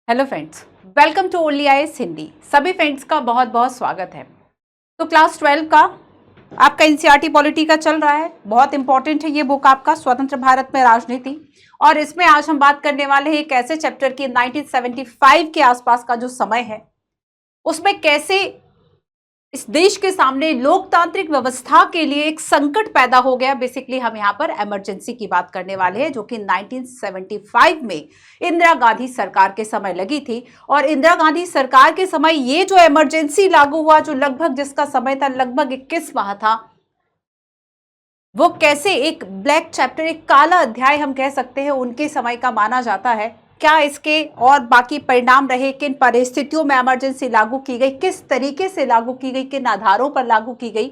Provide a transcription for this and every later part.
Hello friends, welcome to only IAS Hindi. सभी friends का बहुत बहुत स्वागत है। तो क्लास 12 का आपका एनसीईआरटी पॉलिटी का चल रहा है। बहुत इंपॉर्टेंट है ये बुक आपका, स्वतंत्र भारत में राजनीति। और इसमें आज हम बात करने वाले हैं एक ऐसे चैप्टर की 1975 के आसपास का जो समय है उसमें कैसे इस देश के सामने लोकतांत्रिक व्यवस्था के लिए एक संकट पैदा हो गया। बेसिकली हम यहाँ पर इमरजेंसी की बात करने वाले हैं जो कि 1975 में इंदिरा गांधी सरकार के समय लगी थी। और इंदिरा गांधी सरकार के समय ये जो इमरजेंसी लागू हुआ, जो लगभग जिसका समय था लगभग 21 माह था, वो कैसे एक ब्लैक चैप्टर, एक काला अध्याय हम कह सकते हैं उनके समय का माना जाता है। क्या इसके और बाकी परिणाम रहे, किन परिस्थितियों में इमरजेंसी लागू की गई, किस तरीके से लागू की गई, किन आधारों पर लागू की गई,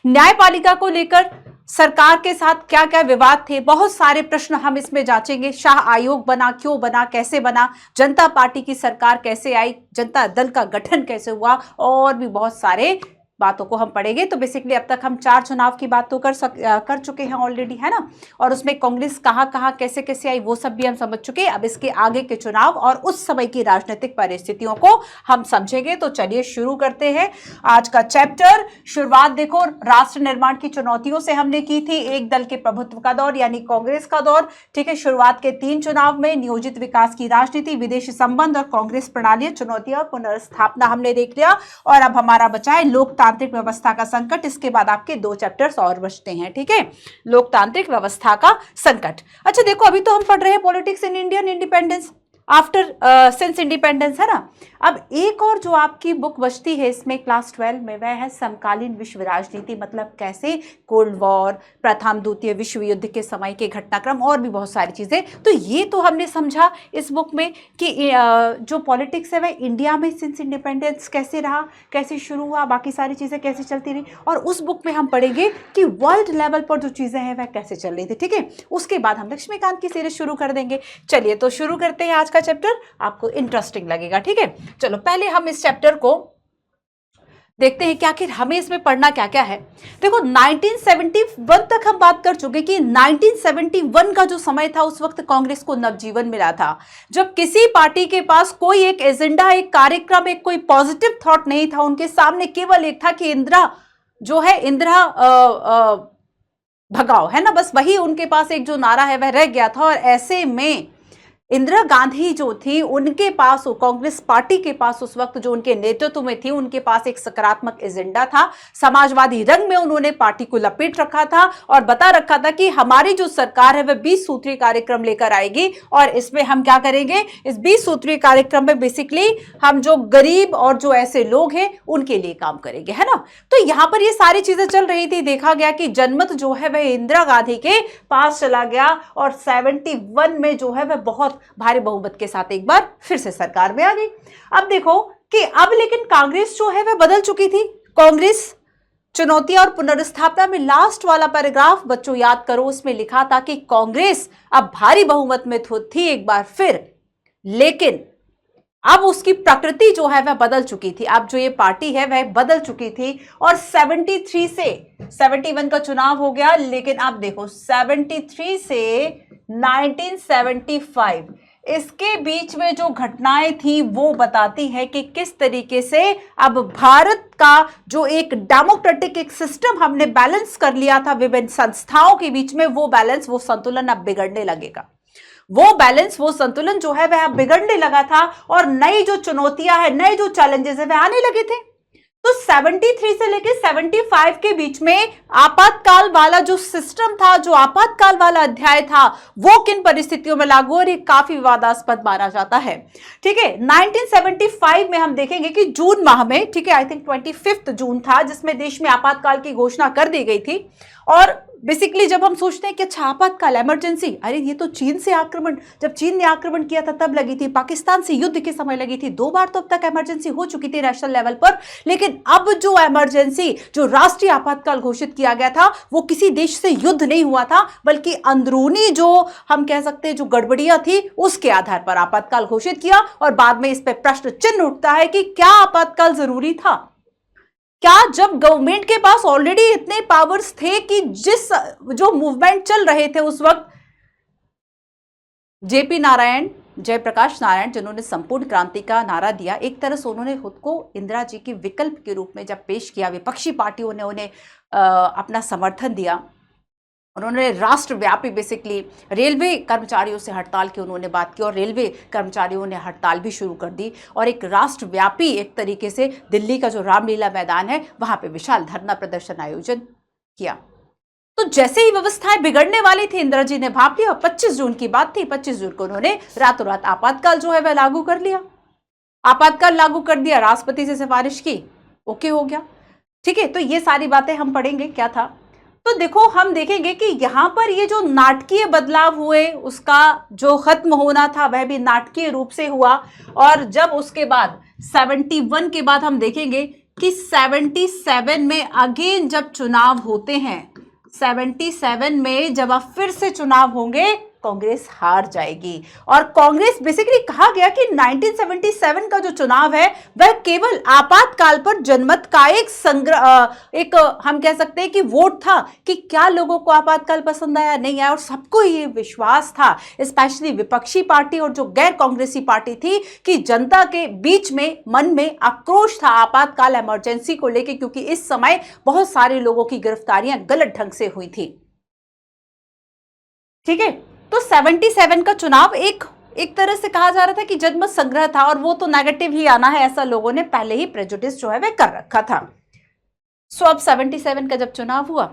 न्यायपालिका को लेकर सरकार के साथ क्या क्या विवाद थे, बहुत सारे प्रश्न हम इसमें जांचेंगे। शाह आयोग बना, क्यों बना, कैसे बना, जनता पार्टी की सरकार कैसे आई, जनता दल का गठन कैसे हुआ, और भी बहुत सारे बातों को हम पढ़ेंगे। तो बेसिकली अब तक हम 4 चुनाव की बात तो कर चुके हैं ऑलरेडी, है ना। और उसमें कांग्रेस कहाँ कहाँ कैसे कैसे आई वो सब भी हम समझ चुके हैं। अब इसके आगे के चुनाव और उस समय की राजनीतिक परिस्थितियों को हम समझेंगे। तो चलिए शुरू करते हैं आज का चैप्टर। शुरुआत देखो, राष्ट्र निर्माण की चुनौतियों से हमने की थी। एक दल के प्रभुत्व का दौर यानी कांग्रेस का दौर, ठीक है। शुरुआत के 3 चुनाव में नियोजित विकास की राजनीति, विदेशी संबंध और कांग्रेस प्रणाली, चुनौतियां, पुनर्स्थापना हमने देख लिया। और अब हमारा बचा है लोकतांत्रिक व्यवस्था का संकट। इसके बाद आपके 2 चैप्टर्स और बचते हैं, ठीक है। लोकतांत्रिक व्यवस्था का संकट। अच्छा देखो, अभी तो हम पढ़ रहे हैं politics in Indian independence after since independence, है ना। अब एक और जो आपकी बुक बचती है इसमें क्लास 12 में, वह है समकालीन विश्व राजनीति। मतलब कैसे कोल्ड वॉर, प्रथम द्वितीय विश्व युद्ध के समय के घटनाक्रम और भी बहुत सारी चीजें। तो ये तो हमने समझा इस बुक में कि जो पॉलिटिक्स है वह इंडिया में सिंस इंडिपेंडेंस कैसे रहा, कैसे शुरू हुआ, बाकी सारी चीजें कैसे चलती रही। और उस बुक में हम पढ़ेंगे कि वर्ल्ड लेवल पर जो चीजें हैं वह कैसे चल रही थी, ठीक है। उसके बाद हम लक्ष्मीकांत की सीरीज शुरू कर देंगे। चलिए तो शुरू करते हैं आज का चैप्टर, आपको इंटरेस्टिंग लगेगा, ठीक है। चलो पहले हम इस चैप्टर को देखते हैं कि आखिर हमें इसमें पढ़ना क्या क्या है। देखो 1971 तक हम बात कर चुके कि 1971 का जो समय था उस वक्त कांग्रेस को नवजीवन मिला था, जब किसी पार्टी के पास कोई एक एजेंडा, एक कार्यक्रम, एक कोई पॉजिटिव थॉट नहीं था। उनके सामने केवल एक था कि इंदिरा जो है, इंदिरा भगाओ, है ना। बस वही उनके पास एक जो नारा है वह रह गया था। और ऐसे में इंदिरा गांधी जो थी उनके पास, कांग्रेस पार्टी के पास उस वक्त जो उनके नेतृत्व में थी, उनके पास एक सकारात्मक एजेंडा था। समाजवादी रंग में उन्होंने पार्टी को लपेट रखा था और बता रखा था कि हमारी जो सरकार है वह 20 सूत्रीय कार्यक्रम लेकर आएगी। और इसमें हम क्या करेंगे, इस 20 सूत्रीय कार्यक्रम में बेसिकली हम जो गरीब और जो ऐसे लोग हैं उनके लिए काम करेंगे, है ना। तो यहां पर ये सारी चीजें चल रही थी। देखा गया कि जनमत जो है वह इंदिरा गांधी के पास चला गया और 71 में जो है वह बहुत भारी बहुमत के साथ एक बार फिर से सरकार में आ गई। अब देखो कि अब लेकिन कांग्रेस जो है वह बदल चुकी थी। कांग्रेस चुनौतियां और पुनर्स्थापना में लास्ट वाला पैराग्राफ बच्चों याद करो, उसमें लिखा था कि कांग्रेस अब भारी बहुमत में थी एक बार फिर, लेकिन अब उसकी प्रकृति जो है वह बदल चुकी थी। अब जो ये पार्टी है वह बदल चुकी थी। और 73 से 71 का चुनाव हो गया, लेकिन अब देखो 73 से 1975 इसके बीच में जो घटनाएं थी वो बताती है कि किस तरीके से अब भारत का जो एक डेमोक्रेटिक एक सिस्टम हमने बैलेंस कर लिया था विभिन्न संस्थाओं के बीच में, वो बैलेंस, वो संतुलन अब बिगड़ने लगेगा। वो बैलेंस, वो संतुलन जो है वह बिगड़ने लगा था और नई जो चुनौतियां हैं, नए जो चैलेंजेस है वह आने लगे थे। तो 73 से लेकर 75 के बीच में आपातकाल वाला जो सिस्टम था, जो आपातकाल वाला अध्याय था, वो किन परिस्थितियों में लागू, और ये काफी विवादास्पद माना जाता है, ठीक है। 1975 में हम देखेंगे कि जून माह में, ठीक है, आई थिंक 25 जून था, जिसमें देश में आपातकाल की घोषणा कर दी गई थी। और बेसिकली जब हम सोचते हैं कि अच्छा आपातकाल, इमरजेंसी, अरे ये तो चीन से आक्रमण, जब चीन ने आक्रमण किया था तब लगी थी, पाकिस्तान से युद्ध के समय लगी थी, 2 बार तो अब तक इमरजेंसी हो चुकी थी नेशनल लेवल पर। लेकिन अब जो इमरजेंसी, जो राष्ट्रीय आपातकाल घोषित किया गया था, वो किसी देश से युद्ध नहीं हुआ था, बल्कि अंदरूनी जो हम कह सकते हैं जो गड़बड़ियां थी उसके आधार पर आपातकाल घोषित किया। और बाद में इस पर प्रश्न चिन्ह उठता है कि क्या आपातकाल जरूरी था? क्या जब गवर्नमेंट के पास ऑलरेडी इतने पावर्स थे कि जिस जो मूवमेंट चल रहे थे उस वक्त, जेपी नारायण जयप्रकाश नारायण, जिन्होंने संपूर्ण क्रांति का नारा दिया, एक तरह से उन्होंने खुद को इंदिरा जी के विकल्प के रूप में जब पेश किया, विपक्षी पार्टियों ने उन्हें अपना समर्थन दिया। उन्होंने राष्ट्रव्यापी बेसिकली रेलवे कर्मचारियों से हड़ताल की उन्होंने बात की और रेलवे कर्मचारियों ने हड़ताल भी शुरू कर दी और एक राष्ट्रव्यापी एक तरीके से दिल्ली का जो रामलीला मैदान है वहां पे विशाल धरना प्रदर्शन आयोजन किया। तो जैसे ही व्यवस्थाएं बिगड़ने वाली थी, इंदिरा जी ने भाप लिया। 25 जून की बात थी, 25 जून को उन्होंने रातों रात आपातकाल जो है वह लागू कर लिया। आपातकाल लागू कर दिया, राष्ट्रपति से सिफारिश की, ओके हो गया, ठीक है। तो ये सारी बातें हम पढ़ेंगे क्या था। तो देखो, हम देखेंगे कि यहां पर ये जो नाटकीय बदलाव हुए, उसका जो खत्म होना था वह भी नाटकीय रूप से हुआ। और जब उसके बाद 71 के बाद हम देखेंगे कि 77 में अगेन जब चुनाव होते हैं, 77 में जब अब फिर से चुनाव होंगे, कांग्रेस हार जाएगी। और कांग्रेस बेसिकली कहा गया कि 1977 का जो चुनाव है वह केवल आपातकाल पर जनमत का एक हम कह सकते हैं कि वोट था कि क्या लोगों को आपातकाल पसंद आया, नहीं आया। और सबको ये विश्वास था, स्पेशली विपक्षी पार्टी और जो गैर कांग्रेसी पार्टी थी, कि जनता के बीच में मन में आक्रोश था आपातकाल इमरजेंसी को लेकर, क्योंकि इस समय बहुत सारे लोगों की गिरफ्तारियां गलत ढंग से हुई थी, ठीक है। तो 77 का चुनाव एक तरह से कहा जा रहा था कि जनमत संग्रह था और वो तो नेगेटिव ही आना है, ऐसा लोगों ने पहले ही प्रेजुडिस जो है वह कर रखा था। सो अब 77 का जब चुनाव हुआ,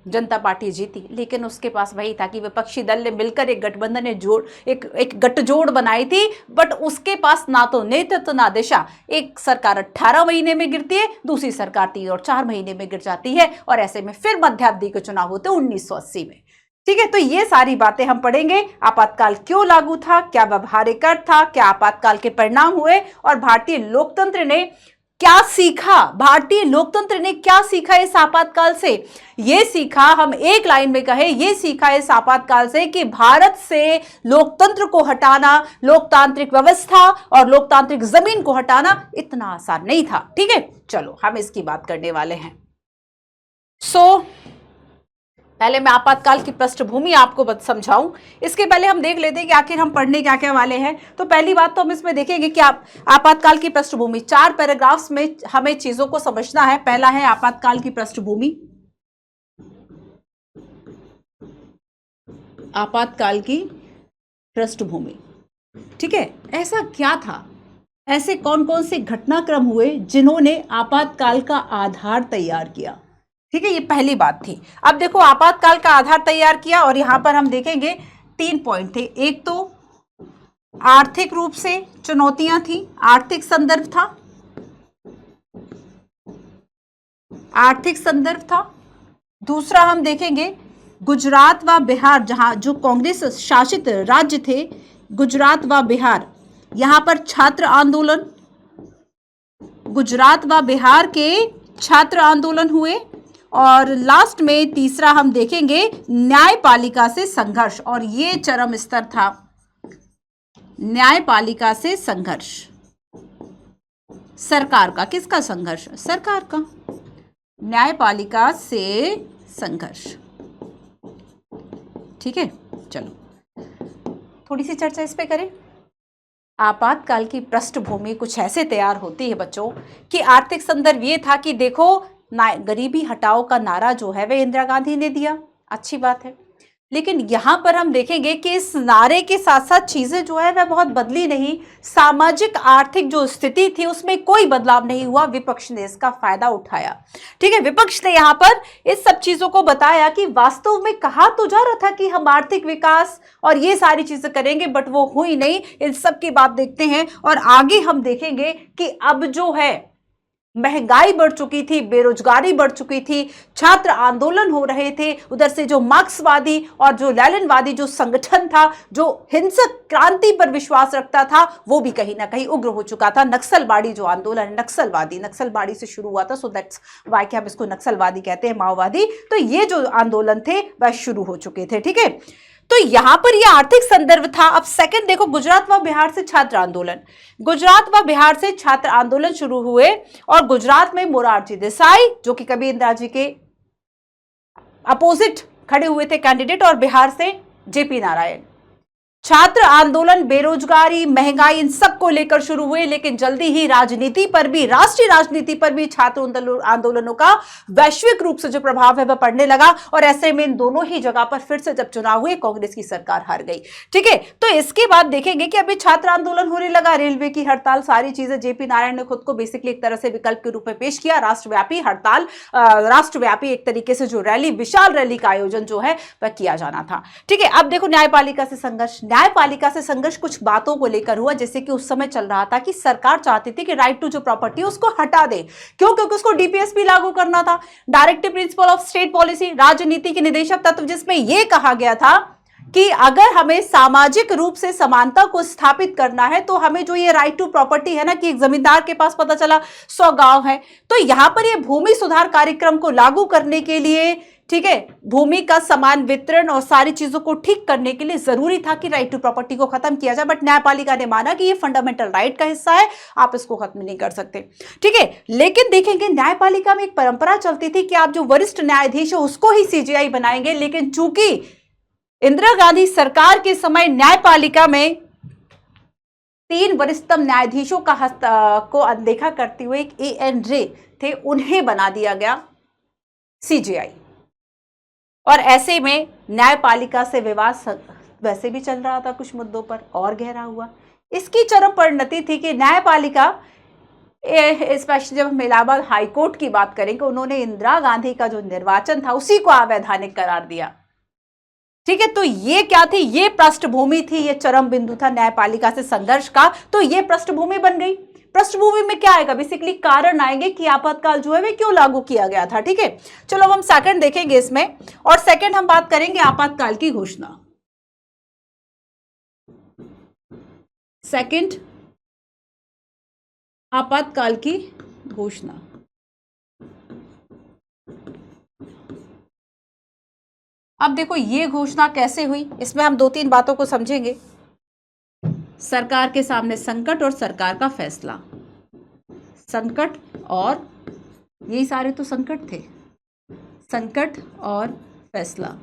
जनता पार्टी जीती, लेकिन उसके पास वही था कि विपक्षी दल ने मिलकर एक गठबंधन ने एक गठजोड़ बनाई थी, बट उसके पास ना तो नेतृत्व ना दिशा। एक सरकार 18 महीने में गिरती है, दूसरी सरकार 3 और 4 महीने में गिर जाती है, और ऐसे में फिर मध्यावधि के चुनाव होते 1980 में, ठीक है। तो ये सारी बातें हम पढ़ेंगे। आपातकाल क्यों लागू था, क्या व्यवहारिक था, क्या आपातकाल के परिणाम हुए, और भारतीय लोकतंत्र ने क्या सीखा, भारतीय लोकतंत्र ने क्या सीखा इस आपातकाल से। ये सीखा, हम एक लाइन में कहें, ये सीखा इस आपातकाल से कि भारत से लोकतंत्र को हटाना, लोकतांत्रिक व्यवस्था और लोकतांत्रिक जमीन को हटाना इतना आसान नहीं था, ठीक है। चलो हम इसकी बात करने वाले हैं। पहले मैं आपातकाल की पृष्ठभूमि आपको समझाऊं, इसके पहले हम देख लेते हैं कि आखिर हम पढ़ने क्या क्या वाले हैं। तो पहली बात तो हम इसमें देखेंगे कि आपातकाल की पृष्ठभूमि, 4 पैराग्राफ्स में हमें चीजों को समझना है। पहला है आपातकाल की पृष्ठभूमि, आपातकाल की पृष्ठभूमि, ठीक है। ऐसा क्या था, ऐसे कौन कौन से घटनाक्रम हुए जिन्होंने आपातकाल का आधार तैयार किया, ठीक है। ये पहली बात थी। अब देखो, आपातकाल का आधार तैयार किया और यहां पर हम देखेंगे 3 पॉइंट थे। एक तो आर्थिक रूप से चुनौतियां थी, आर्थिक संदर्भ था, आर्थिक संदर्भ था। दूसरा हम देखेंगे गुजरात व बिहार, जहां जो कांग्रेस शासित राज्य थे, गुजरात व बिहार, यहां पर छात्र आंदोलन, गुजरात व बिहार के छात्र आंदोलन हुए। और लास्ट में तीसरा हम देखेंगे न्यायपालिका से संघर्ष, और ये चरम स्तर था, न्यायपालिका से संघर्ष। सरकार का, किसका संघर्ष, सरकार का, न्यायपालिका से संघर्ष, ठीक है। चलो थोड़ी सी चर्चा इस पे करें। आपातकाल की पृष्ठभूमि कुछ ऐसे तैयार होती है बच्चों कि आर्थिक संदर्भ ये था कि देखो, गरीबी हटाओ का नारा जो है वह इंदिरा गांधी ने दिया, अच्छी बात है। लेकिन यहां पर हम देखेंगे कि इस नारे के साथ साथ चीजें जो है वह बहुत बदली नहीं। सामाजिक आर्थिक जो स्थिति थी उसमें कोई बदलाव नहीं हुआ, विपक्ष ने इसका फायदा उठाया, ठीक है। विपक्ष ने यहां पर इस सब चीजों को बताया कि वास्तव में कहा तो जा रहा था कि हम आर्थिक विकास और ये सारी चीजें करेंगे, बट वो हुई नहीं। इन सब की बात देखते हैं और आगे हम देखेंगे कि अब जो है महंगाई बढ़ चुकी थी, बेरोजगारी बढ़ चुकी थी, छात्र आंदोलन हो रहे थे, उधर से जो मार्क्सवादी और जो लेनिनवादी जो संगठन था, जो हिंसक क्रांति पर विश्वास रखता था, वो भी कहीं ना कहीं उग्र हो चुका था। नक्सलवादी जो आंदोलन, नक्सलवादी से शुरू हुआ था, सो दैट्स वाई कि हम इसको नक्सलवादी कहते हैं, माओवादी। तो ये जो आंदोलन थे वह शुरू हो चुके थे, ठीक है। तो यहां पर यह आर्थिक संदर्भ था। अब सेकंड देखो, गुजरात व बिहार से छात्र आंदोलन, गुजरात व बिहार से छात्र आंदोलन शुरू हुए और गुजरात में मोरारजी देसाई जो कि कभी इंदिरा जी के अपोजिट खड़े हुए थे कैंडिडेट, और बिहार से जेपी नारायण। छात्र आंदोलन, बेरोजगारी, महंगाई, इन सब को लेकर शुरू हुए, लेकिन जल्दी ही राजनीति पर भी, राष्ट्रीय राजनीति पर भी छात्र आंदोलनों का वैश्विक रूप से जो प्रभाव है वह पड़ने लगा। और ऐसे में इन दोनों ही जगह पर फिर से जब चुनाव हुए, कांग्रेस की सरकार हार गई। ठीक है, तो इसके बाद देखेंगे कि अभी छात्र आंदोलन होने लगा, रेलवे की हड़ताल, सारी चीजें। जेपी नारायण ने खुद को बेसिकली एक तरह से विकल्प के रूप में पेश किया। राष्ट्रव्यापी हड़ताल, राष्ट्रव्यापी एक तरीके से जो रैली, विशाल रैली का आयोजन जो है वह किया जाना था। ठीक है, अब देखो न्यायपालिका से संघर्ष। न्यायपालिका से संघर्ष कुछ बातों को लेकर हुआ, जैसे कि उस समय चल रहा था कि सरकार चाहती थी कि राइट टू जो प्रॉपर्टी उसको हटा दे। क्यों? क्योंकि उसको डीपीएस भी लागू करना था, directive principle of state policy, राजनीति के निदेशक तत्व, जिसमें यह कहा गया था कि अगर हमें सामाजिक रूप से समानता को स्थापित करना है तो हमें जो ये राइट टू प्रॉपर्टी है ना, कि एक जमींदार के पास पता चला 100 गांव है, तो यहां पर ये भूमि सुधार कार्यक्रम को लागू करने के लिए, ठीक है, भूमि का समान वितरण और सारी चीजों को ठीक करने के लिए जरूरी था कि राइट टू प्रॉपर्टी को खत्म किया जाए। बट न्यायपालिका ने माना कि ये फंडामेंटल राइट का हिस्सा है, आप इसको खत्म नहीं कर सकते। ठीक है, लेकिन देखेंगे न्यायपालिका में एक परंपरा चलती थी कि आप जो वरिष्ठ न्यायाधीश है उसको ही सीजेआई बनाएंगे। लेकिन चूंकि इंदिरा गांधी सरकार के समय न्यायपालिका में 3 वरिष्ठतम न्यायाधीशों को अनदेखा करते हुए एक एएन रे थे, उन्हें बना दिया गया सीजेआई। और ऐसे में न्यायपालिका से विवाद वैसे भी चल रहा था, कुछ मुद्दों पर और गहरा हुआ। इसकी चरम परिणति थी कि न्यायपालिका, स्पेशली जब हम इलाहाबाद हाईकोर्ट की बात करेंगे, उन्होंने इंदिरा गांधी का जो निर्वाचन था उसी को अवैधानिक करार दिया। ठीक है, तो ये क्या थी? ये पृष्ठभूमि थी, ये चरम बिंदु था न्यायपालिका से संघर्ष का। तो ये पृष्ठभूमि बन गई। पृष्ठभूमि में क्या आएगा? बेसिकली कारण आएंगे कि आपातकाल जो है वे क्यों लागू किया गया था। ठीक है, चलो अब हम सेकंड देखेंगे इसमें, और सेकंड हम बात करेंगे आपातकाल की घोषणा। सेकंड, आपातकाल की घोषणा। अब देखो ये घोषणा कैसे हुई, इसमें हम 2-3 बातों को समझेंगे। सरकार के सामने संकट और सरकार का फैसला। संकट और, यही सारे तो संकट थे, संकट और फैसला।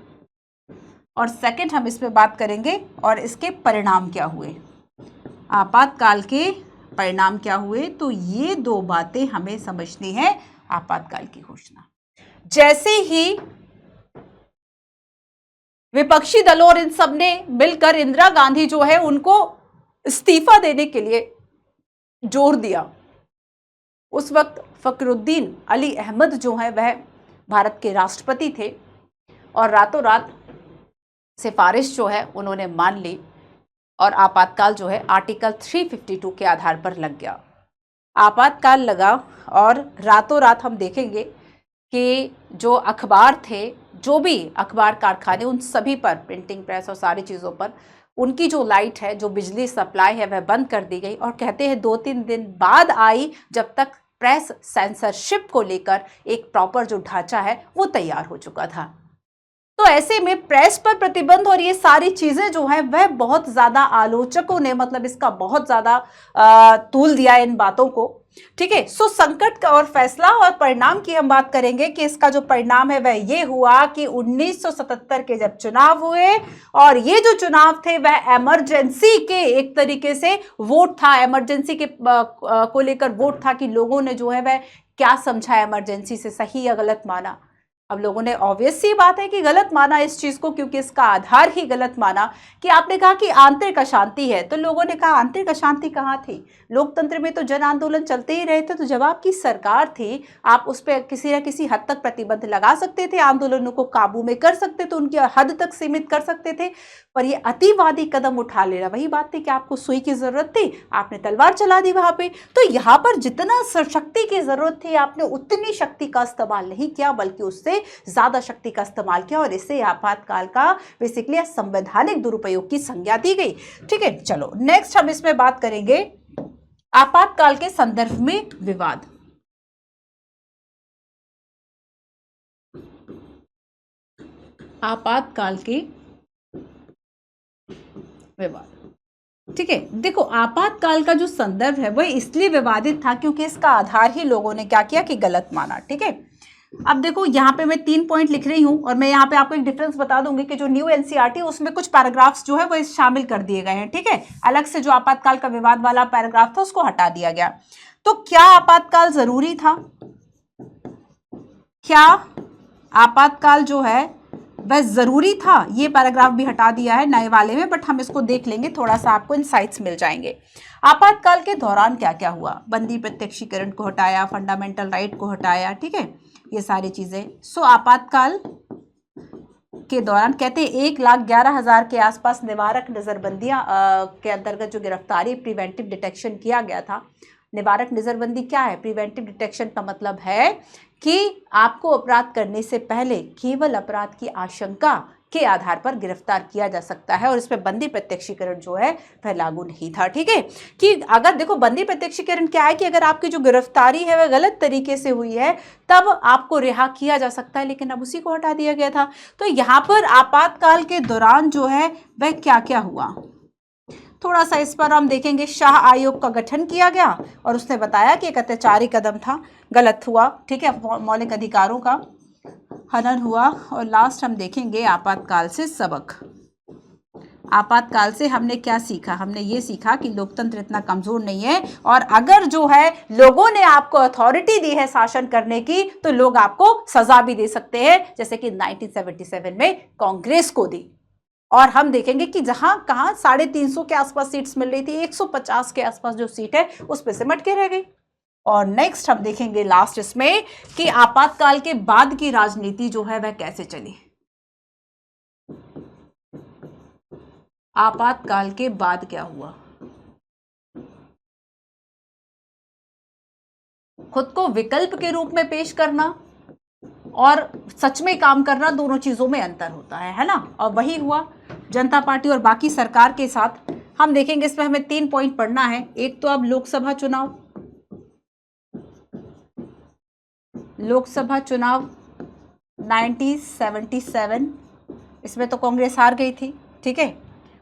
और सेकंड हम इसमें बात करेंगे और इसके परिणाम क्या हुए, आपातकाल के परिणाम क्या हुए। तो ये 2 बातें हमें समझनी है आपातकाल की घोषणा। जैसे ही विपक्षी दलों और इन सब ने मिलकर इंदिरा गांधी जो है उनको इस्तीफा देने के लिए जोर दिया, उस वक्त फखरुद्दीन अली अहमद जो है वह भारत के राष्ट्रपति थे, और रातों रात सिफारिश जो है उन्होंने मान ली, और आपातकाल जो है आर्टिकल 352 के आधार पर लग गया। आपातकाल लगा, और रातों रात हम देखेंगे कि जो अखबार थे, जो भी अखबार कारखाने, उन सभी पर, प्रिंटिंग प्रेस और सारी चीज़ों पर, उनकी जो लाइट है, जो बिजली सप्लाई है वह बंद कर दी गई। और कहते हैं 2-3 दिन बाद आई, जब तक प्रेस सेंसरशिप को लेकर एक प्रॉपर जो ढांचा है वो तैयार हो चुका था। तो ऐसे में प्रेस पर प्रतिबंध और ये सारी चीजें जो है वह बहुत ज्यादा आलोचकों ने, मतलब इसका बहुत ज्यादा तूल दिया इन बातों को। ठीक है, सो संकट का और फैसला और परिणाम की हम बात करेंगे कि इसका जो परिणाम है वह ये हुआ कि 1977 के जब चुनाव हुए, और ये जो चुनाव थे वह इमरजेंसी के एक तरीके से वोट था, इमरजेंसी के को लेकर वोट था कि लोगों ने जो है वह क्या समझा, इमरजेंसी से सही या गलत माना। अब लोगों ने ऑब्वियस सी बात है कि गलत माना इस चीज को, क्योंकि इसका आधार ही गलत माना। कि आपने कहा कि आंतरिक अशांति है, तो लोगों ने कहा आंतरिक अशांति कहाँ थी? लोकतंत्र में तो जन आंदोलन चलते ही रहे थे, तो जब आपकी सरकार थी आप उस पर किसी न किसी हद तक प्रतिबंध लगा सकते थे, आंदोलनों को काबू में कर सकते थे, उनकी हद तक सीमित कर सकते थे। पर ये अतिवादी कदम उठा लेना, वही बात थी कि आपको सुई की जरूरत थी, आपने तलवार चला दी वहां पे। तो यहाँ पर जितना शक्ति की जरूरत थी आपने उतनी शक्ति का इस्तेमाल नहीं किया, बल्कि उससे ज्यादा शक्ति का इस्तेमाल किया, और इससे आपातकाल का बेसिकली संवैधानिक दुरुपयोग की संज्ञा दी गई। ठीक है, चलो नेक्स्ट हम इसमें बात करेंगे आपातकाल के संदर्भ में विवाद। आपातकाल के विवाद। ठीक है, देखो आपातकाल का जो संदर्भ है वह इसलिए विवादित था क्योंकि इसका आधार ही लोगों ने क्या किया कि गलत माना। ठीक है, अब देखो यहाँ पे मैं 3 पॉइंट लिख रही हूँ और मैं यहाँ पे आपको एक डिफरेंस बता दूंगी कि जो न्यू एनसीईआरटी उसमें कुछ पैराग्राफ्स जो है वो शामिल कर दिए गए हैं, ठीक है। अलग से जो आपातकाल का विवाद वाला पैराग्राफ था उसको हटा दिया गया। तो क्या आपातकाल जरूरी था? क्या आपातकाल जो है वह जरूरी था? ये पैराग्राफ भी हटा दिया है नए वाले में, बट हम इसको देख लेंगे, थोड़ा सा आपको इनसाइट्स मिल जाएंगे। आपातकाल के दौरान क्या क्या हुआ? बंदी प्रत्यक्षीकरण को हटाया, फंडामेंटल राइट को हटाया, ठीक है, ये सारी चीजें। सो आपातकाल के दौरान कहते हैं 1,11,000 के आसपास निवारक नजरबंदियां के अंतर्गत जो गिरफ्तारी प्रिवेंटिव डिटेक्शन किया गया था। निवारक नजरबंदी क्या है? प्रिवेंटिव डिटेक्शन का मतलब है कि आपको अपराध करने से पहले केवल अपराध की आशंका के आधार पर गिरफ्तार किया जा सकता है और इसमें बंदी प्रत्यक्षीकरण जो है वह लागू नहीं था, ठीक है। कि अगर देखो बंदी प्रत्यक्षीकरण क्या है कि अगर आपकी जो गिरफ्तारी है वह गलत तरीके से हुई है तब आपको रिहा किया जा सकता है, लेकिन अब उसी को हटा दिया गया था। तो यहाँ पर आपातकाल के दौरान जो है वह क्या क्या हुआ, थोड़ा सा इस पर हम देखेंगे। शाह आयोग का गठन किया गया और उसने बताया कि एक अत्याचारी कदम था, गलत हुआ, ठीक है, मौलिक अधिकारों का हनन हुआ। और लास्ट हम देखेंगे आपातकाल से सबक। आपातकाल से हमने क्या सीखा? हमने ये सीखा कि लोकतंत्र इतना कमजोर नहीं है और अगर जो है लोगों ने आपको अथॉरिटी दी है शासन करने की तो लोग आपको सजा भी दे सकते हैं, जैसे कि 1977 में कांग्रेस को दी। और हम देखेंगे कि जहां कहां 350 के आसपास सीट्स मिल रही थी, 150 के आसपास जो सीट है उस पे सिमट के रह गई। और नेक्स्ट हम देखेंगे लास्ट इसमें कि आपातकाल के बाद की राजनीति जो है वह कैसे चली। आपातकाल के बाद क्या हुआ? खुद को विकल्प के रूप में पेश करना और सच में काम करना, दोनों चीजों में अंतर होता है ना। और वही हुआ जनता पार्टी और बाकी सरकार के साथ। हम देखेंगे इसमें हमें 3 पॉइंट पढ़ना है। एक तो अब लोकसभा चुनाव, लोकसभा चुनाव 1977, इसमें तो कांग्रेस हार गई थी, ठीक है।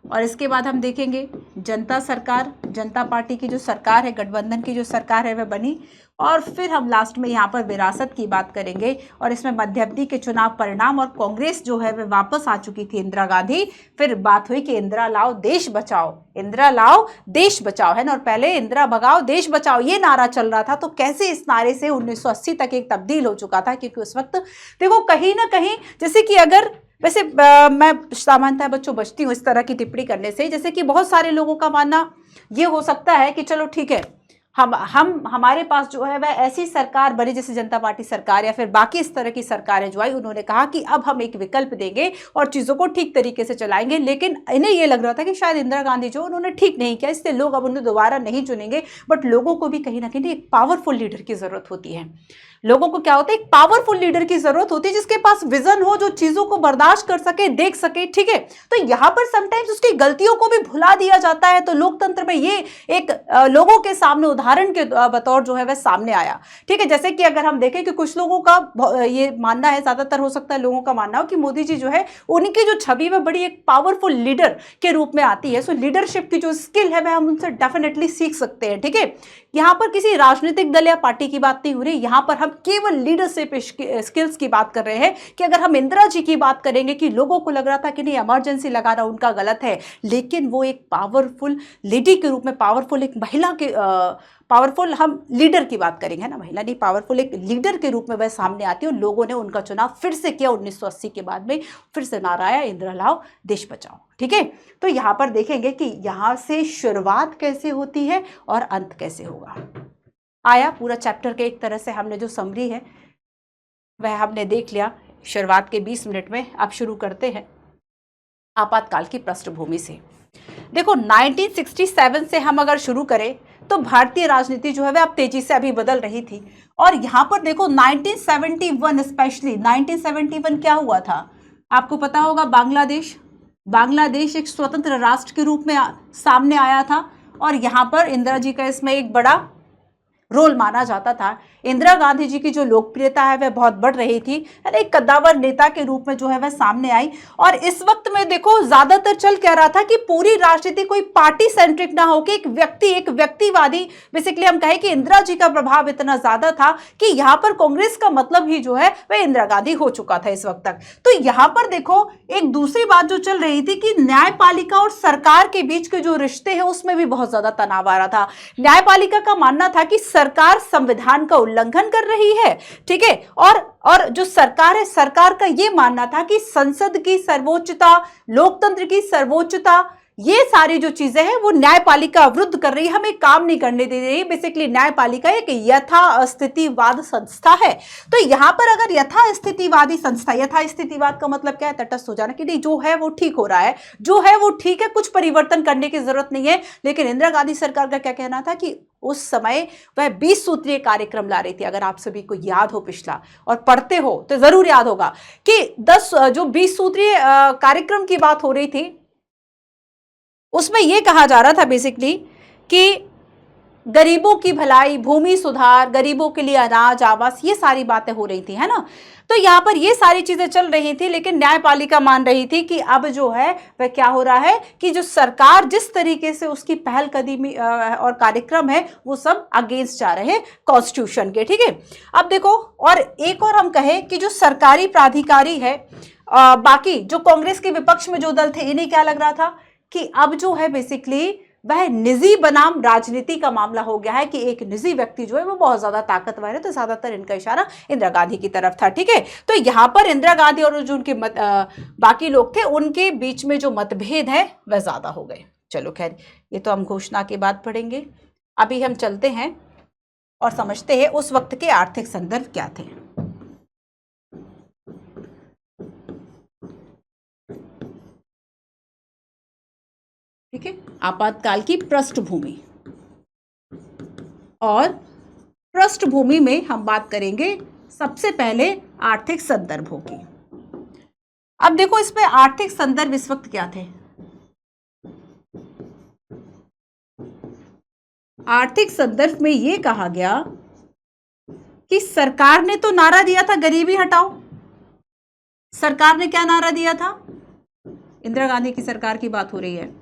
और इसके बाद हम देखेंगे जनता सरकार, जनता पार्टी की जो सरकार है, गठबंधन की जो सरकार है वह बनी। और फिर हम लास्ट में यहाँ पर विरासत की बात करेंगे और इसमें मध्यावधि के चुनाव परिणाम और कांग्रेस जो है वह वापस आ चुकी थी, इंदिरा गांधी। फिर बात हुई कि इंदिरा लाओ देश बचाओ, इंदिरा लाओ देश बचाओ, है ना। और पहले इंदिरा भगाओ देश बचाओ ये नारा चल रहा था। तो कैसे इस नारे से 1980 तक एक तब्दील हो चुका था, क्योंकि उस वक्त देखो कहीं ना कहीं, जैसे कि अगर वैसे मैं सामान्यतः बच्चों बचती हूँ इस तरह की टिप्पणी करने से, जैसे कि बहुत सारे लोगों का मानना ये हो सकता है कि चलो ठीक है, हम हमारे पास जो है वह ऐसी सरकार बनी, जैसे जनता पार्टी सरकार या फिर बाकी इस तरह की सरकारें जो आई, उन्होंने कहा कि अब हम एक विकल्प देंगे और चीज़ों को ठीक तरीके से चलाएंगे। लेकिन इन्हें ये लग रहा था कि शायद इंदिरा गांधी जो उन्होंने ठीक नहीं किया, इसलिए लोग अब उन्हें दोबारा नहीं चुनेंगे। बट लोगों को भी कहीं ना कहीं एक पावरफुल लीडर की जरूरत होती है। लोगों को क्या होता है? एक पावरफुल लीडर की जरूरत होती है जिसके पास विजन हो, जो चीजों को बर्दाश्त कर सके, देख सके, ठीक है। तो यहां पर समटाइम्स उसकी गलतियों को भी भुला दिया जाता है। तो लोकतंत्र में ये एक लोगों के सामने उदाहरण के बतौर जो है वह सामने आया, ठीक है। जैसे कि अगर हम देखें कि कुछ लोगों का ये मानना है, ज्यादातर हो सकता है लोगों का मानना हो कि मोदी जी जो है उनकी जो छवि वह बड़ी एक पावरफुल लीडर के रूप में आती है। सो लीडरशिप की जो स्किल है वह हम उनसे डेफिनेटली सीख सकते हैं, ठीक है। यहां पर किसी राजनीतिक दल या पार्टी की बात नहीं हो रही, यहां पर हम केवल लीडरशिप स्किल्स की बात कर रहे हैं। कि अगर हम इंदिरा जी की बात करेंगे कि लोगों को लग रहा था कि नहीं इमरजेंसी लगाना उनका गलत है, लेकिन वो एक पावरफुल लेडी के रूप में, पावरफुल एक महिला के पावरफुल हम लीडर की बात करेंगे ना, महिला नहीं, पावरफुल एक लीडर के रूप में वह सामने आती है। और लोगों ने उनका चुनाव फिर से किया 1980 के बाद में, फिर से नारा आया इंदिरा लाओ देश बचाओ, ठीक है। तो यहाँ पर देखेंगे कि यहाँ से शुरुआत कैसे होती है और अंत कैसे होगा। आया पूरा चैप्टर के एक तरह से हमने जो समरी है वह हमने देख लिया शुरुआत के 20 मिनट में। अब शुरू करते हैं आपातकाल की पृष्ठभूमि से। देखो 1967 से हम अगर शुरू करें तो भारतीय राजनीति जो है वह अब तेजी से अभी बदल रही थी। और यहां पर देखो 1971 स्पेशली 1971 क्या हुआ था आपको पता होगा, बांग्लादेश एक स्वतंत्र राष्ट्र के रूप में सामने आया था। और यहां पर इंदिरा जी का इसमें एक बड़ा रोल माना जाता था। इंदिरा गांधी जी की जो लोकप्रियता है वह बहुत बढ़ रही थी, एक कद्दावर नेता के रूप में जो है वह सामने आई। और इस वक्त में देखो ज्यादातर चल क्या रहा था कि पूरी राजनीति कोई पार्टी सेंट्रिक ना हो, कि एक व्यक्तिवादी, बेसिकली हम कहें कि इंदिरा जी का प्रभाव इतना ज्यादा था कि यहां पर कांग्रेस का मतलब ही जो है वह इंदिरा गांधी हो चुका था इस वक्त तक। तो यहां पर देखो एक दूसरी बात जो चल रही थी कि न्यायपालिका और सरकार के बीच के जो रिश्ते हैं उसमें भी बहुत ज्यादा तनाव आ रहा था। न्यायपालिका का मानना था कि सरकार संविधान का उल्लंघन कर रही है, ठीक है, और जो सरकार है, सरकार का यह मानना था कि संसद की सर्वोच्चता, लोकतंत्र की सर्वोच्चता, ये सारी जो चीजें हैं वो न्यायपालिका अवरुद्ध कर रही है, हमें काम नहीं करने दे रही। बेसिकली न्यायपालिका एक यथास्थितिवाद संस्था है। तो यहां पर अगर यथास्थितिवादी संस्था, यथास्थितिवाद का मतलब क्या है, तटस्थ हो जाना, कि नहीं जो है वो ठीक हो रहा है, जो है वो ठीक है, कुछ परिवर्तन करने की जरूरत नहीं है। लेकिन इंदिरा गांधी सरकार का क्या कहना था कि उस समय वह 20 सूत्रीय कार्यक्रम ला रही थी। अगर आप सभी को याद हो पिछला और पढ़ते हो तो जरूर याद होगा कि 20 सूत्रीय कार्यक्रम की बात हो रही थी, उसमें यह कहा जा रहा था बेसिकली कि गरीबों की भलाई, भूमि सुधार, गरीबों के लिए अनाज, आवास, ये सारी बातें हो रही थी, है ना। तो यहां पर ये सारी चीजें चल रही थी, लेकिन न्यायपालिका मान रही थी कि अब जो है वह क्या हो रहा है कि जो सरकार जिस तरीके से उसकी पहल कदमी और कार्यक्रम है वो सब अगेंस्ट जा रहे हैं कॉन्स्टिट्यूशन के, ठीक है। अब देखो, और एक और हम कहें कि जो सरकारी प्राधिकारी है, बाकी जो कांग्रेस के विपक्ष में जो दल थे, इन्हें क्या लग रहा था कि अब जो है बेसिकली वह निजी बनाम राजनीति का मामला हो गया है, कि एक निजी व्यक्ति जो है वो बहुत ज्यादा ताकतवर है। तो ज्यादातर इनका इशारा इंदिरा गांधी की तरफ था, ठीक है। तो यहां पर इंदिरा गांधी और जो उनके बाकी लोग थे उनके बीच में जो मतभेद है वह ज्यादा हो गए। चलो खैर, ये तो हम घोषणा के बाद पढ़ेंगे। अभी हम चलते हैं और समझते हैं उस वक्त के आर्थिक संदर्भ क्या थे। ठीक है, आपातकाल की पृष्ठभूमि, और पृष्ठभूमि में हम बात करेंगे सबसे पहले आर्थिक संदर्भों की। अब देखो इसमें आर्थिक संदर्भ इस वक्त क्या थे। आर्थिक संदर्भ में यह कहा गया कि सरकार ने तो नारा दिया था गरीबी हटाओ। सरकार ने क्या नारा दिया था, इंदिरा गांधी की सरकार की बात हो रही है,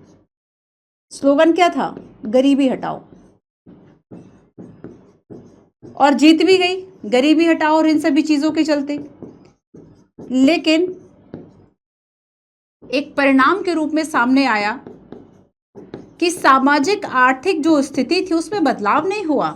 स्लोगन क्या था, गरीबी हटाओ, और जीत भी गई गरीबी हटाओ और इन सभी चीजों के चलते। लेकिन एक परिणाम के रूप में सामने आया कि सामाजिक आर्थिक जो स्थिति थी उसमें बदलाव नहीं हुआ।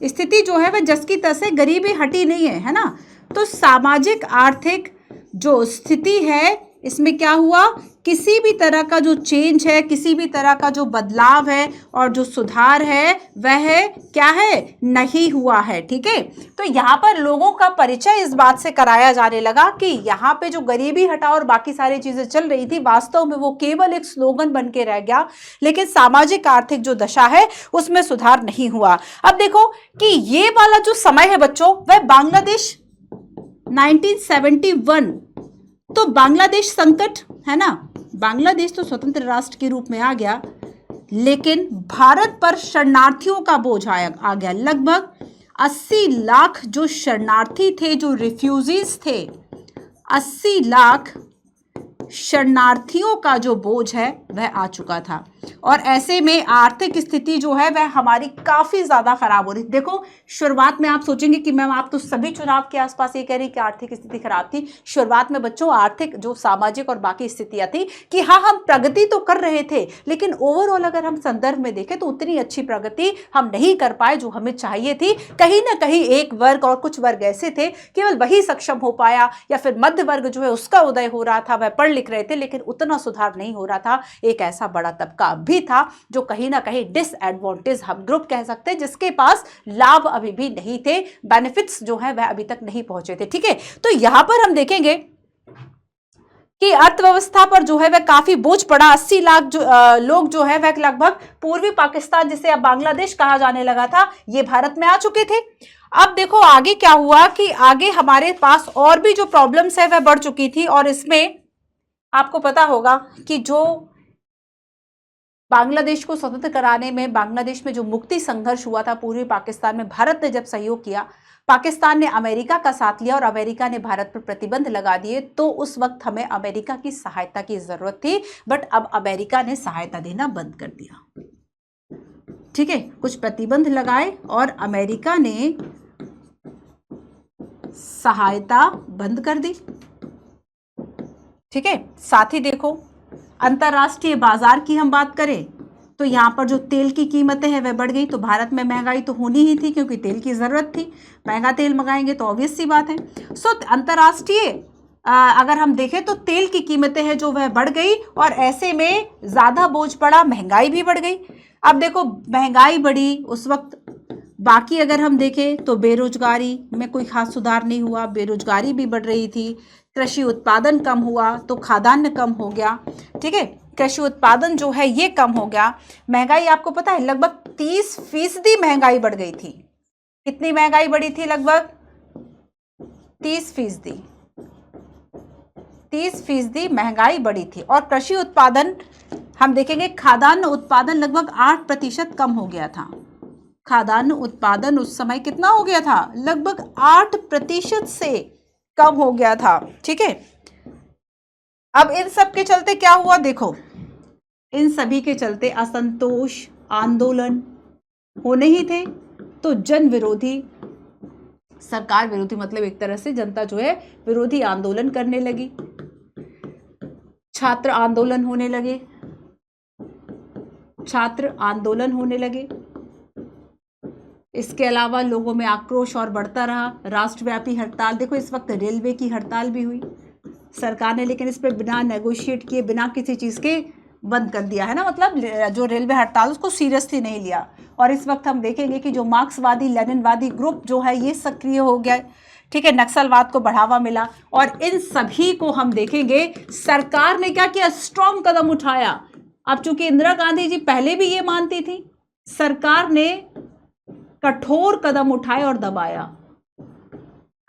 स्थिति जो है वह जस की तस है, गरीबी हटी नहीं है, है ना। तो सामाजिक आर्थिक जो स्थिति है इसमें क्या हुआ, किसी भी तरह का जो चेंज है, किसी भी तरह का जो बदलाव है और जो सुधार है वह क्या है, नहीं हुआ है, ठीक है। तो यहाँ पर लोगों का परिचय इस बात से कराया जाने लगा कि यहाँ पे जो गरीबी हटाओ और बाकी सारी चीजें चल रही थी, वास्तव में वो केवल एक स्लोगन बन के रह गया, लेकिन सामाजिक आर्थिक जो दशा है उसमें सुधार नहीं हुआ। अब देखो कि ये वाला जो समय है बच्चों, वह बांग्लादेश 1971, तो बांग्लादेश संकट है ना, बांग्लादेश तो स्वतंत्र राष्ट्र के रूप में आ गया, लेकिन भारत पर शरणार्थियों का बोझ आ गया। लगभग 80 लाख जो शरणार्थी थे, जो रिफ्यूजीज थे, 80 लाख शरणार्थियों का जो बोझ है वह आ चुका था। और ऐसे में आर्थिक स्थिति जो है वह हमारी काफी ज्यादा खराब हो रही। देखो शुरुआत में आप सोचेंगे कि मैम आप तो सभी चुनाव के आसपास ये कह रही कि आर्थिक स्थिति खराब थी। शुरुआत में बच्चों आर्थिक जो सामाजिक और बाकी स्थितियां थी कि हाँ हम प्रगति तो कर रहे थे, लेकिन ओवरऑल अगर हम संदर्भ में देखें तो उतनी अच्छी प्रगति हम नहीं कर पाए जो हमें चाहिए थी। कहीं ना कहीं एक वर्ग और कुछ वर्ग ऐसे थे केवल वही सक्षम हो पाया, या फिर मध्य वर्ग जो है उसका उदय हो रहा था, वह पढ़ लिख रहे थे, लेकिन उतना सुधार नहीं हो रहा था। एक ऐसा बड़ा तबका भी था जो कहीं ना कहीं डिसएडवांटेज हम ग्रुप कह सकते हैं, जिसके पास लाभ अभी भी नहीं थे, बेनिफिट्स जो है वह अभी तक नहीं पहुंचे थे, ठीक है। तो यहां पर हम देखेंगे कि अर्थव्यवस्था पर जो है वह काफी बोझ पड़ा। 80 लाख लोग जो है वह लगभग पूर्वी पाकिस्तान, जिसे अब बांग्लादेश कहा जाने लगा था, ये भारत में आ चुके थे। अब देखो आगे क्या हुआ कि आगे हमारे पास और भी जो प्रॉब्लम्स है वह बढ़ चुकी थी, और इसमें आपको पता होगा कि जो बांग्लादेश को स्वतंत्र कराने में, बांग्लादेश में जो मुक्ति संघर्ष हुआ था पूर्वी पाकिस्तान में, भारत ने जब सहयोग किया, पाकिस्तान ने अमेरिका का साथ लिया और अमेरिका ने भारत पर प्रतिबंध लगा दिए, तो उस वक्त हमें अमेरिका की सहायता की जरूरत थी, बट अब अमेरिका ने सहायता देना बंद कर दिया। ठीक है, कुछ प्रतिबंध लगाए और अमेरिका ने सहायता बंद कर दी। ठीक है, साथ ही देखो अंतरराष्ट्रीय बाजार की हम बात करें तो यहाँ पर जो तेल की कीमतें हैं वह बढ़ गई, तो भारत में महंगाई तो होनी ही थी क्योंकि तेल की ज़रूरत थी, महंगा तेल मंगाएंगे तो ऑब्वियस सी बात है। सो अंतरराष्ट्रीय अगर हम देखें तो तेल की कीमतें हैं जो वह बढ़ गई और ऐसे में ज़्यादा बोझ पड़ा, महंगाई भी बढ़ गई। अब देखो महंगाई बढ़ी उस वक्त, बाकी अगर हम देखें तो बेरोजगारी में कोई खास सुधार नहीं हुआ, बेरोजगारी भी बढ़ रही थी, कृषि उत्पादन कम हुआ तो खाद्यान्न कम हो गया। ठीक है, कृषि उत्पादन जो है ये कम हो गया। महंगाई आपको पता है लगभग 30% महंगाई बढ़ गई थी। कितनी महंगाई बढ़ी थी? लगभग 30%। 30% महंगाई बढ़ी थी। और कृषि उत्पादन हम देखेंगे, खाद्यान्न उत्पादन लगभग 8% कम हो गया था। खाद्यान्न उत्पादन उस समय कितना हो गया था? लगभग 8% से कम हो गया था। ठीक है, अब इन सब के चलते क्या हुआ? देखो, इन सभी के चलते असंतोष, आंदोलन होने ही थे, तो जन विरोधी, सरकार विरोधी, मतलब एक तरह से जनता जो है विरोधी आंदोलन करने लगी, छात्र आंदोलन होने लगे, छात्र आंदोलन होने लगे। इसके अलावा लोगों में आक्रोश और बढ़ता रहा। राष्ट्रव्यापी हड़ताल, देखो इस वक्त रेलवे की हड़ताल भी हुई सरकार ने, लेकिन इस पर बिना नेगोशिएट किए, बिना किसी चीज़ के बंद कर दिया है ना, मतलब जो रेलवे हड़ताल उसको सीरियसली नहीं लिया। और इस वक्त हम देखेंगे कि जो मार्क्सवादी लेनिनवादी ग्रुप जो है ये सक्रिय हो गया। ठीक है, नक्सलवाद को बढ़ावा मिला और इन सभी को हम देखेंगे सरकार ने क्या किया? स्ट्रॉन्ग कदम उठाया। अब चूंकि इंदिरा गांधी जी पहले भी ये मानती थी, सरकार ने कठोर कदम उठाए और दबाया,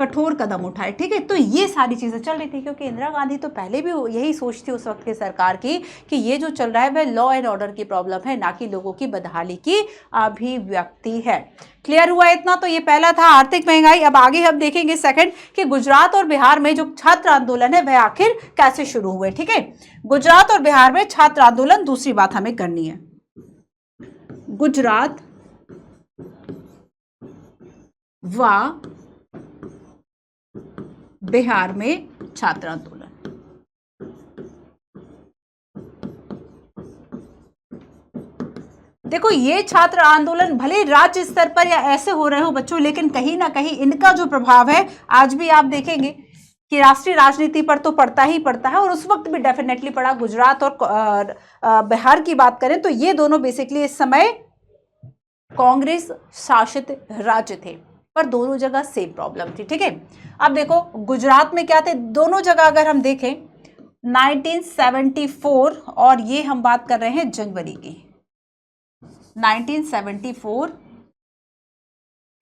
कठोर कदम उठाए। ठीक है, तो ये सारी चीजें चल रही थी क्योंकि इंदिरा गांधी तो पहले भी यही सोचती उस वक्त की सरकार की कि ये जो चल रहा है वह लॉ एंड ऑर्डर की प्रॉब्लम है, ना कि लोगों की बदहाली की अभिव्यक्ति है। क्लियर हुआ इतना? तो ये पहला था आर्थिक महंगाई। अब आगे हम देखेंगे सेकंड कि गुजरात और बिहार में जो छात्र आंदोलन है वह आखिर कैसे शुरू हुए। ठीक है, गुजरात और बिहार में छात्र आंदोलन, दूसरी बात हमें करनी है, गुजरात व बिहार में छात्र आंदोलन। देखो ये छात्र आंदोलन भले राज्य स्तर पर या ऐसे हो रहे हो बच्चों, लेकिन कहीं ना कहीं इनका जो प्रभाव है आज भी आप देखेंगे कि राष्ट्रीय राजनीति पर तो पड़ता ही पड़ता है, और उस वक्त भी डेफिनेटली पड़ा। गुजरात और बिहार की बात करें तो ये दोनों बेसिकली इस समय कांग्रेस शासित राज्य थे, पर दोनों जगह सेम प्रॉब्लम थी। ठीक है, अब देखो गुजरात में क्या थे, दोनों जगह अगर हम देखें 1974, और ये हम बात कर रहे हैं जनवरी की 1974,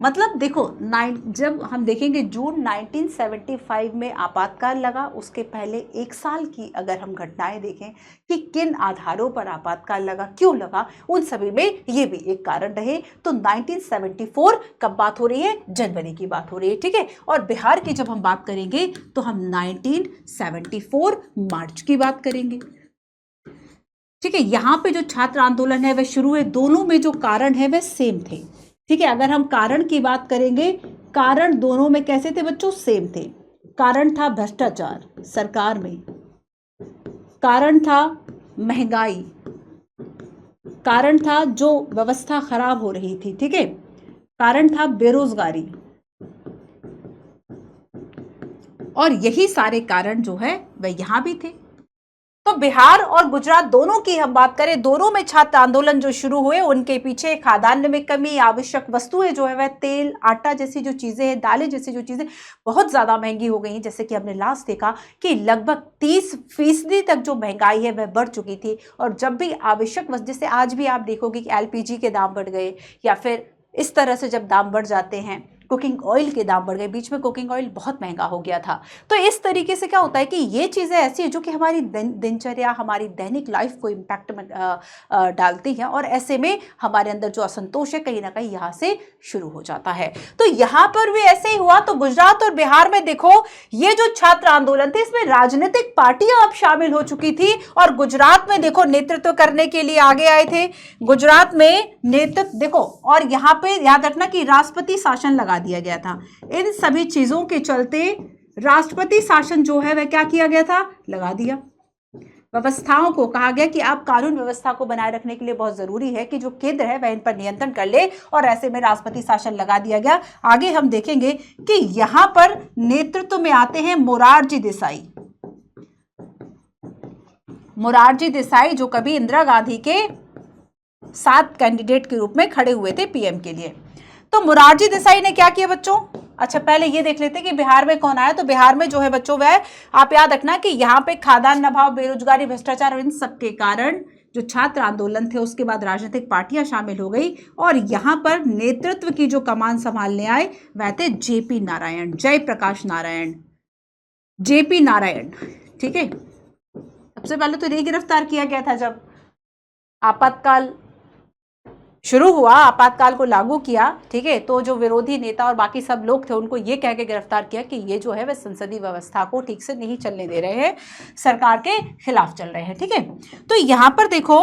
मतलब देखो जब हम देखेंगे जून 1975 में आपातकाल लगा, उसके पहले एक साल की अगर हम घटनाएं देखें कि किन आधारों पर आपातकाल लगा, क्यों लगा, उन सभी में ये भी एक कारण रहे। तो 1974 कब बात हो रही है? जनवरी की बात हो रही है। ठीक है, और बिहार की जब हम बात करेंगे तो हम 1974 मार्च की बात करेंगे। ठीक है, यहां पे जो छात्र आंदोलन है वह शुरू हुए, दोनों में जो कारण है वह सेम थे। ठीक है, अगर हम कारण की बात करेंगे, कारण दोनों में कैसे थे बच्चों? सेम थे। कारण था भ्रष्टाचार सरकार में, कारण था महंगाई, कारण था जो व्यवस्था खराब हो रही थी। ठीक है, कारण था बेरोजगारी, और यही सारे कारण जो है वह यहां भी थे। तो बिहार और गुजरात दोनों की हम बात करें, दोनों में छात्र आंदोलन जो शुरू हुए, उनके पीछे खाद्यान्न में कमी, आवश्यक वस्तुएं जो है वह तेल, आटा जैसी जो चीजें हैं, दालें जैसी जो चीजें बहुत ज्यादा महंगी हो गई हैं। जैसे कि हमने लास्ट देखा कि लगभग 30% तक जो महंगाई है वह बढ़ चुकी थी। और जब भी आवश्यक वस्तु, जैसे आज भी आप देखोगे कि LPG के दाम बढ़ गए, या फिर इस तरह से जब दाम बढ़ जाते हैं, कुकिंग ऑयल के दाम बढ़ गए, बीच में कुकिंग ऑयल बहुत महंगा हो गया था। तो इस तरीके से क्या होता है कि ये चीज़ें ऐसी है जो कि हमारी दिनचर्या, हमारी दैनिक लाइफ को इम्पैक्ट में डालती हैं, और ऐसे में हमारे अंदर जो असंतोष है कहीं ना कहीं यहाँ से शुरू हो जाता है। तो यहाँ पर भी ऐसे ही हुआ। तो गुजरात और बिहार में देखो, ये जो छात्र आंदोलन थे इसमें राजनीतिक पार्टियां अब शामिल हो चुकी थी, और गुजरात में देखो नेतृत्व करने के लिए आगे आए थे। गुजरात में नेतृत्व देखो, और यहाँ पे याद रखना कि राष्ट्रपति शासन लगा दिया गया था। इन सभी चीजों के चलते राष्ट्रपति शासन जो है वह क्या किया गया था, लगा दिया। व्यवस्थाओं को कहा गया कि आप कानून व्यवस्था को बनाए रखने के लिए बहुत जरूरी है कि जो केंद्र है वह इन पर नियंत्रण कर ले, और ऐसे में राष्ट्रपति शासन लगा दिया गया। आगे हम देखेंगे कि यहां पर नेतृत्व में आते हैं मोरारजी देसाई। मोरारजी देसाई जो कभी इंदिरा गांधी के साथ कैंडिडेट के रूप में खड़े हुए थे पीएम के लिए। तो मोरारजी देसाई ने क्या किया बच्चों, अच्छा पहले ये देख लेते हैं कि बिहार में कौन आया। तो बिहार में जो है बच्चों वह आप याद रखना कि यहाँ पे खाद्यान्न अभाव, बेरोजगारी, भ्रष्टाचार और इन सब के कारण जो छात्र आंदोलन थे उसके बाद राजनीतिक पार्टियां शामिल हो गई, और यहाँ पर नेतृत्व की जो कमान संभालने आए वह थे जेपी नारायण, जयप्रकाश नारायण, जेपी नारायण। ठीक है, सबसे पहले तो इन्हें गिरफ्तार किया गया था जब आपातकाल शुरू हुआ, आपातकाल को लागू किया। ठीक है, तो जो विरोधी नेता और बाकी सब लोग थे उनको ये कह के गिरफ्तार किया कि ये जो है वह संसदीय व्यवस्था को ठीक से नहीं चलने दे रहे हैं, सरकार के खिलाफ चल रहे हैं। ठीक है, तो यहां पर देखो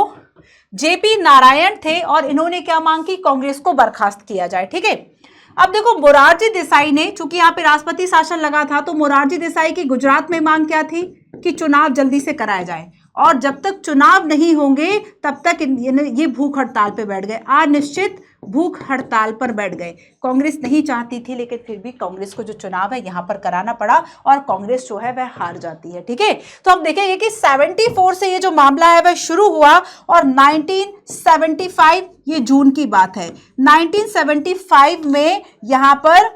जेपी नारायण थे और इन्होंने क्या मांग की, कांग्रेस को बर्खास्त किया जाए। ठीक है, अब देखो मोरारजी देसाई ने, चूंकि यहाँ पे राष्ट्रपति शासन लगा था, तो मोरारजी देसाई की गुजरात में मांग क्या थी कि चुनाव जल्दी से कराया जाए, और जब तक चुनाव नहीं होंगे तब तक ये भूख हड़ताल पे बैठ गए, अनिश्चित भूख हड़ताल पर बैठ गए। कांग्रेस नहीं चाहती थी, लेकिन फिर भी कांग्रेस को जो चुनाव है यहाँ पर कराना पड़ा, और कांग्रेस जो है वह हार जाती है। ठीक है, तो हम देखेंगे कि 74 से ये जो मामला है वह शुरू हुआ, और 1975 ये जून की बात है, 1975 में यहाँ पर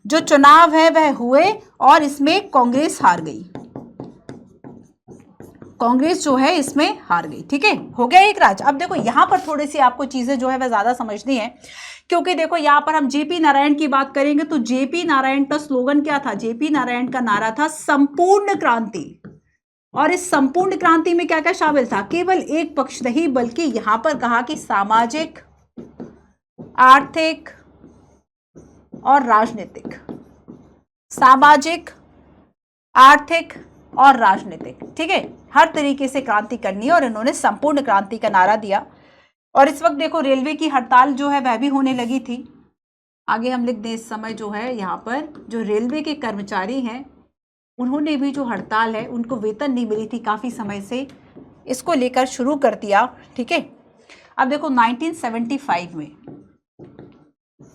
जो चुनाव है वह हुए, और इसमें कांग्रेस हार गई, कांग्रेस जो है इसमें हार गई। ठीक है, हो गया एक राज्य। अब देखो यहां पर थोड़ी सी आपको चीजें जो है वह ज्यादा समझनी है, क्योंकि देखो यहां पर हम जेपी नारायण की बात करेंगे। तो जेपी नारायण का स्लोगन क्या था, जेपी नारायण का नारा था संपूर्ण क्रांति, और इस संपूर्ण क्रांति में क्या क्या शामिल था, केवल एक पक्ष नहीं बल्कि यहां पर कहा कि सामाजिक, आर्थिक और राजनीतिक, सामाजिक, आर्थिक और राजनीतिक। ठीक है, हर तरीके से क्रांति करनी है, और इन्होंने संपूर्ण क्रांति का नारा दिया। और इस वक्त देखो रेलवे की हड़ताल जो है वह भी होने लगी थी। आगे हम लिख दें, इस समय जो है यहाँ पर जो रेलवे के कर्मचारी हैं उन्होंने भी जो हड़ताल है, उनको वेतन नहीं मिली थी काफ़ी समय से, इसको लेकर शुरू कर दिया। ठीक है, अब देखो 1975 में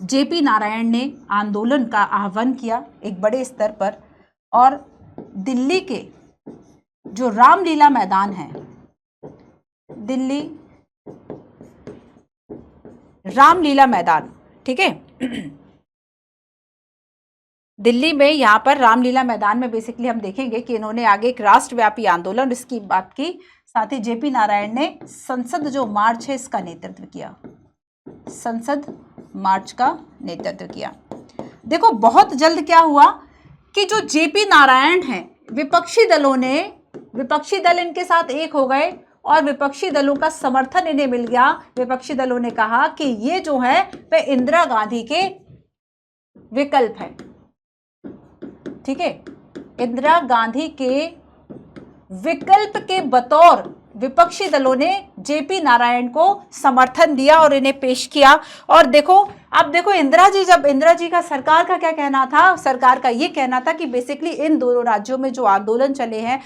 जेपी नारायण ने आंदोलन का आह्वान किया एक बड़े स्तर पर, और दिल्ली के जो रामलीला मैदान है, दिल्ली रामलीला मैदान, ठीक है, दिल्ली में यहाँ पर रामलीला मैदान में बेसिकली हम देखेंगे कि इन्होंने आगे एक राष्ट्रव्यापी आंदोलन इसकी बात की। साथ ही जेपी नारायण ने संसद जो मार्च है इसका नेतृत्व किया, संसद मार्च का नेतृत्व किया। देखो बहुत जल्द क्या हुआ कि जो जेपी नारायण हैं, विपक्षी दल इनके साथ एक हो गए, और विपक्षी दलों का समर्थन इन्हें मिल गया। विपक्षी दलों ने कहा कि ये जो है वह इंदिरा गांधी के विकल्प है। ठीक है, इंदिरा गांधी के विकल्प के बतौर विपक्षी दलों ने जेपी नारायण को समर्थन दिया और इन्हें पेश किया। और देखो अब देखो इंदिरा जी का सरकार का क्या कहना था, सरकार का ये कहना था कि बेसिकली इन दोनों राज्यों में जो आंदोलन चले हैं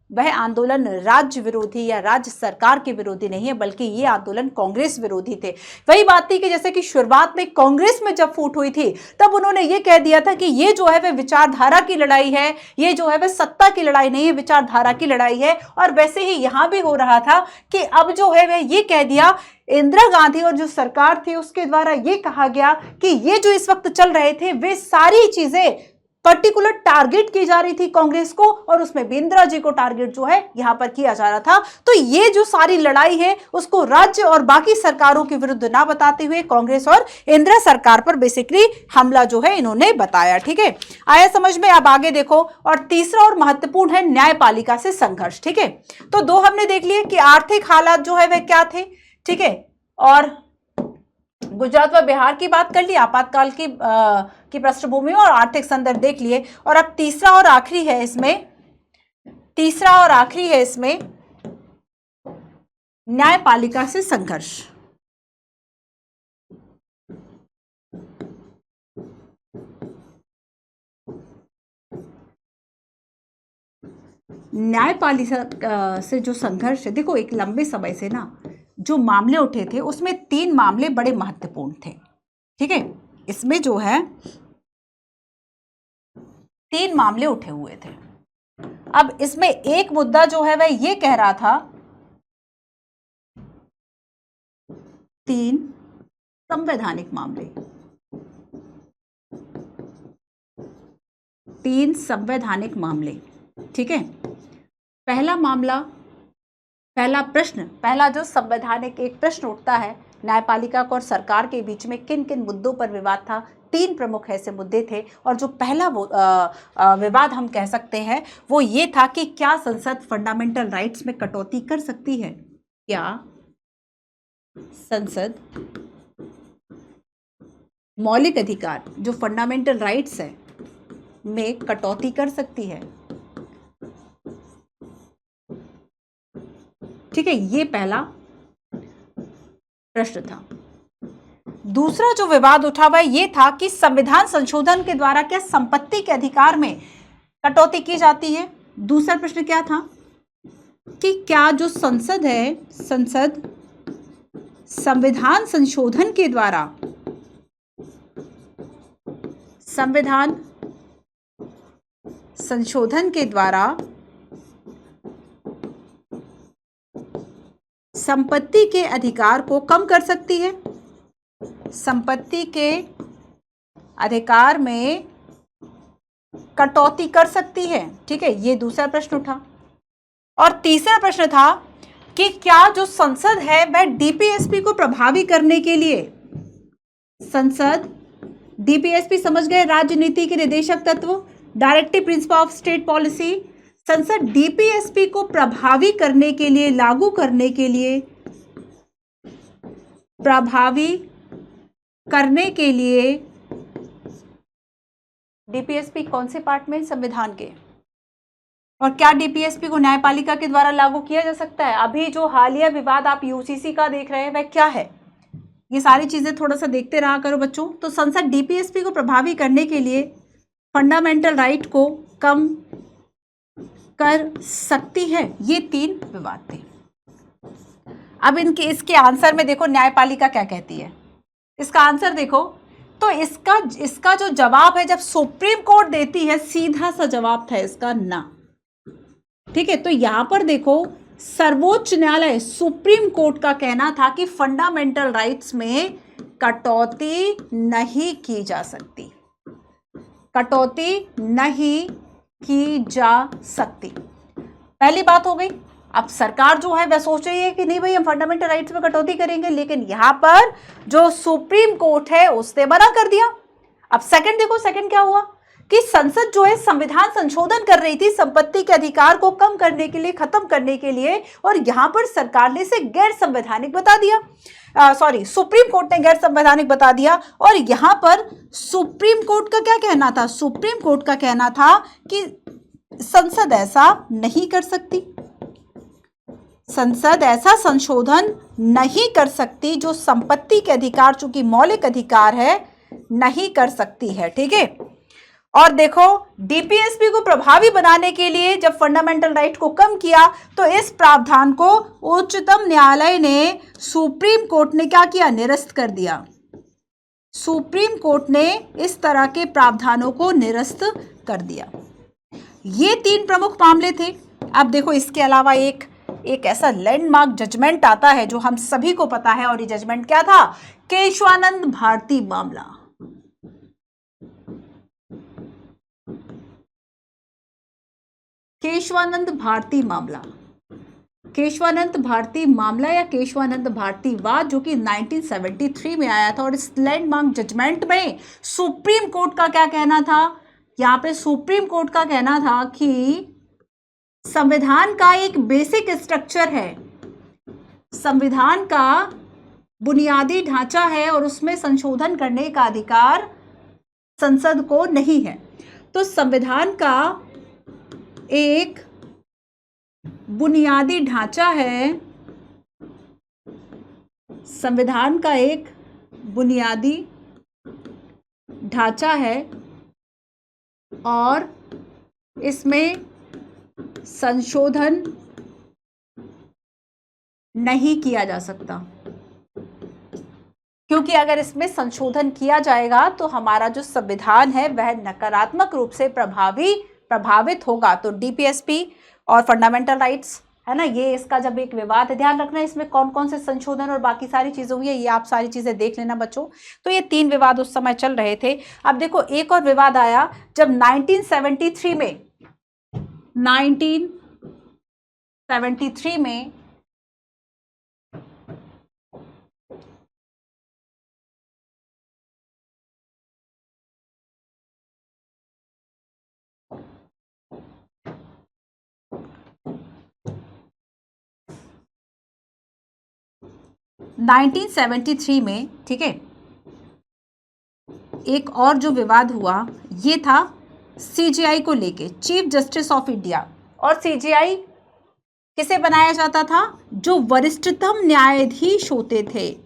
वह आंदोलन राज्य विरोधी या राज्य सरकार के विरोधी नहीं है, बल्कि ये आंदोलन कांग्रेस विरोधी थे। वही बात थी कि जैसे कि शुरुआत में कांग्रेस में जब फूट हुई थी तब उन्होंने ये कह दिया था कि ये जो है वह विचारधारा की लड़ाई है, ये जो है वह सत्ता की लड़ाई नहीं है, विचारधारा की लड़ाई है। और वैसे ही यहां भी हो रहा था कि अब जो है वह ये कह दिया, इंदिरा गांधी और जो सरकार थी उसके द्वारा ये कहा गया कि ये जो इस वक्त चल रहे थे वे सारी चीजें पर्टिकुलर टारगेट की जा रही थी कांग्रेस को, और उसमें भी इंदिरा जी को टारगेट जो है यहां पर किया जा रहा था। तो ये जो सारी लड़ाई है उसको राज्य और बाकी सरकारों के विरुद्ध ना बताते हुए कांग्रेस और इंदिरा सरकार पर बेसिकली हमला जो है इन्होंने बताया। ठीक है, आया समझ में? अब आगे देखो, और तीसरा और महत्वपूर्ण है न्यायपालिका से संघर्ष। ठीक है, तो दो हमने देख लिए कि आर्थिक हालात जो है वह क्या थे। ठीक है, और गुजरात व बिहार की बात कर ली, आपातकाल की पृष्ठभूमि और आर्थिक संदर्भ देख लिए। और अब तीसरा और आखिरी है इसमें न्यायपालिका से संघर्ष। न्यायपालिका से जो संघर्ष है, देखो एक लंबे समय से ना जो मामले उठे थे उसमें 3 मामले बड़े महत्वपूर्ण थे। ठीक है, इसमें जो है 3 मामले उठे हुए थे। अब इसमें एक मुद्दा जो है वह ये कह रहा था 3 संवैधानिक मामले, 3 संवैधानिक मामले। ठीक है, पहला जो संवैधानिक एक प्रश्न उठता है न्यायपालिका को और सरकार के बीच में किन किन मुद्दों पर विवाद था। 3 प्रमुख ऐसे मुद्दे थे, और जो पहला विवाद हम कह सकते हैं वो ये था कि क्या संसद फंडामेंटल राइट्स में कटौती कर सकती है, क्या संसद मौलिक अधिकार जो फंडामेंटल राइट्स है में कटौती कर सकती है। ठीक है, ये पहला प्रश्न था। दूसरा जो विवाद उठा वह ये था कि संविधान संशोधन के द्वारा क्या संपत्ति के अधिकार में कटौती की जाती है। दूसरा प्रश्न क्या था कि क्या जो संसद है, संसद संविधान संशोधन के द्वारा संपत्ति के अधिकार को कम कर सकती है, संपत्ति के अधिकार में कटौती कर सकती है। ठीक है, ये दूसरा प्रश्न उठा। और तीसरा प्रश्न था कि क्या जो संसद है वह डीपीएसपी को प्रभावी करने के लिए, संसद डीपीएसपी समझ गए, राजनीति के निदेशक तत्व, directive principle of state policy, संसद डीपीएसपी को प्रभावी करने के लिए, लागू करने के लिए, प्रभावी करने के लिए डीपीएसपी कौन से पार्ट में, संविधान के, और क्या डीपीएसपी को न्यायपालिका के द्वारा लागू किया जा सकता है। अभी जो हालिया विवाद आप यूसीसी का देख रहे हैं वह क्या है, ये सारी चीजें थोड़ा सा देखते रहा करो बच्चों। तो संसद डीपीएसपी को प्रभावी करने के लिए फंडामेंटल राइट को कम कर सकती है, ये 3 विवाद थे। अब इसके आंसर में देखो न्यायपालिका क्या कहती है, इसका आंसर देखो। तो इसका जो जवाब है, जब सुप्रीम कोर्ट देती है, सीधा सा जवाब था इसका ना। ठीक है, तो यहां पर देखो सर्वोच्च न्यायालय सुप्रीम कोर्ट का कहना था कि फंडामेंटल राइट्स में कटौती नहीं की जा सकती, कटौती नहीं की जा सकती। पहली बात हो गई। अब सरकार जो है वह सोच रही है कि नहीं भाई हम फंडामेंटल राइट्स में कटौती करेंगे, लेकिन यहां पर जो सुप्रीम कोर्ट है उसने मना कर दिया। अब सेकंड देखो, सेकंड क्या हुआ कि संसद जो है संविधान संशोधन कर रही थी संपत्ति के अधिकार को कम करने के लिए, खत्म करने के लिए, और यहां पर सरकार ने इसे गैर संवैधानिक बता दिया। सुप्रीम कोर्ट ने गैर संवैधानिक बता दिया। और यहां पर सुप्रीम कोर्ट का क्या कहना था, सुप्रीम कोर्ट का कहना था कि संसद ऐसा नहीं कर सकती, संसद ऐसा संशोधन नहीं कर सकती जो संपत्ति के अधिकार, चूंकि मौलिक अधिकार है, नहीं कर सकती है। ठीक है, और देखो डीपीएसपी को प्रभावी बनाने के लिए जब फंडामेंटल राइट को कम किया तो इस प्रावधान को उच्चतम न्यायालय ने, सुप्रीम कोर्ट ने क्या किया, निरस्त कर दिया। सुप्रीम कोर्ट ने इस तरह के प्रावधानों को निरस्त कर दिया। ये 3 प्रमुख मामले थे। अब देखो इसके अलावा एक ऐसा लैंडमार्क जजमेंट आता है जो हम सभी को पता है, और ये जजमेंट क्या था, केशवानंद भारती मामला। केशवानंद भारती मामला, केशवानंद भारती मामला या केशवानंद भारती वाद, जो कि 1973 में आया था। और इस लैंडमार्क जजमेंट में सुप्रीम कोर्ट का क्या कहना था? यहाँ पे सुप्रीम कोर्ट का कहना था कि संविधान का एक बेसिक स्ट्रक्चर है, संविधान का बुनियादी ढांचा है और उसमें संशोधन करने का अधिकार संसद को नहीं है। तो संविधान का एक बुनियादी ढांचा है, संविधान का एक बुनियादी ढांचा है और इसमें संशोधन नहीं किया जा सकता, क्योंकि अगर इसमें संशोधन किया जाएगा तो हमारा जो संविधान है वह नकारात्मक रूप से प्रभावित होगा। तो डीपीएसपी और फंडामेंटल राइट्स है ना, ये इसका जब एक विवाद है, ध्यान रखना इसमें कौन कौन से संशोधन और बाकी सारी चीजें हुई है, ये आप सारी चीजें देख लेना बच्चों। तो ये 3 विवाद उस समय चल रहे थे। अब देखो एक और विवाद आया जब 1973 में 1973 में, ठीक है, एक और जो विवाद हुआ ये था सीजेआई को लेके, चीफ जस्टिस ऑफ इंडिया। और सीजेआई किसे बनाया जाता था? जो वरिष्ठतम न्यायाधीश होते थे,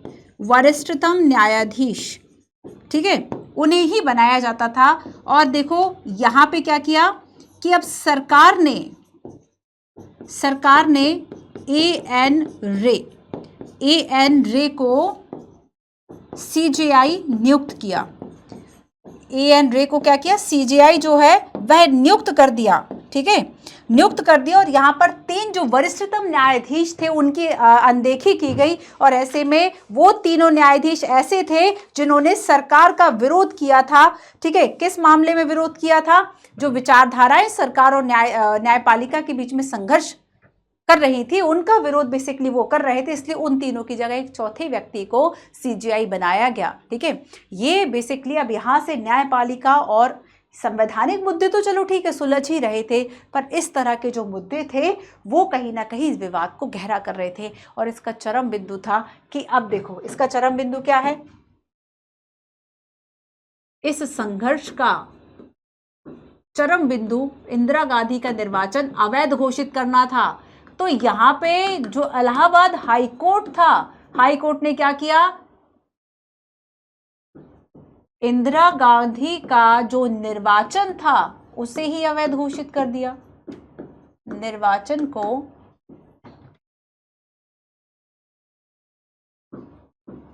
वरिष्ठतम न्यायाधीश, ठीक है, उन्हें ही बनाया जाता था। और देखो यहां पे क्या किया कि अब सरकार ने ए एन रे को सीजेआई नियुक्त किया। ए एन रे को क्या किया? सीजेआई जो है वह नियुक्त कर दिया, ठीक है, नियुक्त कर दिया। और यहाँ पर 3 जो वरिष्ठतम न्यायाधीश थे उनकी अनदेखी की गई। और ऐसे में वो तीनों न्यायाधीश ऐसे थे जिन्होंने सरकार का विरोध किया था, ठीक है। किस मामले में विरोध किया था? जो विचारधाराएं सरकार और न्यायपालिका के बीच में संघर्ष कर रही थी, उनका विरोध बेसिकली वो कर रहे थे, इसलिए उन तीनों की जगह एक चौथे व्यक्ति को सीजेआई बनाया गया, ठीक है। ये बेसिकली अब यहाँ से न्यायपालिका और संवैधानिक मुद्दे तो चलो ठीक है सुलझ ही रहे थे, पर इस तरह के जो मुद्दे थे वो कहीं ना कहीं इस विवाद को गहरा कर रहे थे। और इसका चरम बिंदु था कि अब देखो इसका चरम बिंदु क्या है? इस संघर्ष का चरम बिंदु इंदिरा गांधी का निर्वाचन अवैध घोषित करना था। तो यहां पे जो इलाहाबाद हाई कोर्ट था, हाई कोर्ट ने क्या किया? इंदिरा गांधी का जो निर्वाचन था उसे ही अवैध घोषित कर दिया, निर्वाचन को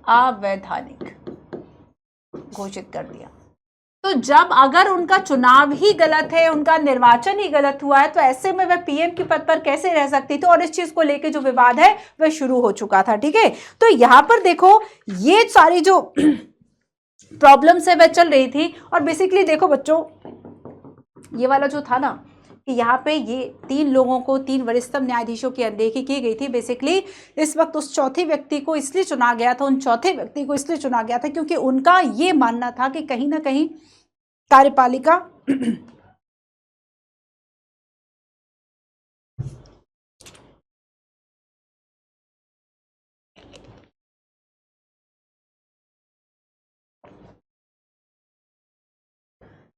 अवैधानिक घोषित कर दिया। तो जब अगर उनका चुनाव ही गलत है, उनका निर्वाचन ही गलत हुआ है, तो ऐसे में वह पीएम के पद पर कैसे रह सकती थी? और इस चीज को लेके जो विवाद है वह शुरू हो चुका था, ठीक है। तो यहां पर देखो ये सारी जो प्रॉब्लम्स है वह चल रही थी। और बेसिकली देखो बच्चों ये वाला जो था ना कि यहाँ पे ये 3 लोगों को, 3 वरिष्ठतम न्यायाधीशों की अनदेखी की गई थी। बेसिकली इस वक्त उस चौथे व्यक्ति को इसलिए चुना गया था, उन चौथे व्यक्ति को इसलिए चुना गया था क्योंकि उनका ये मानना था कि कहीं ना कहीं कार्यपालिका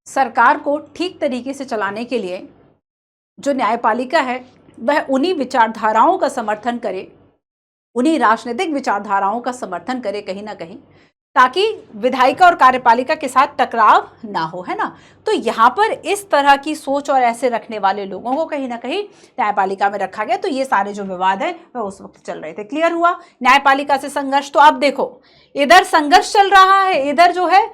सरकार को ठीक तरीके से चलाने के लिए जो न्यायपालिका है वह उन्हीं विचारधाराओं का समर्थन करे, उन्हीं राजनीतिक विचारधाराओं का समर्थन करे कहीं ना कहीं, ताकि विधायिका और कार्यपालिका के साथ टकराव ना हो, है ना। तो यहाँ पर इस तरह की सोच और ऐसे रखने वाले लोगों को कहीं ना कहीं न्यायपालिका में रखा गया। तो ये सारे जो विवाद है वह उस वक्त चल रहे थे। क्लियर हुआ? न्यायपालिका से संघर्ष। तो अब देखो इधर संघर्ष चल रहा है, इधर जो है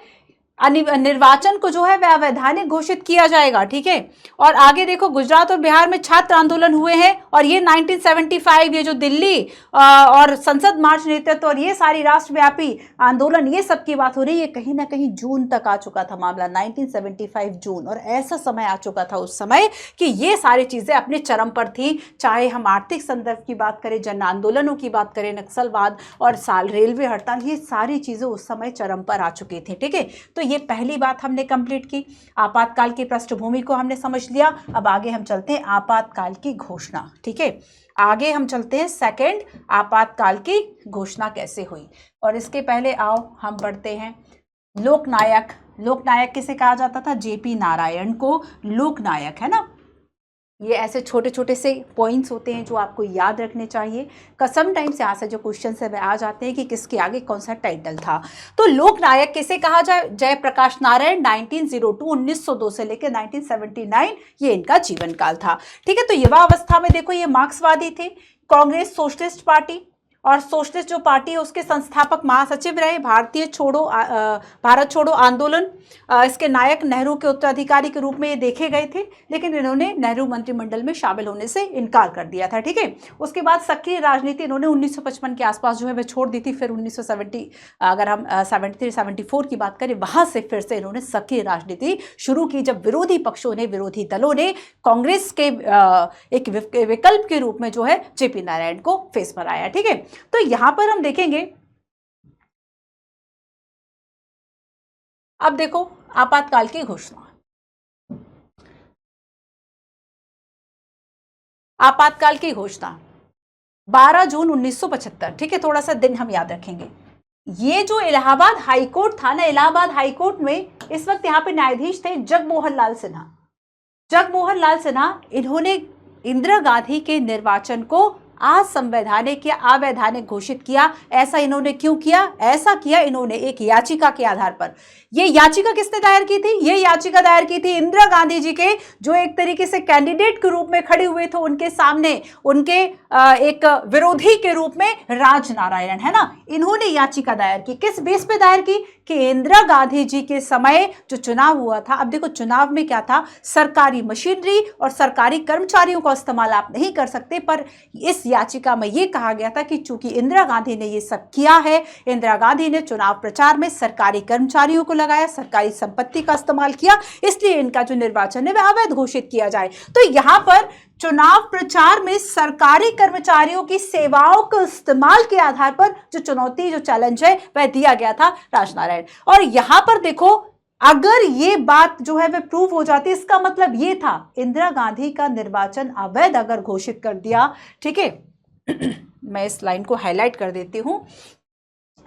निर्वाचन को जो है वह अवैधानिक घोषित किया जाएगा। ठीक है, और आगे देखो गुजरात और बिहार में छात्र आंदोलन हुए हैं और ये 1975 ये जो दिल्ली और संसद मार्च नेतृत्व और ये सारी राष्ट्रव्यापी आंदोलन ये सब की बात हो रही है, कहीं ना कहीं जून तक आ चुका था मामला, 1975 जून, और ऐसा समय आ चुका था उस समय कि ये सारी चीजें अपने चरम पर थी। चाहे हम आर्थिक संदर्भ की बात करें, जन आंदोलनों की बात करें, नक्सलवाद और रेलवे हड़ताल, ये सारी चीजें उस समय चरम पर आ चुकी थी। ठीक है, तो ये पहली बात हमने कंप्लीट की, आपातकाल की पृष्ठभूमि को हमने समझ लिया। अब आगे हम चलते हैं आपातकाल की घोषणा। ठीक है, आगे हम चलते हैं सेकंड, आपातकाल की घोषणा कैसे हुई। और इसके पहले आओ हम पढ़ते हैं लोकनायक। लोकनायक किसे कहा जाता था? जेपी नारायण को लोकनायक, है ना। ये ऐसे छोटे छोटे से पॉइंट्स होते हैं जो आपको याद रखने चाहिए। समटाइम्स यहाँ से जो क्वेश्चन है वह आ जाते हैं कि किसके आगे कौन सा टाइटल था। तो लोकनायक किसे कहा जाए? जयप्रकाश नारायण, 1902 1902 से लेकर 1979 ये इनका जीवन काल था। ठीक है, तो युवा अवस्था में देखो ये मार्क्सवादी थे, कांग्रेस सोशलिस्ट पार्टी, और सोशलिस्ट जो पार्टी है उसके संस्थापक महासचिव रहे। भारत छोड़ो आंदोलन, इसके नायक नेहरू के उत्तराधिकारी के रूप में ये देखे गए थे, लेकिन इन्होंने नेहरू मंत्रिमंडल में शामिल होने से इनकार कर दिया था। ठीक है, उसके बाद सक्रिय राजनीति इन्होंने 1955 के आसपास जो है वह छोड़ दी थी। फिर 1970 अगर हम 73-74 की बात करें, वहां से फिर से इन्होंने सक्रिय राजनीति शुरू की, जब विरोधी पक्षों ने, विरोधी दलों ने कांग्रेस के एक विकल्प के रूप में जो है जेपी नारायण को फेस बनाया। ठीक है, तो यहां पर हम देखेंगे, अब देखो आपातकाल की घोषणा। आपातकाल की घोषणा 12 जून 1975। ठीक है, थोड़ा सा दिन हम याद रखेंगे। ये जो इलाहाबाद हाईकोर्ट था ना, इलाहाबाद हाईकोर्ट में इस वक्त यहां पे न्यायाधीश थे जगमोहन लाल सिन्हा। जगमोहन लाल सिन्हा, इन्होंने इंदिरा गांधी के निर्वाचन को असंवैधानिक या अवैधानिक घोषित किया। ऐसा इन्होंने क्यों किया? ऐसा किया इन्होंने एक याचिका के आधार पर। ये याचिका किसने दायर की थी? ये याचिका दायर की थी इंदिरा गांधी जी के, जो एक तरीके से कैंडिडेट के रूप में खड़े हुए थे उनके सामने, उनके एक विरोधी के रूप में राजनारायण, है ना। इन्होंने याचिका दायर की, किस बेस पे दायर की? कि इंदिरा गांधी जी के समय जो चुनाव हुआ था, अब देखो चुनाव में क्या था, सरकारी मशीनरी और सरकारी कर्मचारियों का इस्तेमाल आप नहीं कर सकते, पर इस याचिका में यह कहा गया था कि चूंकि इंदिरा गांधी ने यह सब किया है, इंदिरा गांधी ने चुनाव प्रचार में सरकारी कर्मचारियों को लगाया, सरकारी संपत्ति का इस्तेमाल किया, इसलिए इनका जो निर्वाचन है वह अवैध घोषित किया जाए। तो यहां पर चुनाव प्रचार में सरकारी कर्मचारियों की सेवाओं के इस्तेमाल के आधार पर जो चुनौती, जो चैलेंज है वह दिया गया था राजनारायण। और यहां पर देखो, अगर ये बात जो है वह प्रूव हो जाती, इसका मतलब ये था इंदिरा गांधी का निर्वाचन अवैध अगर घोषित कर दिया। ठीक है, मैं इस लाइन को हाईलाइट कर देती हूं,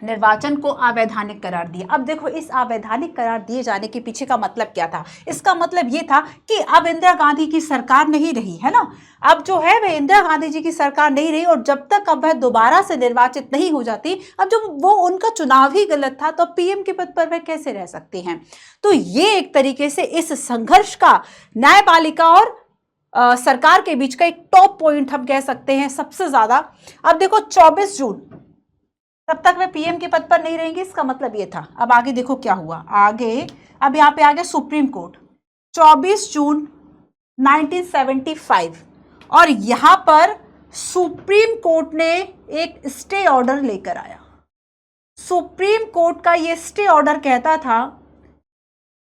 निर्वाचन को अवैधानिक करार दिया। अब देखो इस अवैधानिक करार दिए जाने के पीछे का मतलब क्या था? इसका मतलब यह था कि अब इंदिरा गांधी की सरकार नहीं रही, है ना। अब जो है वह इंदिरा गांधी जी की सरकार नहीं रही, और जब तक अब वह दोबारा से निर्वाचित नहीं हो जाती, अब जब वो उनका चुनाव ही गलत था, तो पीएम के पद पर वह कैसे रह सकते हैं? तो ये एक तरीके से इस संघर्ष का न्यायपालिका और सरकार के बीच का एक टॉप पॉइंट हम कह सकते हैं, सबसे ज्यादा। अब देखो 24 जून, तब तक वे पीएम के पद पर नहीं रहेंगे, इसका मतलब ये था। अब आगे देखो क्या हुआ आगे, अब यहां पे आ गया सुप्रीम कोर्ट, 24 जून 1975, और यहां पर सुप्रीम कोर्ट ने एक स्टे ऑर्डर लेकर आया। सुप्रीम कोर्ट का ये स्टे ऑर्डर कहता था,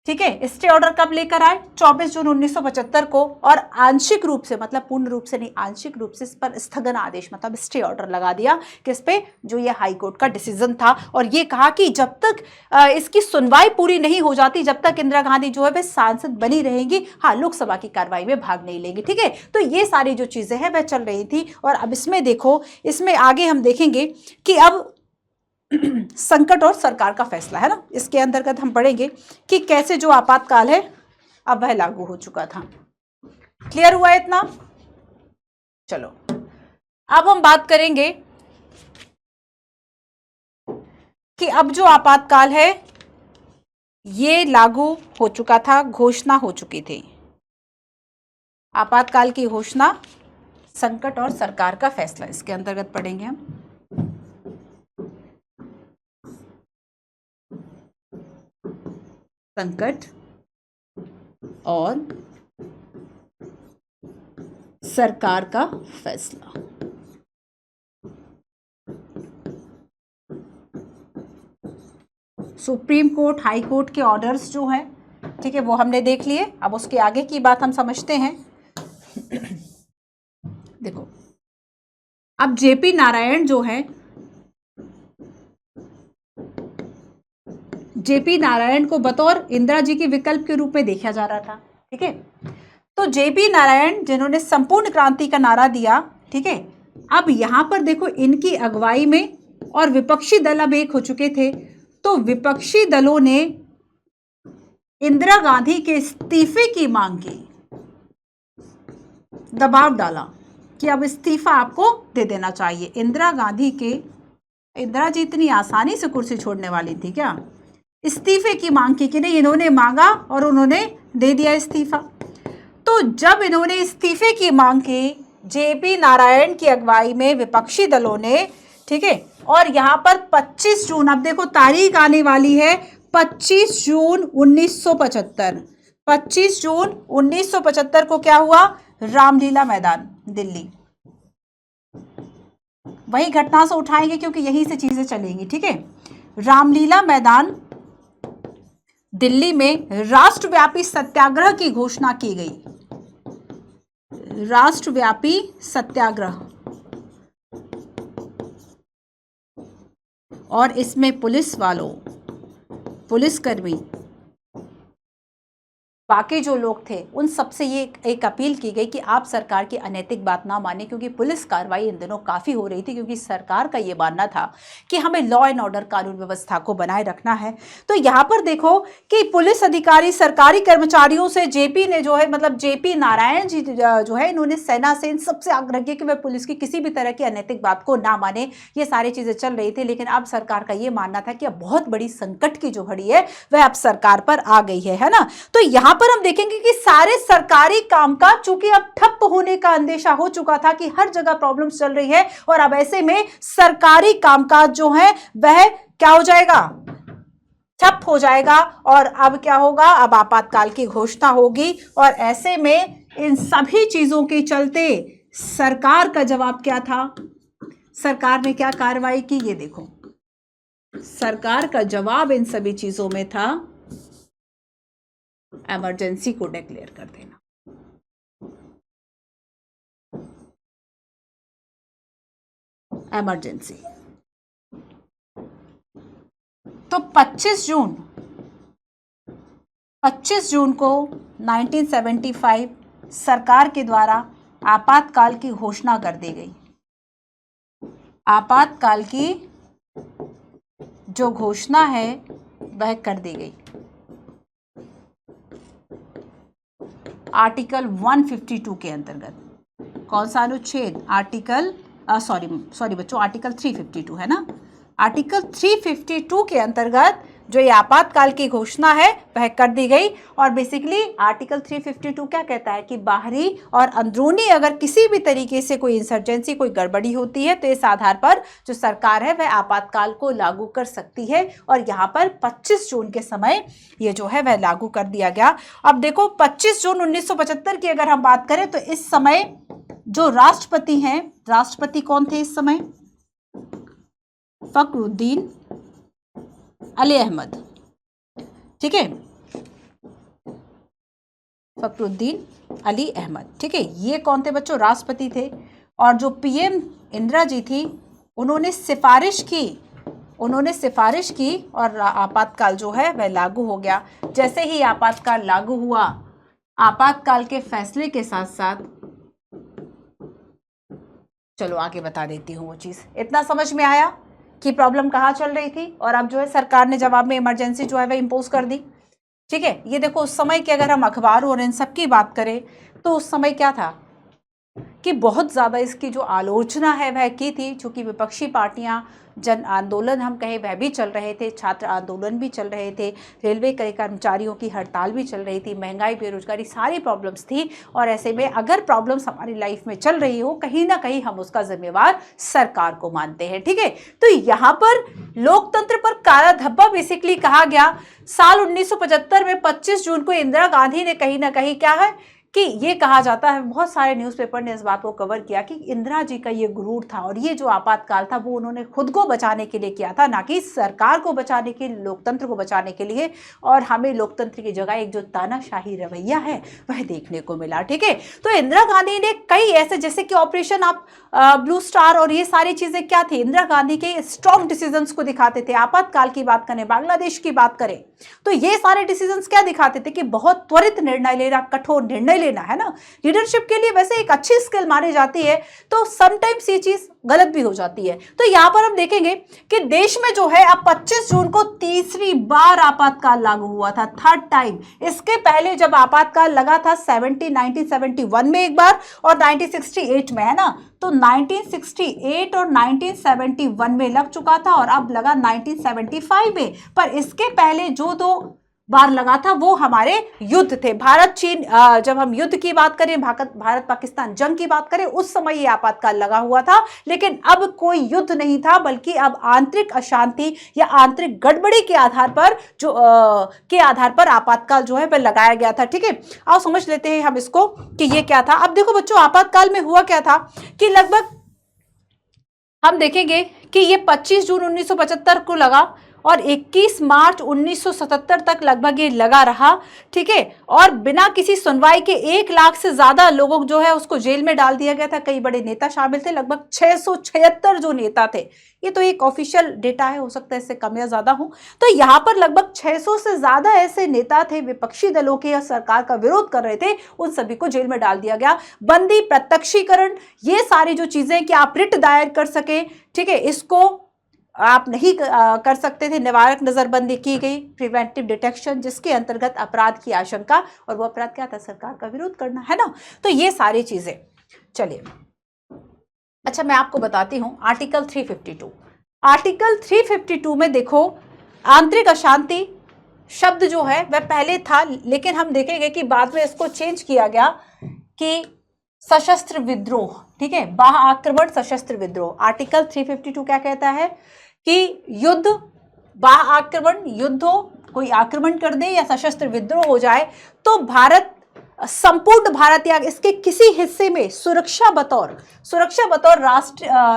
ठीक है, स्टे ऑर्डर कब लेकर आए? 24 जून 1975 को, और आंशिक रूप से, मतलब पूर्ण रूप से नहीं, आंशिक रूप से इस पर स्थगन आदेश, मतलब स्टे ऑर्डर लगा दिया। किस पे? जो ये हाई कोर्ट का डिसीजन था, और ये कहा कि जब तक इसकी सुनवाई पूरी नहीं हो जाती, जब तक इंदिरा गांधी जो है वह सांसद बनी रहेंगी, हाँ, लोकसभा की कार्रवाई में भाग नहीं लेंगी। ठीक है, तो ये सारी जो चीजें हैं वह चल रही थी। और अब इसमें देखो, इसमें आगे हम देखेंगे कि अब संकट और सरकार का फैसला, है ना, इसके अंतर्गत हम पढ़ेंगे कि कैसे जो आपातकाल है अब वह लागू हो चुका था। क्लियर हुआ इतना? चलो अब हम बात करेंगे कि अब जो आपातकाल है ये लागू हो चुका था, घोषणा हो चुकी थी। आपातकाल की घोषणा, संकट और सरकार का फैसला, इसके अंतर्गत पढ़ेंगे हम। संकट और सरकार का फैसला। सुप्रीम कोर्ट, हाई कोर्ट के ऑर्डर्स जो हैं, ठीक है, वो हमने देख लिए। अब उसके आगे की बात हम समझते हैं। देखो, अब जेपी नारायण जो है, जेपी नारायण को बतौर इंदिरा जी के विकल्प के रूप में देखा जा रहा था, ठीक है। तो जेपी नारायण जिन्होंने संपूर्ण क्रांति का नारा दिया, ठीक है, अब यहां पर देखो इनकी अगुवाई में, और विपक्षी दल अब एक हो चुके थे, तो विपक्षी दलों ने इंदिरा गांधी के इस्तीफे की मांग की, दबाव डाला कि अब इस्तीफा आपको दे देना चाहिए। इंदिरा जी इतनी आसानी से कुर्सी छोड़ने वाली थी क्या? इस्तीफे की मांग की कि नहीं, इन्होंने मांगा और उन्होंने दे दिया इस्तीफा। तो जब इन्होंने इस्तीफे की मांग की जेपी नारायण की अगुवाई में विपक्षी दलों ने, ठीक है, और यहां पर 25 जून, अब देखो तारीख आने वाली है 25 जून 1975। 25 जून 1975 को क्या हुआ? रामलीला मैदान, दिल्ली। वही घटना से उठाएंगे क्योंकि यहीं से चीजें चलेंगी, ठीक है। रामलीला मैदान दिल्ली में राष्ट्रव्यापी सत्याग्रह की घोषणा की गई। राष्ट्रव्यापी सत्याग्रह, और इसमें पुलिसकर्मी, बाकी जो लोग थे उन सबसे ये एक अपील की गई कि आप सरकार की अनैतिक बात ना माने, क्योंकि पुलिस कार्रवाई इन दिनों काफ़ी हो रही थी, क्योंकि सरकार का ये मानना था कि हमें लॉ एंड ऑर्डर, कानून व्यवस्था को बनाए रखना है। तो यहाँ पर देखो कि पुलिस अधिकारी, सरकारी कर्मचारियों से जेपी ने जो है, मतलब जेपी नारायण जी जो है, इन्होंने सेना से इन सबसे आग्रह किया कि वह पुलिस की किसी भी तरह की अनैतिक बात को ना माने। ये सारी चीज़ें चल रही थी, लेकिन अब सरकार का ये मानना था कि अब बहुत बड़ी संकट की जो घड़ी है वह अब सरकार पर आ गई है ना। तो यहाँ पर हम देखेंगे कि सारे सरकारी कामकाज चूंकि अब ठप होने का अंदेशा हो चुका था कि हर जगह प्रॉब्लम्स चल रही है, और अब ऐसे में सरकारी कामकाज जो है वह क्या हो जाएगा? ठप हो जाएगा। और अब क्या होगा? अब आपातकाल की घोषणा होगी, और ऐसे में इन सभी चीजों के चलते सरकार का जवाब क्या था? सरकार ने क्या कार्रवाई की, ये देखो। सरकार का जवाब इन सभी चीजों में था इमरजेंसी को डिक्लेयर कर देना। इमरजेंसी। तो 25 जून को 1975 सरकार के द्वारा आपातकाल की घोषणा कर दी गई। आपातकाल की जो घोषणा है वह कर दी गई। आर्टिकल 152 के अंतर्गत। कौन सा अनुच्छेद? आर्टिकल सॉरी बच्चों, आर्टिकल 352 है ना। आर्टिकल 352 के अंतर्गत जो ये आपातकाल की घोषणा है वह कर दी गई। और बेसिकली आर्टिकल 352 क्या कहता है कि बाहरी और अंदरूनी अगर किसी भी तरीके से कोई इंसर्जेंसी, कोई गड़बड़ी होती है, तो इस आधार पर जो सरकार है वह आपातकाल को लागू कर सकती है। और यहाँ पर 25 जून के समय ये जो है वह लागू कर दिया गया। अब देखो 25 जून 1975 की अगर हम बात करें तो इस समय जो राष्ट्रपति हैं, राष्ट्रपति कौन थे इस समय? फखरुद्दीन अली अहमद, ठीक है, फखरुद्दीन अली अहमद, ठीक है। ये कौन थे बच्चों? राष्ट्रपति थे। और जो पीएम इंदिरा जी थी उन्होंने सिफारिश की और आपातकाल जो है वह लागू हो गया। जैसे ही आपातकाल लागू हुआ, आपातकाल के फैसले के साथ साथ, चलो आगे बता देती हूँ वो चीज़। इतना समझ में आया कि प्रॉब्लम कहाँ चल रही थी, और अब जो है सरकार ने जवाब में इमरजेंसी जो है वह इम्पोज कर दी, ठीक है। ये देखो उस समय की अगर हम अखबारों और इन सब की बात करें तो उस समय क्या था कि बहुत ज़्यादा इसकी जो आलोचना है वह की थी, चूँकि विपक्षी पार्टियां, जन आंदोलन हम कहें वह भी चल रहे थे, छात्र आंदोलन भी चल रहे थे, रेलवे के कर्मचारियों की हड़ताल भी चल रही थी, महंगाई, बेरोजगारी, सारी प्रॉब्लम्स थी। और ऐसे में अगर प्रॉब्लम्स हमारी लाइफ में चल रही हो, कहीं ना कहीं हम उसका जिम्मेवार सरकार को मानते हैं, ठीक है। तो यहाँ पर लोकतंत्र पर काला धब्बा बेसिकली कहा गया साल 1975 में 25 जून को इंदिरा गांधी ने कहीं ना कहीं क्या है कि ये कहा जाता है, बहुत सारे न्यूज़पेपर ने इस बात को कवर किया कि इंदिरा जी का ये गुरूर था और ये जो आपातकाल था वो उन्होंने खुद को बचाने के लिए किया था, ना कि सरकार को बचाने के लिए, लोकतंत्र को बचाने के लिए। और हमें लोकतंत्र की जगह एक जो तानाशाही रवैया है वह देखने को मिला। ठीक है, तो इंदिरा गांधी ने कई ऐसे, जैसे कि ऑपरेशन आप ब्लू स्टार और ये सारी चीजें क्या थी, इंदिरा गांधी के स्ट्रॉन्ग डिसीजंस को दिखाते थे। आपातकाल की बात करें, बांग्लादेश की बात करें, तो ये सारे डिसीजंस क्या दिखाते थे कि बहुत त्वरित निर्णय लेना, कठोर निर्णय लेना, है ना। लीडरशिप के लिए वैसे एक अच्छी स्किल मानी जाती है, तो समटाइम्स ये चीज गलत भी हो जाती है। तो यहां पर हम देखेंगे कि देश में जो है अब 25 जून को तीसरी बार आपातकाल लागू हुआ था, थर्ड टाइम। इसके पहले जब आपातकाल लगा था 1971 में एक बार और 1968 में, है ना। तो 1968 और 1971 में लग चुका था और अब लगा 1975 में। पर इसके पहले जो दो बार लगा था वो हमारे युद्ध थे, भारत चीन, जब हम युद्ध की बात करें, भारत पाकिस्तान जंग की बात करें, उस समय ये आपातकाल लगा हुआ था। लेकिन अब कोई युद्ध नहीं था, बल्कि अब आंतरिक अशांति या आंतरिक गड़बड़ी के आधार पर के आधार पर आपातकाल जो है वह लगाया गया था। ठीक है, आओ समझ लेते हैं हम इसको कि ये क्या था। अब देखो बच्चों, आपातकाल में हुआ क्या था कि लगभग हम देखेंगे कि ये 25 जून 1975 को लगा और 21 मार्च 1977 तक लगभग ये लगा रहा। ठीक है, और बिना किसी सुनवाई के 1 लाख से ज्यादा लोगों जो है उसको जेल में डाल दिया गया था। कई बड़े नेता शामिल थे, लगभग 676 जो नेता थे। ये तो एक ऑफिशियल डेटा है, हो सकता है इससे कम या ज्यादा हो। तो यहाँ पर लगभग 600 से ज्यादा ऐसे नेता थे विपक्षी दलों के या सरकार का विरोध कर रहे थे, उन सभी को जेल में डाल दिया गया। बंदी, प्रत्यक्षीकरण, ये सारी जो चीजें कि आप रिट दायर कर सके, ठीक है, इसको आप नहीं कर सकते थे। निवारक नजरबंदी की गई, प्रिवेंटिव डिटेक्शन, जिसके अंतर्गत अपराध की आशंका, और वो अपराध क्या था, सरकार का विरोध करना, है ना। तो ये सारी चीजें। चलिए, अच्छा मैं आपको बताती हूं आर्टिकल 352। आर्टिकल 352 में देखो, आंतरिक अशांति शब्द जो है वह पहले था, लेकिन हम देखेंगे कि बाद में इसको चेंज किया गया कि सशस्त्र विद्रोह। ठीक है, बाह्य आक्रमण, सशस्त्र विद्रोह। आर्टिकल 352 क्या कहता है कि युद्ध, बाह्य आक्रमण, युद्ध हो, कोई आक्रमण कर दे या सशस्त्र विद्रोह हो जाए, तो भारत, संपूर्ण भारत या इसके किसी हिस्से में सुरक्षा बतौर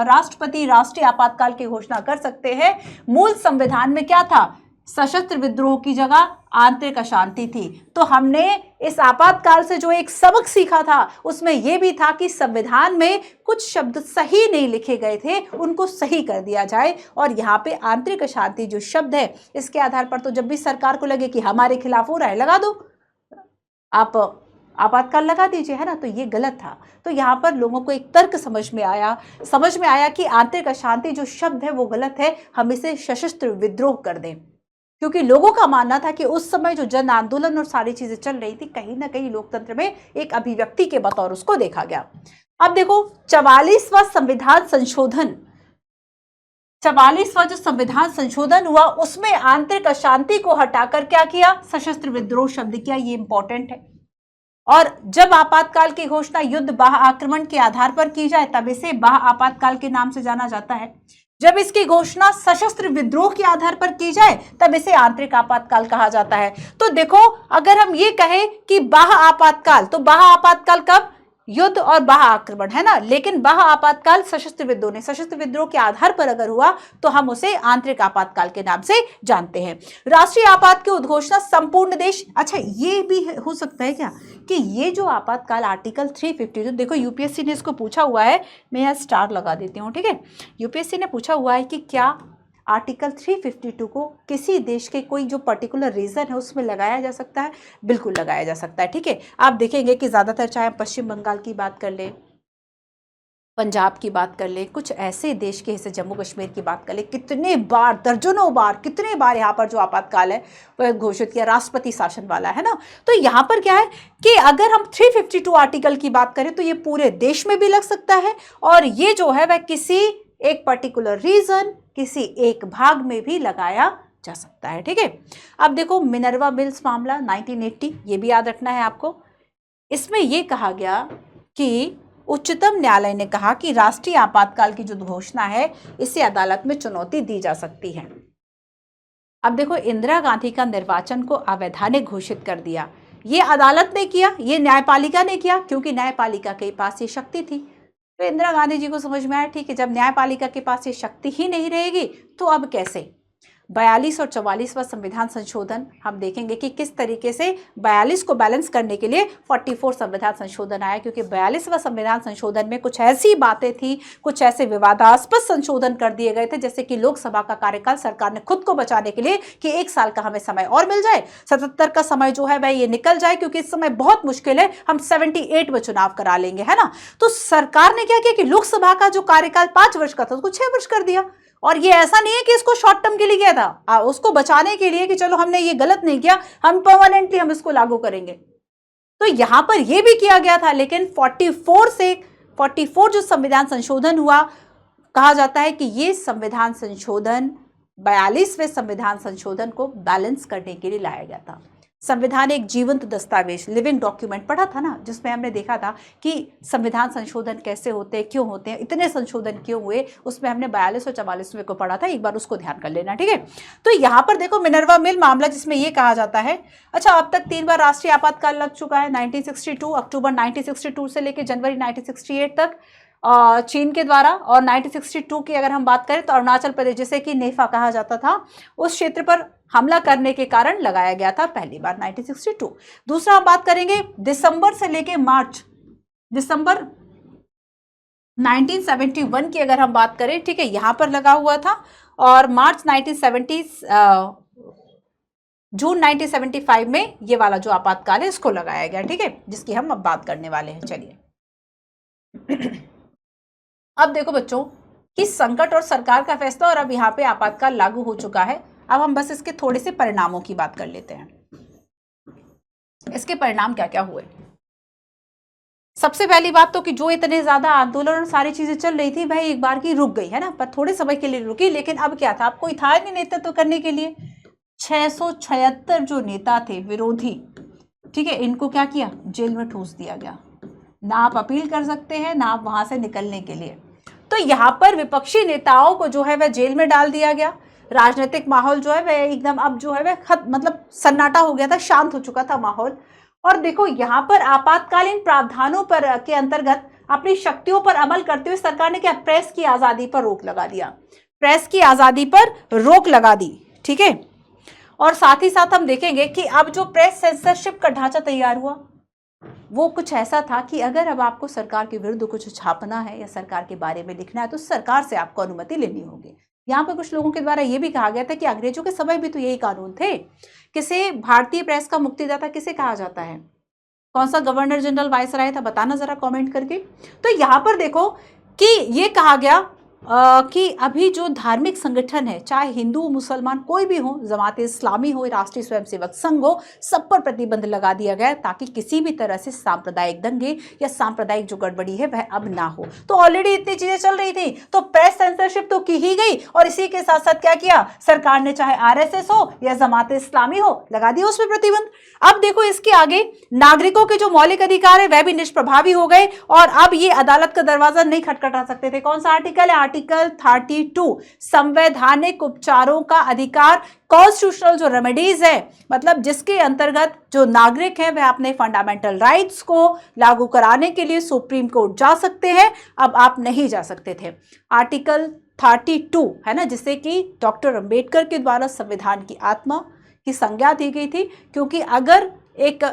राष्ट्रपति राष्ट्रीय आपातकाल की घोषणा कर सकते हैं। मूल संविधान में क्या था, सशस्त्र विद्रोह की जगह आंतरिक अशांति थी। तो हमने इस आपातकाल से जो एक सबक सीखा था उसमें यह भी था कि संविधान में कुछ शब्द सही नहीं लिखे गए थे, उनको सही कर दिया जाए। और यहाँ पे आंतरिक अशांति जो शब्द है, इसके आधार पर तो जब भी सरकार को लगे कि हमारे खिलाफ हो रहा है, लगा दो, आप आपातकाल लगा दीजिए, है ना। तो ये गलत था। तो यहाँ पर लोगों को एक तर्क समझ में आया कि आंतरिक अशांति जो शब्द है वो गलत है, हम इसे सशस्त्र विद्रोह कर दें। क्योंकि लोगों का मानना था कि उस समय जो जन आंदोलन और सारी चीजें चल रही थी, कहीं ना कहीं लोकतंत्र में एक अभिव्यक्ति के बतौर उसको देखा गया। अब देखो 44वां संविधान संशोधन, 44वां जो संविधान संशोधन हुआ उसमें आंतरिक अशांति को हटाकर क्या किया, सशस्त्र विद्रोह शब्द किया। ये इंपॉर्टेंट है। और जब आपातकाल की घोषणा युद्ध, बाह्य आक्रमण के आधार पर की जाए तब इसे बाह्य आपातकाल के नाम से जाना जाता है। जब इसकी घोषणा सशस्त्र विद्रोह के आधार पर की जाए तब इसे आंतरिक आपातकाल कहा जाता है। तो देखो, अगर हम ये कहें कि बाह्य आपातकाल, तो बाह्य आपातकाल कब, युद्ध और बाह्य आक्रमण, है ना। लेकिन बाह्य आपातकाल सशस्त्र विद्रोह के आधार पर अगर हुआ तो हम उसे आंतरिक आपातकाल के नाम से जानते हैं। राष्ट्रीय आपात की उद्घोषणा संपूर्ण देश, अच्छा ये भी हो सकता है क्या कि ये जो आपातकाल आर्टिकल 352, देखो यूपीएससी ने इसको पूछा हुआ है, मैं यहाँ स्टार लगा देती हूँ। ठीक है, यूपीएससी ने पूछा हुआ है कि क्या आर्टिकल 352 को किसी देश के कोई जो पर्टिकुलर रीजन है उसमें लगाया जा सकता है। बिल्कुल लगाया जा सकता है। ठीक है, आप देखेंगे कि ज्यादातर चाहे पश्चिम बंगाल की बात कर ले, पंजाब की बात कर ले, कुछ ऐसे देश के हिस्से, जम्मू कश्मीर की बात कर ले, कितने बार, दर्जनों बार, कितने बार यहाँ पर जो आपातकाल है वह घोषित किया, राष्ट्रपति शासन वाला, है ना। तो यहाँ पर क्या है कि अगर हम 352 आर्टिकल की बात करें तो ये पूरे देश में भी लग सकता है और ये जो है वह किसी एक पर्टिकुलर रीजन, किसी एक भाग में भी लगाया जा सकता है। ठीक है, अब देखो मिनर्वा मिल्स मामला 1980, ये भी याद रखना है आपको। इसमें यह कहा गया कि उच्चतम न्यायालय ने कहा कि राष्ट्रीय आपातकाल की जो घोषणा है इसे अदालत में चुनौती दी जा सकती है। अब देखो, इंदिरा गांधी का निर्वाचन को अवैधानिक घोषित कर दिया। ये अदालत ने किया, ये न्यायपालिका ने किया, क्योंकि न्यायपालिका के पास ये शक्ति थी। तो इंदिरा गांधी जी को समझ में आया, ठीक है, जब न्यायपालिका के पास ये शक्ति ही नहीं रहेगी तो अब कैसे। 42 और 44वां संविधान संशोधन हम देखेंगे कि किस तरीके से 42 को बैलेंस करने के लिए 44 संविधान संशोधन आया, क्योंकि 42वां संविधान संशोधन में कुछ ऐसी बातें थी, कुछ ऐसे विवादास्पद संशोधन कर दिए गए थे, जैसे कि लोकसभा का कार्यकाल सरकार ने खुद को बचाने के लिए कि 1 साल का हमें समय और मिल जाए, 77 का समय जो है वह ये निकल जाए, क्योंकि इस समय बहुत मुश्किल है, हम 78 में चुनाव करा लेंगे, है ना। तो सरकार ने क्या किया कि लोकसभा का जो कार्यकाल 5 वर्ष का था उसको 6 वर्ष कर दिया। और ये ऐसा नहीं है कि इसको शॉर्ट टर्म के लिए किया था, उसको बचाने के लिए कि चलो हमने ये गलत नहीं किया, हम परमानेंटली हम इसको लागू करेंगे। तो यहां पर ये भी किया गया था। लेकिन 44 जो संविधान संशोधन हुआ, कहा जाता है कि ये संविधान संशोधन 42वें संविधान संशोधन को बैलेंस करने के लिए लाया गया था। संविधान एक जीवंत दस्तावेज, लिविंग डॉक्यूमेंट पढ़ा था ना, जिसमें हमने देखा था कि संविधान संशोधन कैसे होते हैं, क्यों होते हैं, इतने संशोधन क्यों हुए, उसमें हमने 42 और 44वें को पढ़ा था। एक बार उसको ध्यान कर लेना, ठीक है। तो यहाँ पर देखो मिनर्वा मिल मामला, जिसमें ये कहा जाता है, अच्छा अब तक 3 बार राष्ट्रीय आपातकाल लग चुका है, 1962 अक्टूबर 1962 से लेकर जनवरी 1968 तक चीन के द्वारा, और 1962 की अगर हम बात करें तो अरुणाचल प्रदेश, जिसे कि नेफा कहा जाता था, उस क्षेत्र पर हमला करने के कारण लगाया गया था पहली बार 1962। दूसरा हम बात करेंगे दिसंबर से लेके मार्च, दिसंबर 1971 की अगर हम बात करें, ठीक है, यहां पर लगा हुआ था, और मार्च 1970 जून 1975 में ये वाला जो आपातकाल है इसको लगाया गया, ठीक है, जिसकी हम अब बात करने वाले हैं। चलिए अब देखो बच्चों कि संकट और सरकार का फैसला, और अब यहाँ पे आपातकाल लागू हो चुका है। अब हम बस इसके थोड़े से परिणामों की बात कर लेते हैं। इसके परिणाम क्या क्या हुए। सबसे पहली बात तो कि जो इतने ज्यादा आंदोलन और सारी चीजें चल रही थी वह एक बार की रुक गई, है ना, पर थोड़े समय के लिए रुकी। लेकिन अब क्या था, अब कोई था नहीं नेतृत्व करने के लिए। 676 जो नेता थे विरोधी, ठीक है, इनको क्या किया, जेल में ठूस दिया गया। ना आप अपील कर सकते हैं, ना आप वहां से निकलने के लिए। तो यहाँ पर विपक्षी नेताओं को जो है वह जेल में डाल दिया गया। राजनीतिक माहौल जो है वह एकदम अब जो है वह मतलब सन्नाटा हो गया था, शांत हो चुका था माहौल। और देखो यहाँ पर आपातकालीन प्रावधानों पर के अंतर्गत अपनी शक्तियों पर अमल करते हुए सरकार ने क्या, प्रेस की आजादी पर रोक लगा दिया, प्रेस की आजादी पर रोक लगा दी, ठीक है। और साथ ही साथ हम देखेंगे कि अब जो प्रेस सेंसरशिप का ढांचा तैयार हुआ वो कुछ ऐसा था कि अगर अब आपको सरकार के विरुद्ध कुछ छापना है या सरकार के बारे में लिखना है तो सरकार से आपको अनुमति लेनी होगी। यहाँ पर कुछ लोगों के द्वारा यह भी कहा गया था कि अंग्रेजों के समय भी तो यही कानून थे। किसे भारतीय प्रेस का मुक्तिदाता किसे कहा जाता है, कौन सा गवर्नर जनरल वायसराय था, बताना जरा कमेंट करके। तो यहाँ पर देखो कि ये कहा गया कि अभी जो धार्मिक संगठन है, चाहे हिंदू मुसलमान कोई भी हो, जमात इस्लामी हो, राष्ट्रीय स्वयंसेवक संघ हो, सब पर प्रतिबंध लगा दिया गया ताकि किसी भी तरह से सांप्रदायिक दंगे या सांप्रदायिक जो गड़बड़ी है वह अब ना हो। तो ऑलरेडी इतनी चीजें चल रही थी, तो प्रेस सेंसरशिप तो की ही गई, और इसी के साथ साथ क्या किया सरकार ने, चाहे आरएसएस हो या जमात इस्लामी हो, लगा दिया उसमें प्रतिबंध। अब देखो इसके आगे नागरिकों के जो मौलिक अधिकार है वह भी निष्प्रभावी हो गए, और अब ये अदालत का दरवाजा नहीं खटखटा सकते थे। कौन सा आर्टिकल है, आर्टिकल 32, संवैधानिक उपचारों का अधिकार, कॉन्स्टिट्यूशनल जो रेमेडीज है, मतलब जिसके अंतर्गत जो नागरिक है वह अपने फंडामेंटल राइट्स को लागू कराने के लिए सुप्रीम कोर्ट जा सकते हैं, अब आप नहीं जा सकते थे। आर्टिकल 32 है ना, जिसे कि डॉक्टर अंबेडकर के द्वारा संविधान की आत्मा की संज्ञा दी गई थी, क्योंकि अगर एक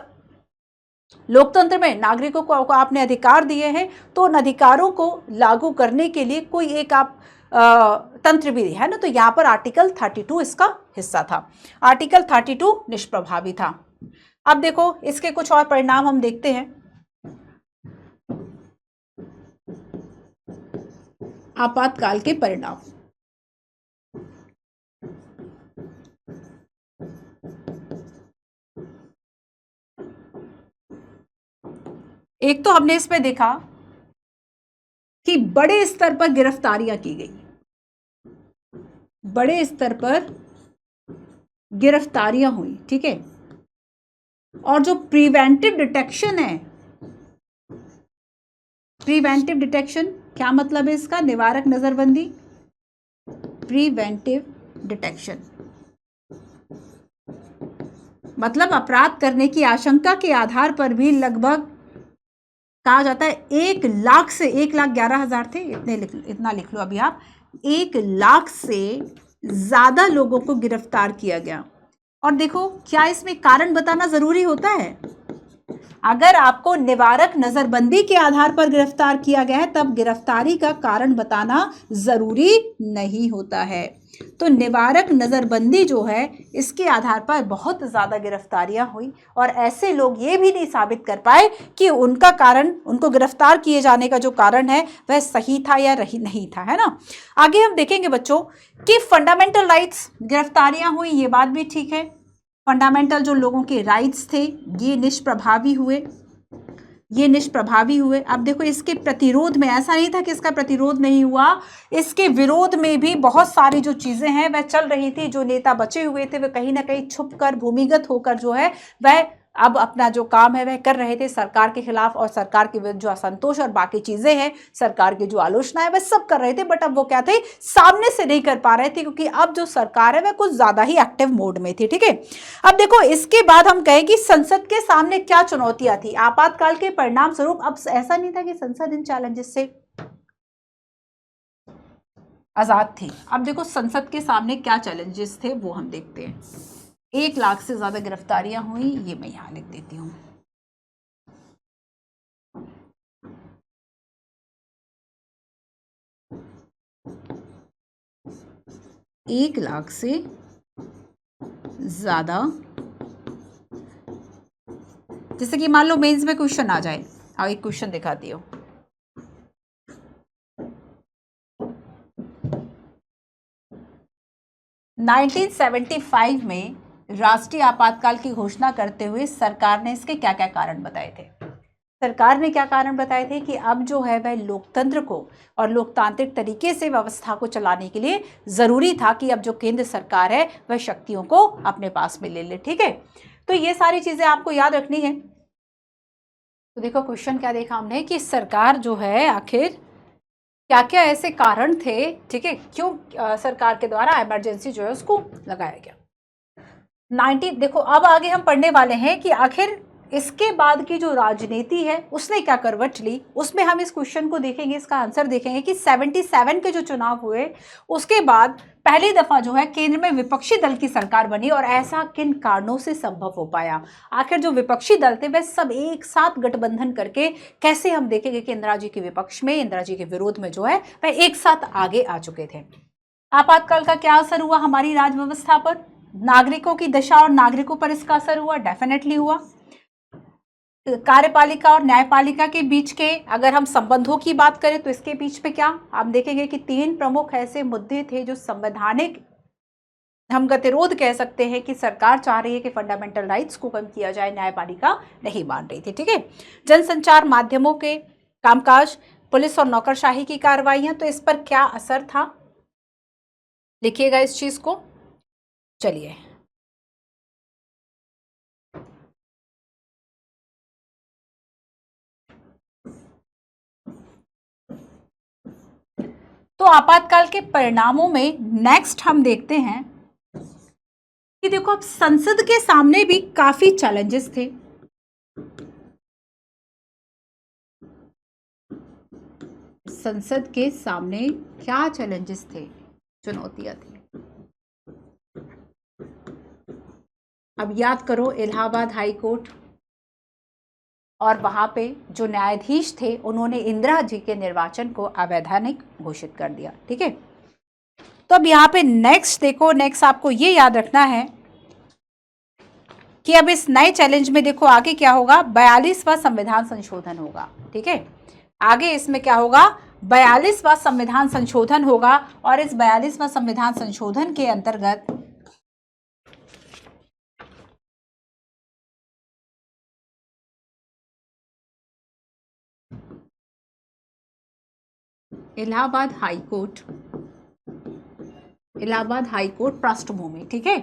लोकतंत्र में नागरिकों को आपने अधिकार दिए हैं तो उन अधिकारों को लागू करने के लिए कोई एक आप तंत्र भी है ना। तो यहाँ पर आर्टिकल 32 इसका हिस्सा था, आर्टिकल 32 निष्प्रभावी था। अब देखो इसके कुछ और परिणाम हम देखते हैं। आपातकाल के परिणाम, एक तो हमने इसमें देखा कि बड़े स्तर पर गिरफ्तारियां की गई, बड़े स्तर पर गिरफ्तारियां हुई, ठीक है। और जो प्रिवेंटिव डिटेक्शन है, प्रिवेंटिव डिटेक्शन क्या मतलब है इसका, निवारक नजरबंदी, प्रिवेंटिव डिटेक्शन, मतलब अपराध करने की आशंका के आधार पर भी लगभग कहा जाता है 1 लाख से 1,11,000 थे, इतना लिख लो अभी आप, 1 लाख से ज्यादा लोगों को गिरफ्तार किया गया। और देखो क्या इसमें कारण बताना जरूरी होता है? अगर आपको निवारक नजरबंदी के आधार पर गिरफ्तार किया गया है तब गिरफ्तारी का कारण बताना जरूरी नहीं होता है। तो निवारक नजरबंदी जो है इसके आधार पर बहुत ज्यादा गिरफ्तारियां हुई और ऐसे लोग ये भी नहीं साबित कर पाए कि उनका कारण, उनको गिरफ्तार किए जाने का जो कारण है वह सही था या नहीं था, है ना। आगे हम देखेंगे बच्चों कि फंडामेंटल राइट्स गिरफ्तारियां हुई, ये बात भी ठीक है। फंडामेंटल जो लोगों के राइट्स थे ये निष्प्रभावी हुए। अब देखो इसके प्रतिरोध में ऐसा नहीं था कि इसका प्रतिरोध नहीं हुआ, इसके विरोध में भी बहुत सारी जो चीजें हैं वह चल रही थी। जो नेता बचे हुए थे वे कहीं ना कहीं छुपकर, भूमिगत होकर जो है वह अब अपना जो काम है वह कर रहे थे सरकार के खिलाफ, और सरकार के विरुद्ध जो असंतोष और बाकी चीजें हैं, सरकार की जो आलोचना है वह सब कर रहे थे। बट अब वो क्या थे, सामने से नहीं कर पा रहे थे क्योंकि अब जो सरकार है वह कुछ ज्यादा ही एक्टिव मोड में थी। ठीक है, अब देखो इसके बाद हम कहें कि संसद के सामने क्या चुनौतियां थी आपातकाल के परिणाम स्वरूप। अब ऐसा नहीं था कि संसद इन चैलेंजेस से आजाद थी। अब देखो संसद के सामने क्या चैलेंजेस थे वो हम देखते हैं। 1 लाख से ज्यादा गिरफ्तारियां हुई, ये मैं यहां लिख देती हूं। एक लाख से ज्यादा, जैसे कि मान लो मेंस में क्वेश्चन आ जाए, अब एक क्वेश्चन दिखाती हूँ। नाइनटीन 1975 में राष्ट्रीय आपातकाल की घोषणा करते हुए सरकार ने इसके क्या क्या कारण बताए थे? सरकार ने क्या कारण बताए थे कि अब जो है वह लोकतंत्र को और लोकतांत्रिक तरीके से व्यवस्था को चलाने के लिए जरूरी था कि अब जो केंद्र सरकार है वह शक्तियों को अपने पास में ले ले। ठीक है, तो ये सारी चीजें आपको याद रखनी है। तो देखो क्वेश्चन क्या देखा हमने कि सरकार जो है आखिर क्या क्या ऐसे कारण थे, ठीक है, क्यों सरकार के द्वारा इमरजेंसी जो है उसको लगाया गया। देखो अब आगे हम पढ़ने वाले हैं कि आखिर इसके बाद की जो राजनीति है उसने क्या करवट ली, उसमें हम इस क्वेश्चन को देखेंगे, इसका आंसर देखेंगे कि 77 के जो चुनाव हुए उसके बाद पहली दफा जो है केंद्र में विपक्षी दल की सरकार बनी। और ऐसा किन कारणों से संभव हो पाया? आखिर जो विपक्षी दल थे वह सब एक साथ गठबंधन करके, कैसे हम देखेंगे कि इंदिरा जी के विपक्ष में, इंदिरा जी के विरोध में जो है वह एक साथ आगे आ चुके थे। आपातकाल का क्या असर हुआ हमारी राज व्यवस्था पर? नागरिकों की दशा और नागरिकों पर इसका असर हुआ, डेफिनेटली हुआ। कार्यपालिका और न्यायपालिका के बीच के अगर हम संबंधों की बात करें तो इसके बीच में क्या हम देखेंगे कि 3 प्रमुख ऐसे मुद्दे थे जो संवैधानिक हम गतिरोध कह सकते हैं कि सरकार चाह रही है कि फंडामेंटल राइट्स को कम किया जाए, न्यायपालिका नहीं मान रही थी। ठीक है, जनसंचार माध्यमों के कामकाज, पुलिस और नौकरशाही की कार्रवाइयां, तो इस पर क्या असर था, लिखिएगा इस चीज को। चलिए तो आपातकाल के परिणामों में नेक्स्ट हम देखते हैं कि देखो अब संसद के सामने भी काफी चैलेंजेस थे। संसद के सामने क्या चैलेंजेस थे, चुनौतियां थी। अब याद करो इलाहाबाद हाई कोर्ट, और वहां पे जो न्यायाधीश थे उन्होंने इंदिरा जी के निर्वाचन को अवैधानिक घोषित कर दिया। ठीक है, तो अब यहाँ पे नेक्स्ट देखो, नेक्स्ट आपको ये याद रखना है कि अब इस नए चैलेंज में देखो आगे क्या होगा, 42वां संविधान संशोधन होगा। ठीक है, आगे इसमें क्या होगा, 42वां संविधान संशोधन होगा। और इस 42वां संविधान संशोधन के अंतर्गत इलाहाबाद हाई कोर्ट पृष्ठभूमि, ठीक है,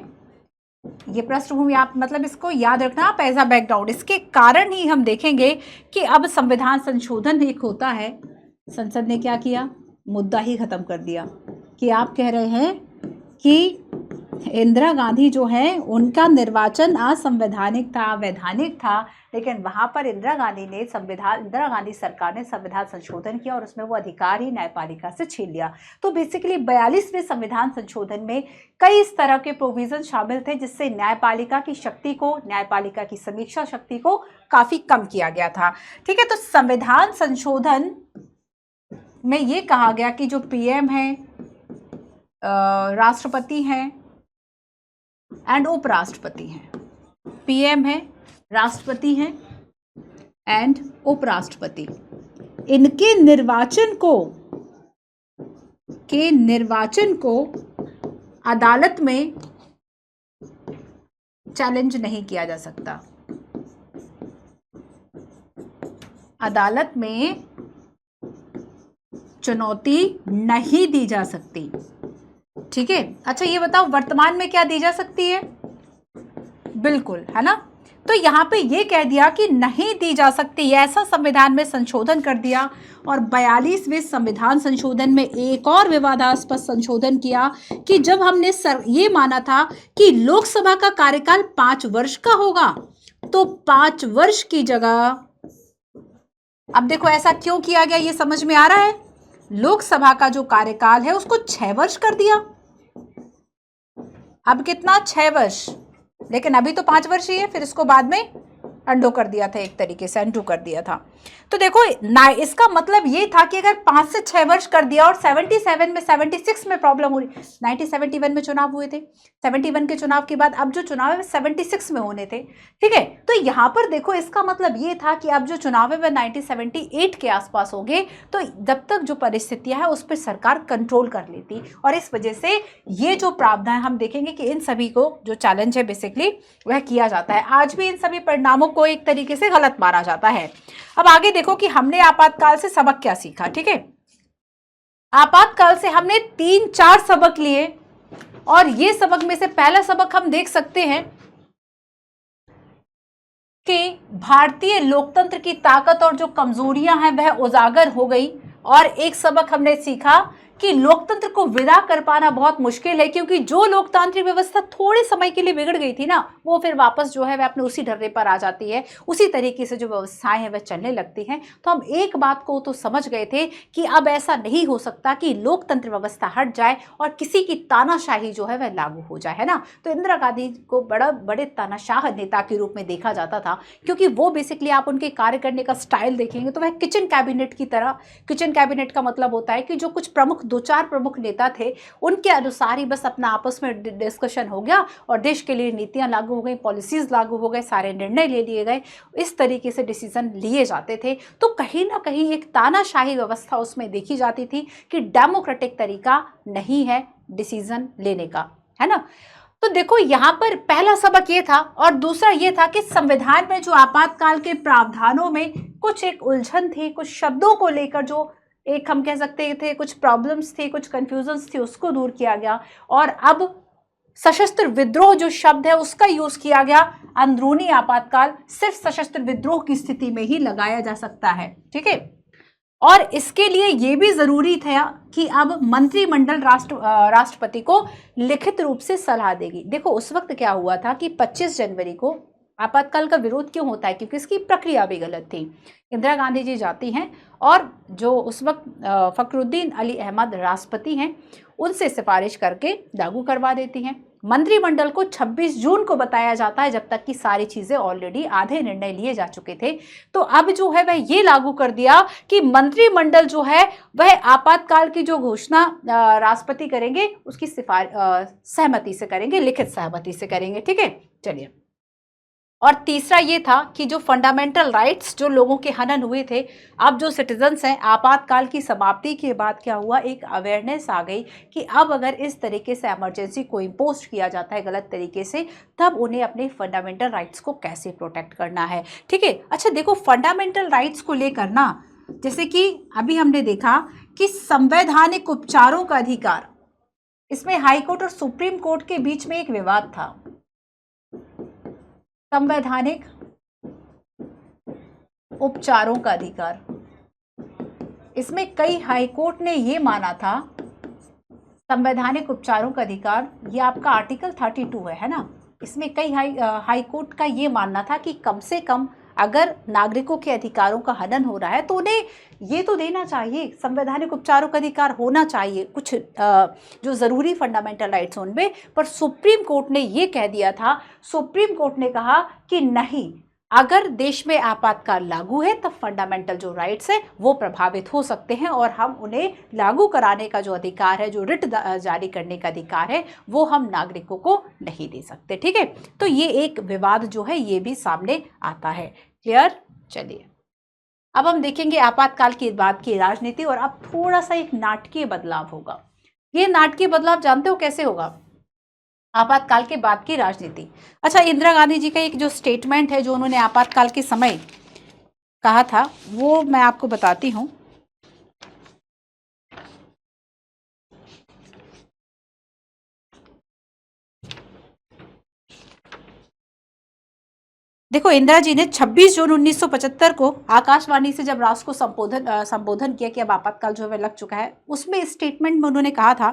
ये पृष्ठभूमि आप मतलब इसको याद रखना आप एज अ बैकग्राउंड। इसके कारण ही हम देखेंगे कि अब संविधान संशोधन एक होता है, संसद ने क्या किया, मुद्दा ही खत्म कर दिया कि आप कह रहे हैं कि इंदिरा गांधी जो है उनका निर्वाचन असंवैधानिक था, अवैधानिक था, लेकिन वहां पर इंदिरा गांधी सरकार ने संविधान संशोधन किया और उसमें वो अधिकार ही न्यायपालिका से छीन लिया। तो बेसिकली 42वें संविधान संशोधन में कई इस तरह के प्रोविजन शामिल थे जिससे न्यायपालिका की शक्ति को, न्यायपालिका की समीक्षा शक्ति को काफी कम किया गया था। ठीक है, तो संविधान संशोधन में ये कहा गया कि जो पीएम है, राष्ट्रपति हैं एंड उपराष्ट्रपति हैं, पीएम है, राष्ट्रपति हैं एंड उपराष्ट्रपति, इनके निर्वाचन को अदालत में चैलेंज नहीं किया जा सकता, अदालत में चुनौती नहीं दी जा सकती। ठीक है, अच्छा ये बताओ वर्तमान में क्या दी जा सकती है? बिल्कुल, है ना। तो यहाँ पे ये कह दिया कि नहीं दी जा सकती, ऐसा संविधान में संशोधन कर दिया। और 42वें संविधान संशोधन में एक और विवादास्पद संशोधन किया कि जब हमने ये माना था कि लोकसभा का कार्यकाल 5 वर्ष का होगा, तो 5 वर्ष की जगह, अब देखो ऐसा क्यों किया गया ये समझ में आ रहा है, लोकसभा का जो कार्यकाल है उसको 6 वर्ष कर दिया। अब कितना? 6 वर्ष, लेकिन अभी तो 5 वर्ष ही है, फिर इसको बाद में अंडो कर दिया था, एक तरीके से अंडू कर दिया था। तो देखो इसका मतलब ये था कि अगर 5 से 6 वर्ष कर दिया और 77 में 76 में प्रॉब्लम हुई, 1971 में चुनाव हुए थे, 71 के चुनाव के बाद अब जो चुनाव है 76 में होने थे। ठीक है, तो यहाँ पर देखो इसका मतलब ये था कि अब जो चुनाव है वह 1978 के आसपास होंगे, तो जब तक जो परिस्थितियां है उस पर सरकार कंट्रोल कर लेती। और इस वजह से ये जो प्रावधान हम देखेंगे कि इन सभी को जो चैलेंज है बेसिकली वह किया जाता है। आज भी इन सभी परिणामों को एक तरीके से गलत माना जाता है। अब आगे देखो कि हमने आपातकाल से सबक क्या सीखा। ठीक है, आपातकाल से हमने 3-4 सबक लिए और ये सबक में से पहला सबक हम देख सकते हैं कि भारतीय लोकतंत्र की ताकत और जो कमजोरियां हैं वह उजागर हो गई। और एक सबक हमने सीखा कि लोकतंत्र को विदा कर पाना बहुत मुश्किल है, क्योंकि जो लोकतांत्रिक व्यवस्था थोड़े समय के लिए बिगड़ गई थी ना, वो फिर वापस जो है वह अपने उसी ढर्रे पर आ जाती है, उसी तरीके से जो व्यवस्थाएं हैं वह चलने लगती हैं। तो हम एक बात को तो समझ गए थे कि अब ऐसा नहीं हो सकता कि लोकतंत्र व्यवस्था हट जाए और किसी की तानाशाही जो है वह लागू हो जाए, है ना। तो इंदिरा गांधी को बड़े तानाशाह नेता के रूप में देखा जाता था, क्योंकि वो बेसिकली आप उनके कार्य करने का स्टाइल देखेंगे तो वह किचन कैबिनेट की तरह, किचन कैबिनेट का मतलब होता है कि जो कुछ 2-4 प्रमुख नेता थे उनके अनुसार ही बस अपना आपस में डिस्कशन हो गया और देश के लिए नीतियां लागू हो गई, पॉलिसीज लागू हो गए, सारे निर्णय ले लिए गए, इस तरीके से डिसीजन लिए जाते थे। तो कहीं ना कहीं एक तानाशाही व्यवस्था उसमें देखी जाती थी कि डेमोक्रेटिक तरीका नहीं है डिसीजन लेने का, है ना। तो देखो यहाँ पर पहला सबक ये था। और दूसरा ये था कि संविधान में जो आपातकाल के प्रावधानों में कुछ एक उलझन थी, कुछ शब्दों को लेकर जो एक हम कह सकते थे कुछ प्रॉब्लम्स थी, कुछ कंफ्यूजन्स थी, उसको दूर किया गया। और अब सशस्त्र विद्रोह जो शब्द है उसका यूज किया गया। अंदरूनी आपातकाल सिर्फ सशस्त्र विद्रोह की स्थिति में ही लगाया जा सकता है। ठीक है, और इसके लिए यह भी जरूरी था कि अब मंत्रिमंडल राष्ट्रपति को लिखित रूप से सलाह देगी। देखो उस वक्त क्या हुआ था कि 25 जनवरी को आपातकाल का विरोध क्यों होता है, क्योंकि इसकी प्रक्रिया भी गलत थी। इंदिरा गांधी जी जाती हैं और जो उस वक्त फखरुद्दीन अली अहमद राष्ट्रपति हैं उनसे सिफारिश करके लागू करवा देती हैं। मंत्रिमंडल को 26 जून को बताया जाता है, जब तक कि सारी चीजें ऑलरेडी आधे निर्णय लिए जा चुके थे। तो अब जो है वह ये लागू कर दिया कि मंत्रिमंडल जो है वह आपातकाल की जो घोषणा राष्ट्रपति करेंगे उसकी सहमति से करेंगे, लिखित सहमति से करेंगे। ठीक है, चलिए। और तीसरा ये था कि जो फंडामेंटल राइट्स जो लोगों के हनन हुए थे, अब जो सिटीजन्स हैं, आपातकाल की समाप्ति के बाद क्या हुआ, एक अवेयरनेस आ गई कि अब अगर इस तरीके से इमरजेंसी को इम्पोज किया जाता है गलत तरीके से, तब उन्हें अपने फंडामेंटल राइट्स को कैसे प्रोटेक्ट करना है। ठीक है, अच्छा देखो फंडामेंटल राइट्स को लेकर ना, जैसे कि अभी हमने देखा कि संवैधानिक उपचारों का अधिकार, इसमें हाईकोर्ट और सुप्रीम कोर्ट के बीच में एक विवाद था। संवैधानिक उपचारों का अधिकार, इसमें कई हाईकोर्ट ने यह माना था, संवैधानिक उपचारों का अधिकार, ये आपका आर्टिकल 32 है ना। इसमें कई हाई कोर्ट का ये मानना था कि कम से कम अगर नागरिकों के अधिकारों का हनन हो रहा है तो उन्हें ये तो देना चाहिए, संवैधानिक उपचारों का अधिकार होना चाहिए, कुछ जो ज़रूरी फंडामेंटल राइट्स हैं उनमें। पर सुप्रीम कोर्ट ने ये कह दिया था, सुप्रीम कोर्ट ने कहा कि नहीं, अगर देश में आपातकाल लागू है तब फंडामेंटल जो राइट्स हैं वो प्रभावित हो सकते हैं और हम उन्हें लागू कराने का जो अधिकार है, जो रिट जारी करने का अधिकार है, वो हम नागरिकों को नहीं दे सकते। ठीक है, तो ये एक विवाद जो है ये भी सामने आता है। क्लियर? चलिए अब हम देखेंगे आपातकाल के बाद की राजनीति, और अब थोड़ा सा एक नाटकीय बदलाव होगा। ये नाटकीय बदलाव जानते हो कैसे होगा? आपातकाल के बाद की राजनीति। अच्छा, इंदिरा गांधी जी का एक जो स्टेटमेंट है जो उन्होंने आपातकाल के समय कहा था वो मैं आपको बताती हूँ। देखो, इंदिरा जी ने 26 जून 1975 को आकाशवाणी से जब राष्ट्र को संबोधन किया कि अब आपातकाल जो है लग चुका है, उसमें स्टेटमेंट में उन्होंने कहा था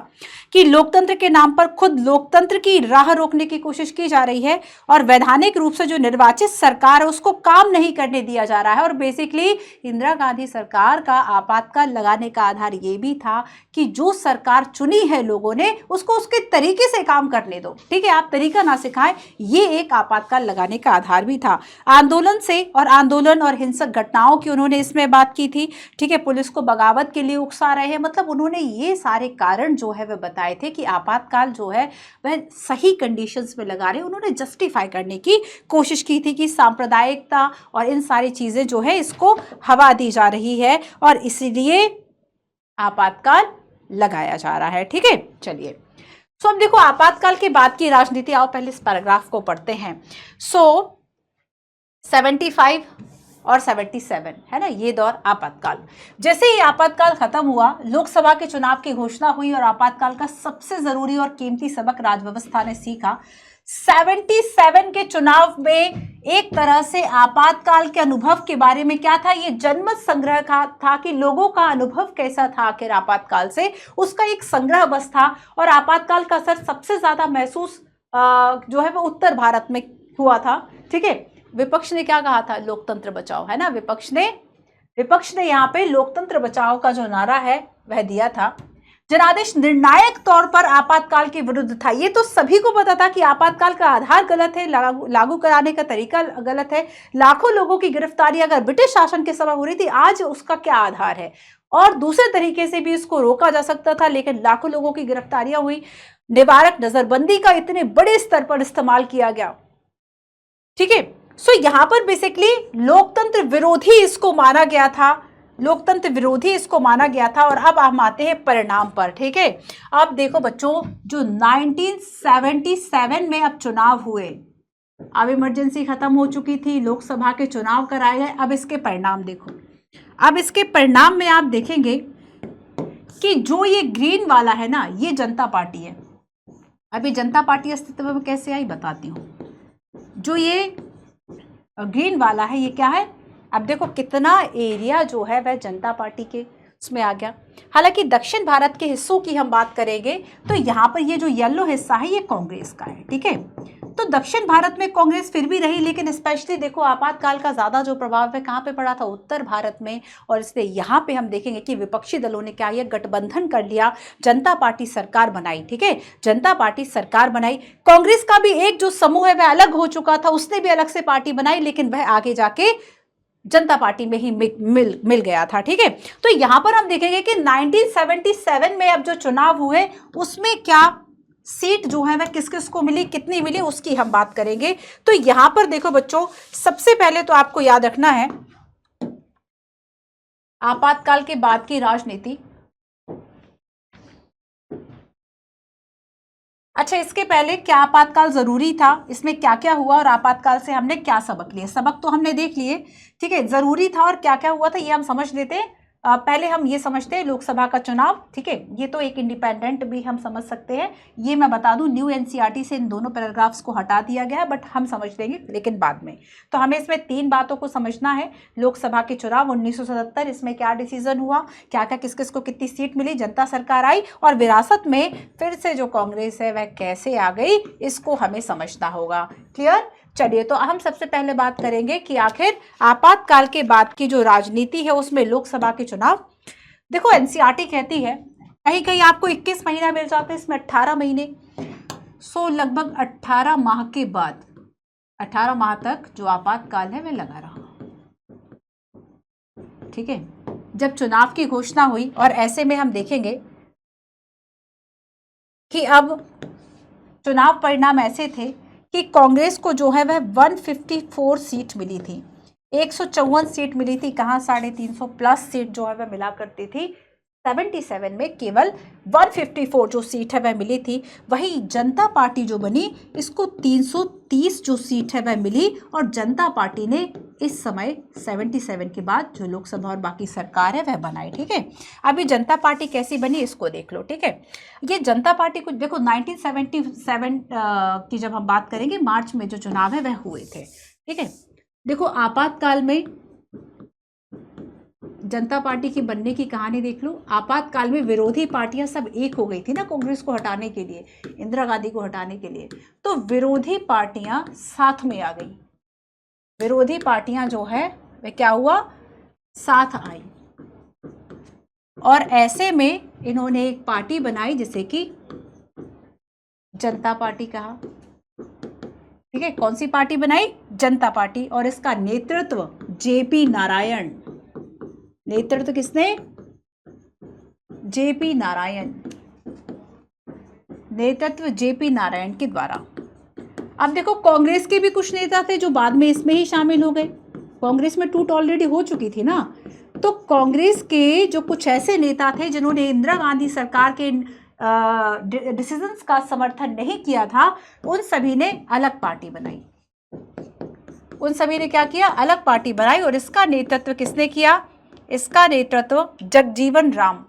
कि लोकतंत्र के नाम पर खुद लोकतंत्र की राह रोकने की कोशिश की जा रही है और वैधानिक रूप से जो निर्वाचित सरकार है उसको काम नहीं करने दिया जा रहा है। और बेसिकली इंदिरा गांधी सरकार का आपातकाल लगाने का आधार ये भी था कि जो सरकार चुनी है लोगों ने उसको उसके तरीके से काम करने दो। ठीक है, आप तरीका ना सिखाएं, ये एक आपातकाल लगाने का आधार भी था। आंदोलन और हिंसक घटनाओं की उन्होंने इसमें बात की थी। ठीक है, पुलिस को बगावत के लिए उकसा रहे हैं, मतलब उन्होंने ये सारे कारण जो है वह बताए थे कि आपातकाल जो है वह सही कंडीशंस में लगा रहे। उन्होंने जस्टिफाई करने की कोशिश की थी कि सांप्रदायिकता और इन सारी चीजें जो है इसको हवा दी जा रही है और इसीलिए आपातकाल लगाया जा रहा है। ठीक है, चलिए अब देखो आपातकाल के बाद की राजनीति। आओ पहले इस पैराग्राफ को पढ़ते हैं। 75 और 77 है ना, ये दौर आपातकाल। जैसे ही आपातकाल खत्म हुआ, लोकसभा के चुनाव की घोषणा हुई और आपातकाल का सबसे जरूरी और कीमती सबक राजव्यवस्था ने सीखा। 77 के चुनाव में एक तरह से आपातकाल के अनुभव के बारे में क्या था, ये जनमत संग्रह था कि लोगों का अनुभव कैसा था आखिर आपातकाल से, उसका एक संग्रह बस था। और आपातकाल का असर सबसे ज्यादा महसूस जो है वो उत्तर भारत में हुआ था। ठीक है, विपक्ष ने क्या कहा था? लोकतंत्र बचाओ, है ना। विपक्ष ने यहाँ पे लोकतंत्र बचाओ का जो नारा है वह दिया था। जनादेश निर्णायक तौर पर आपातकाल के विरुद्ध था। ये तो सभी को पता था कि आपातकाल का आधार गलत है, लागू कराने का तरीका गलत है। लाखों लोगों की गिरफ्तारी अगर ब्रिटिश शासन के समय हो रही थी, आज उसका क्या आधार है? और दूसरे तरीके से भी इसको रोका जा सकता था, लेकिन लाखों लोगों की गिरफ्तारियां हुई। निवारक नजरबंदी का इतने बड़े स्तर पर इस्तेमाल किया गया। ठीक है, सो यहां पर बेसिकली लोकतंत्र विरोधी इसको माना गया था, लोकतंत्र विरोधी इसको माना गया था। और अब हम आते हैं परिणाम पर। ठीक है, अब देखो बच्चों, जो 1977 में अब चुनाव हुए, अब इमरजेंसी खत्म हो चुकी थी, लोकसभा के चुनाव कराए गए। अब इसके परिणाम देखो। अब इसके परिणाम में आप देखेंगे कि जो ये ग्रीन वाला है ना, ये जनता पार्टी है। अभी जनता पार्टी अस्तित्व में कैसे आई बताती हूँ। जो ये ग्रीन वाला है ये क्या है? अब देखो कितना एरिया जो है वह जनता पार्टी के उसमें आ गया। हालांकि दक्षिण भारत के हिस्सों की हम बात करेंगे तो यहाँ पर ये जो येलो हिस्सा है ये कांग्रेस का है। ठीक है, तो दक्षिण भारत में कांग्रेस फिर भी रही, लेकिन स्पेशली देखो आपातकाल का ज्यादा जो प्रभाव है कहाँ पे पड़ा था? उत्तर भारत में। और इसलिए यहाँ पे हम देखेंगे कि विपक्षी दलों ने क्या, ये गठबंधन कर लिया, जनता पार्टी सरकार बनाई। ठीक है, जनता पार्टी सरकार बनाई। कांग्रेस का भी एक जो समूह है वह अलग हो चुका था, उसने भी अलग से पार्टी बनाई, लेकिन वह आगे जाके जनता पार्टी में ही मिल गया था। ठीक है, तो यहां पर हम देखेंगे कि 1977 में अब जो चुनाव हुए उसमें क्या सीट जो है वह किस किस को मिली, कितनी मिली, उसकी हम बात करेंगे। तो यहां पर देखो बच्चों, सबसे पहले तो आपको याद रखना है आपातकाल के बाद की राजनीति। अच्छा, इसके पहले क्या आपातकाल जरूरी था, इसमें क्या क्या हुआ और आपातकाल से हमने क्या सबक लिए? सबक तो हमने देख लिए। ठीक है, जरूरी था और क्या क्या हुआ था ये हम समझ लेते हैं, पहले हम ये समझते हैं लोकसभा का चुनाव, ठीक है, ये तो एक इंडिपेंडेंट भी हम समझ सकते हैं। ये मैं बता दूं न्यू एनसीईआरटी से इन दोनों पैराग्राफ्स को हटा दिया गया है, बट हम समझ लेंगे लेकिन बाद में। तो हमें इसमें 3 बातों को समझना है। लोकसभा के चुनाव 1977, इसमें क्या डिसीजन हुआ, क्या क्या किस किस को कितनी सीट मिली, जनता सरकार आई, और विरासत में फिर से जो कांग्रेस है वह कैसे आ गई, इसको हमें समझना होगा। क्लियर? चलिए, तो हम सबसे पहले बात करेंगे कि आखिर आपातकाल के बाद की जो राजनीति है उसमें लोकसभा के चुनाव। देखो एनसीईआरटी कहती है कहीं कहीं आपको 21 महीना मिल जाता है, इसमें 18 महीने, सो लगभग 18 माह के बाद 18 माह तक जो आपातकाल है वह लगा रहा। ठीक है, जब चुनाव की घोषणा हुई और ऐसे में हम देखेंगे कि अब चुनाव परिणाम ऐसे थे कि कांग्रेस को जो है वह 154 सीट मिली थी, 154 सीट मिली थी। कहाँ 350 प्लस सीट जो है वह मिला करती थी, 77 में केवल 154 जो सीट है वह मिली थी। वही जनता पार्टी जो बनी, इसको 330 जो सीट है वह मिली, और जनता पार्टी ने इस समय 77 के बाद जो लोकसभा और बाकी सरकार है वह बनाई। ठीक है, अभी जनता पार्टी कैसी बनी इसको देख लो। ठीक है, ये जनता पार्टी को देखो 1977 की जब हम बात करेंगे, मार्च में जो चुनाव है वह हुए थे। ठीक है, देखो आपातकाल में जनता पार्टी की बनने की कहानी देख लो। आपातकाल में विरोधी पार्टियां सब एक हो गई थी ना कांग्रेस को हटाने के लिए, इंदिरा गांधी को हटाने के लिए, तो विरोधी पार्टियां साथ में आ गई। विरोधी पार्टियां जो है वह क्या हुआ, साथ आई, और ऐसे में इन्होंने एक पार्टी बनाई जिसे कि जनता पार्टी कहा। ठीक है, कौन सी पार्टी बनाई, जनता पार्टी, और इसका नेतृत्व जेपी नारायण, नेतृत्व किसने, जेपी नारायण, नेतृत्व जेपी नारायण के द्वारा। अब देखो कांग्रेस के भी कुछ नेता थे जो बाद में इसमें ही शामिल हो गए, कांग्रेस में टूट ऑलरेडी हो चुकी थी ना, तो कांग्रेस के जो कुछ ऐसे नेता थे जिन्होंने इंदिरा गांधी सरकार के डिसीजंस का समर्थन नहीं किया था, उन सभी ने अलग पार्टी बनाई। उन सभी ने क्या किया, अलग पार्टी बनाई, और इसका नेतृत्व किसने किया, इसका नेतृत्व जगजीवन राम,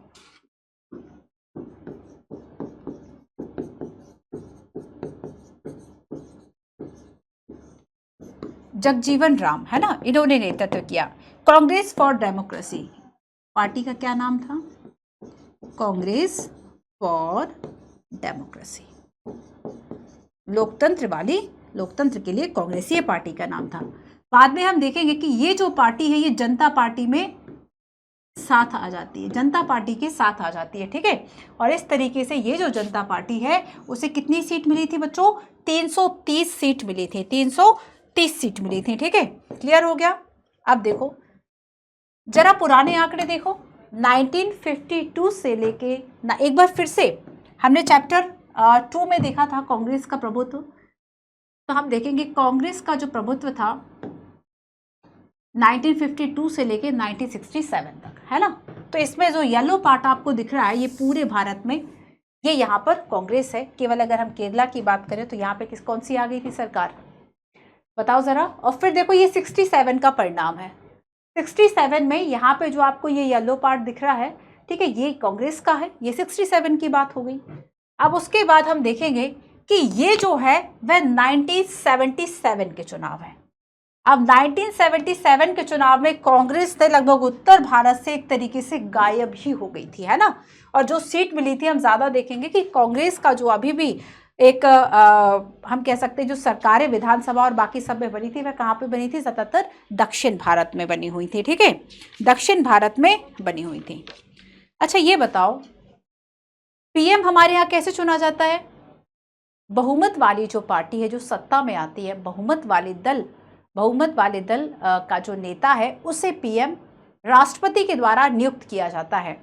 जगजीवन राम है ना, इन्होंने नेतृत्व किया। कांग्रेस फॉर डेमोक्रेसी पार्टी का क्या नाम था, कांग्रेस फॉर डेमोक्रेसी, लोकतंत्र वाली, लोकतंत्र के लिए कांग्रेस ये पार्टी का नाम था। बाद में हम देखेंगे कि ये जो पार्टी है ये जनता पार्टी में साथ आ जाती है, जनता पार्टी के साथ आ जाती है। ठीक है, और इस तरीके से ये जो जनता पार्टी है उसे कितनी सीट मिली थी बच्चों, 330 सीट मिली थी, 330 सीट मिली थी। ठीक है, क्लियर हो गया। अब देखो जरा पुराने आंकड़े देखो, 1952 से लेके एक बार फिर से हमने चैप्टर 2 में देखा था कांग्रेस का प्रभुत्व, तो हम देखेंगे कांग्रेस का जो प्रभुत्व था 1952 से लेके 1967 तक, है ना। तो इसमें जो येलो पार्ट आपको दिख रहा है ये पूरे भारत में, ये यहाँ पर कांग्रेस है। केवल अगर हम केरला की बात करें तो यहाँ पे कौन सी आ गई थी सरकार, बताओ जरा। और फिर देखो ये 67 का परिणाम है, 67 में यहाँ पे जो आपको ये येलो पार्ट दिख रहा है, ठीक है, ये कांग्रेस का है, ये 67 की बात हो गई। अब उसके बाद हम देखेंगे कि ये जो है वह 1977 के चुनाव है। अब 1977 के चुनाव में कांग्रेस ने लगभग उत्तर भारत से एक तरीके से गायब ही हो गई थी, है ना। और जो सीट मिली थी हम ज्यादा देखेंगे कि कांग्रेस का जो अभी भी एक हम कह सकते हैं जो सरकारें विधानसभा और बाकी सब में बनी थी वह कहाँ पे बनी थी, ज्यादातर दक्षिण भारत में बनी हुई थी। ठीक है, दक्षिण भारत में बनी हुई थी। अच्छा ये बताओ पीएम हमारे यहाँ कैसे चुना जाता है, बहुमत वाली जो पार्टी है जो सत्ता में आती है, बहुमत वाले दल का जो नेता है उसे पीएम राष्ट्रपति के द्वारा नियुक्त किया जाता है।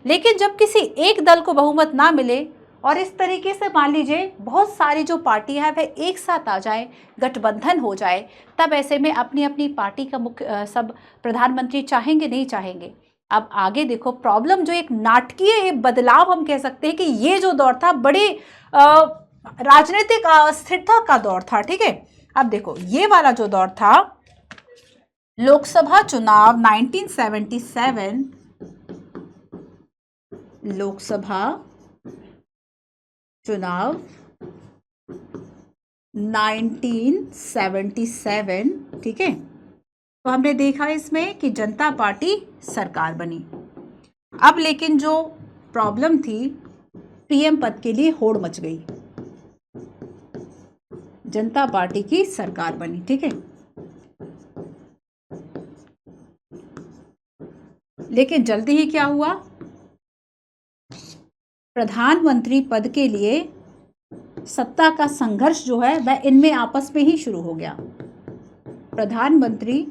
लेकिन जब किसी एक दल को बहुमत ना मिले और इस तरीके से मान लीजिए बहुत सारी जो पार्टियां हैं वह एक साथ आ जाए, गठबंधन हो जाए, तब ऐसे में अपनी अपनी पार्टी का मुख्य सब प्रधानमंत्री चाहेंगे नहीं चाहेंगे। अब आगे देखो प्रॉब्लम जो एक नाटकीय बदलाव हम कह सकते हैं कि ये जो दौर था बड़े राजनीतिक अस्थिरता का दौर था। ठीक है, अब देखो ये वाला जो दौर था लोकसभा चुनाव 1977 लोकसभा चुनाव 1977, ठीक है। तो हमने देखा इसमें कि जनता पार्टी सरकार बनी। अब लेकिन जो प्रॉब्लम थी, पीएम पद के लिए होड़ मच गई। जनता पार्टी की सरकार बनी, ठीक है, लेकिन जल्दी ही क्या हुआ, प्रधानमंत्री पद के लिए सत्ता का संघर्ष जो है वह इनमें आपस में ही शुरू हो गया। प्रधानमंत्री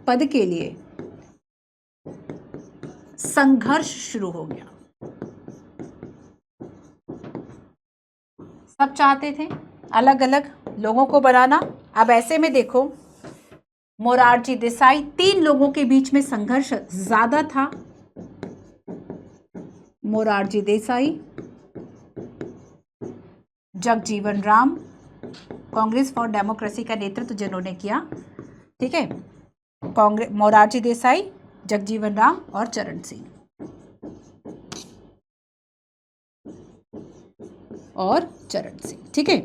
पद के लिए संघर्ष शुरू हो गया। सब चाहते थे अलग अलग लोगों को बनाना। अब ऐसे में देखो, मोरारजी देसाई, 3 लोगों के बीच में संघर्ष ज्यादा था। मोरारजी देसाई, जगजीवन राम, कांग्रेस फॉर डेमोक्रेसी का नेतृत्व जिन्होंने किया, ठीक है, कांग्रेस, मोरारजी देसाई, जगजीवन राम और चरण सिंह ठीक है।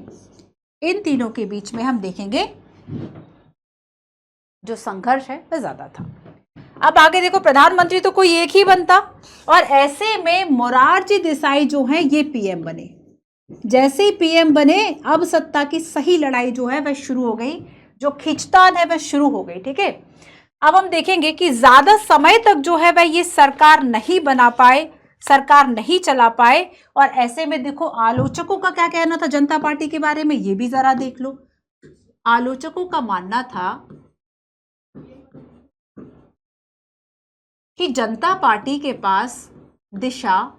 इन तीनों के बीच में हम देखेंगे जो संघर्ष है वह ज्यादा था। अब आगे देखो, प्रधानमंत्री तो कोई एक ही बनता, और ऐसे में मोरारजी देसाई जो है ये पीएम बने। जैसे ही पीएम बने, अब सत्ता की सही लड़ाई जो है वह शुरू हो गई, जो खींचतान है वह शुरू हो गई, ठीक है। अब हम देखेंगे कि ज्यादा समय तक जो है वह ये सरकार नहीं बना पाए, सरकार नहीं चला पाए। और ऐसे में देखो, आलोचकों का क्या कहना था जनता पार्टी के बारे में, ये भी जरा देख लो। आलोचकों का मानना था कि जनता पार्टी के पास दिशा,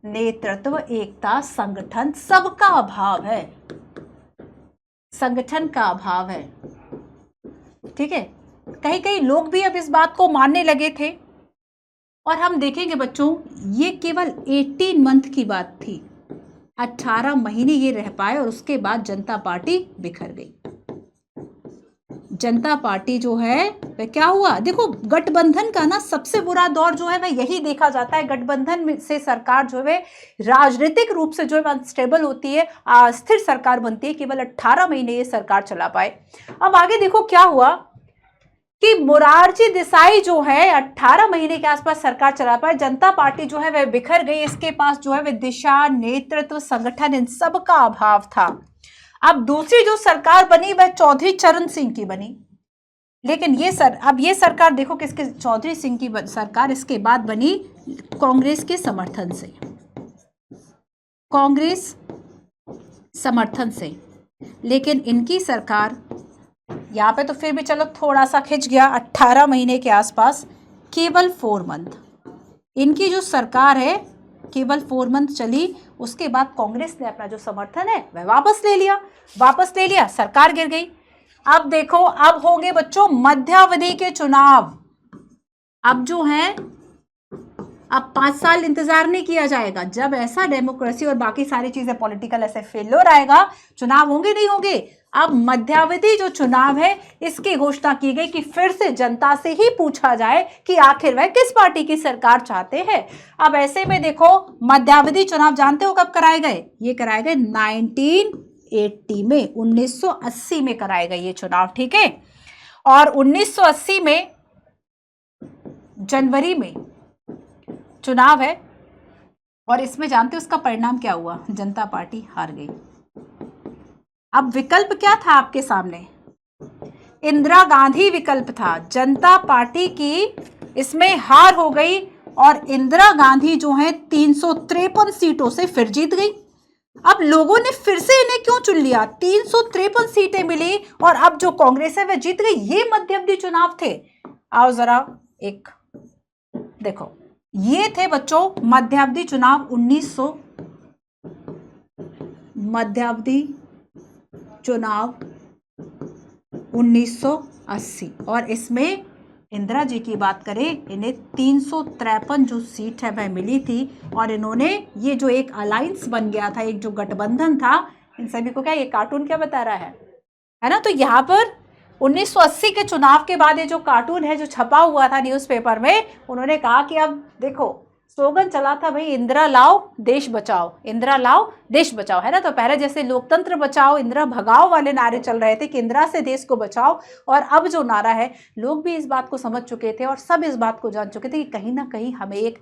नेतृत्व, एकता, संगठन, सबका अभाव है, संगठन का अभाव है, ठीक है। कहीं कहीं लोग भी अब इस बात को मानने लगे थे। और हम देखेंगे बच्चों, ये केवल 18 मंथ की बात थी, 18 महीने ये रह पाए और उसके बाद जनता पार्टी बिखर गई। जनता पार्टी जो है वह क्या हुआ, देखो गठबंधन का ना सबसे बुरा दौर जो है वह यही देखा जाता है। गठबंधन से सरकार जो है राजनीतिक रूप से जो है अनस्टेबल होती है, अस्थिर सरकार बनती है। केवल 18 महीने ये सरकार चला पाए। अब आगे देखो क्या हुआ कि मोरारजी देसाई जो है 18 महीने के आसपास सरकार चला पाए, जनता पार्टी जो है वह बिखर गई। इसके पास जो है वह दिशा, नेतृत्व, संगठन, इन सब का अभाव था। अब दूसरी जो सरकार बनी वह चौधरी चरण सिंह की बनी, लेकिन अब ये सरकार देखो किसके, चौधरी सिंह की सरकार इसके बाद बनी कांग्रेस के समर्थन से, कांग्रेस समर्थन से। लेकिन इनकी सरकार यहाँ पे तो फिर भी चलो थोड़ा सा खिंच गया, 18 महीने के आसपास, केवल 4 मंथ इनकी जो सरकार है केवल 4 मंथ चली। उसके बाद कांग्रेस ने अपना जो समर्थन है वह वापस ले लिया, सरकार गिर गई। अब देखो, अब होंगे बच्चों मध्यावधि के चुनाव। अब जो है, अब 5 साल इंतजार नहीं किया जाएगा। जब ऐसा डेमोक्रेसी और बाकी सारी चीजें पॉलिटिकल ऐसे फेल्योर आएगा, चुनाव होंगे नहीं होंगे। अब मध्यावधि जो चुनाव है इसकी घोषणा की गई कि फिर से जनता से ही पूछा जाए कि आखिर वह किस पार्टी की सरकार चाहते हैं। अब ऐसे में देखो, मध्यावधि चुनाव जानते हो कब कराए गए, ये कराए गए 1980 में, 1980 में कराए गए ये चुनाव, ठीक है। और 1980 में जनवरी में चुनाव है, और इसमें जानते हो उसका परिणाम क्या हुआ, जनता पार्टी हार गई। अब विकल्प क्या था आपके सामने, इंदिरा गांधी विकल्प था। जनता पार्टी की इसमें हार हो गई और इंदिरा गांधी जो है 353 सीटों से फिर जीत गई। अब लोगों ने फिर से इन्हें क्यों चुन लिया, 353 सीटें मिली और अब जो कांग्रेस है वह जीत गई। ये मध्यावधि चुनाव थे। आओ जरा एक देखो, ये थे बच्चों मध्यावधि चुनाव, मध्यावधि चुनाव 1980। और इसमें इंदिरा जी की बात करें, इन्हें 353 जो सीट है वह मिली थी। और इन्होंने ये जो एक अलायंस बन गया था, एक जो गठबंधन था, इन सभी को क्या, ये कार्टून क्या बता रहा है ना। तो यहाँ पर 1980 के चुनाव के बाद ये जो कार्टून है जो छपा हुआ था न्यूज़पेपर में, उन्होंने कहा कि अब देखो स्लोगन चला था भाई, इंदिरा लाओ देश बचाओ, इंदिरा लाओ देश बचाओ, है ना। तो पहले जैसे लोकतंत्र बचाओ इंदिरा भगाओ वाले नारे चल रहे थे कि इंदिरा से देश को बचाओ, और अब जो नारा है, लोग भी इस बात को समझ चुके थे और सब इस बात को जान चुके थे कि कहीं ना कहीं हमें एक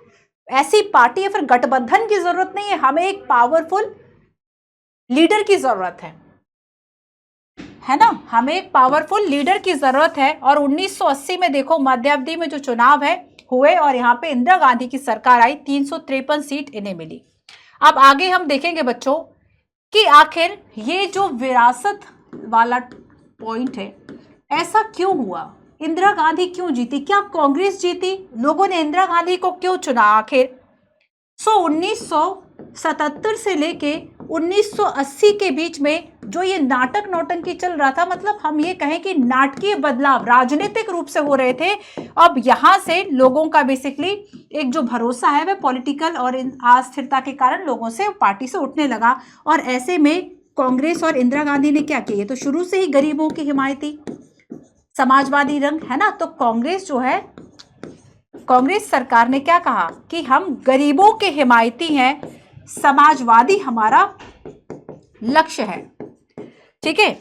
ऐसी पार्टी या फिर गठबंधन की जरूरत नहीं है, हमें एक पावरफुल लीडर की जरूरत है ना, हमें एक पावरफुल लीडर की जरूरत है। और 1980 में देखो मध्यावधि में जो चुनाव है हुए और यहाँ पे इंदिरा गांधी की सरकार आई, 353 सीट इन्हें मिली। अब आगे हम देखेंगे बच्चों कि आखिर ये जो विरासत वाला पॉइंट है, ऐसा क्यों हुआ, इंदिरा गांधी क्यों जीती, क्या कांग्रेस जीती, लोगों ने इंदिरा गांधी को क्यों चुना आखिर। 1977 से लेके 1980 के बीच में जो ये नाटक नौटंकी चल रहा था, मतलब हम ये कहें कि नाटकीय बदलाव राजनीतिक रूप से हो रहे थे। अब यहाँ से लोगों का बेसिकली एक जो भरोसा है वह पॉलिटिकल और अस्थिरता के कारण लोगों से पार्टी से उठने लगा। और ऐसे में कांग्रेस और इंदिरा गांधी ने क्या किया, तो शुरू से ही गरीबों की हिमायती समाजवादी रंग, है ना। तो कांग्रेस जो है, कांग्रेस सरकार ने क्या कहा कि हम गरीबों के हिमायती हैं, समाजवादी हमारा लक्ष्य है, ठीक है।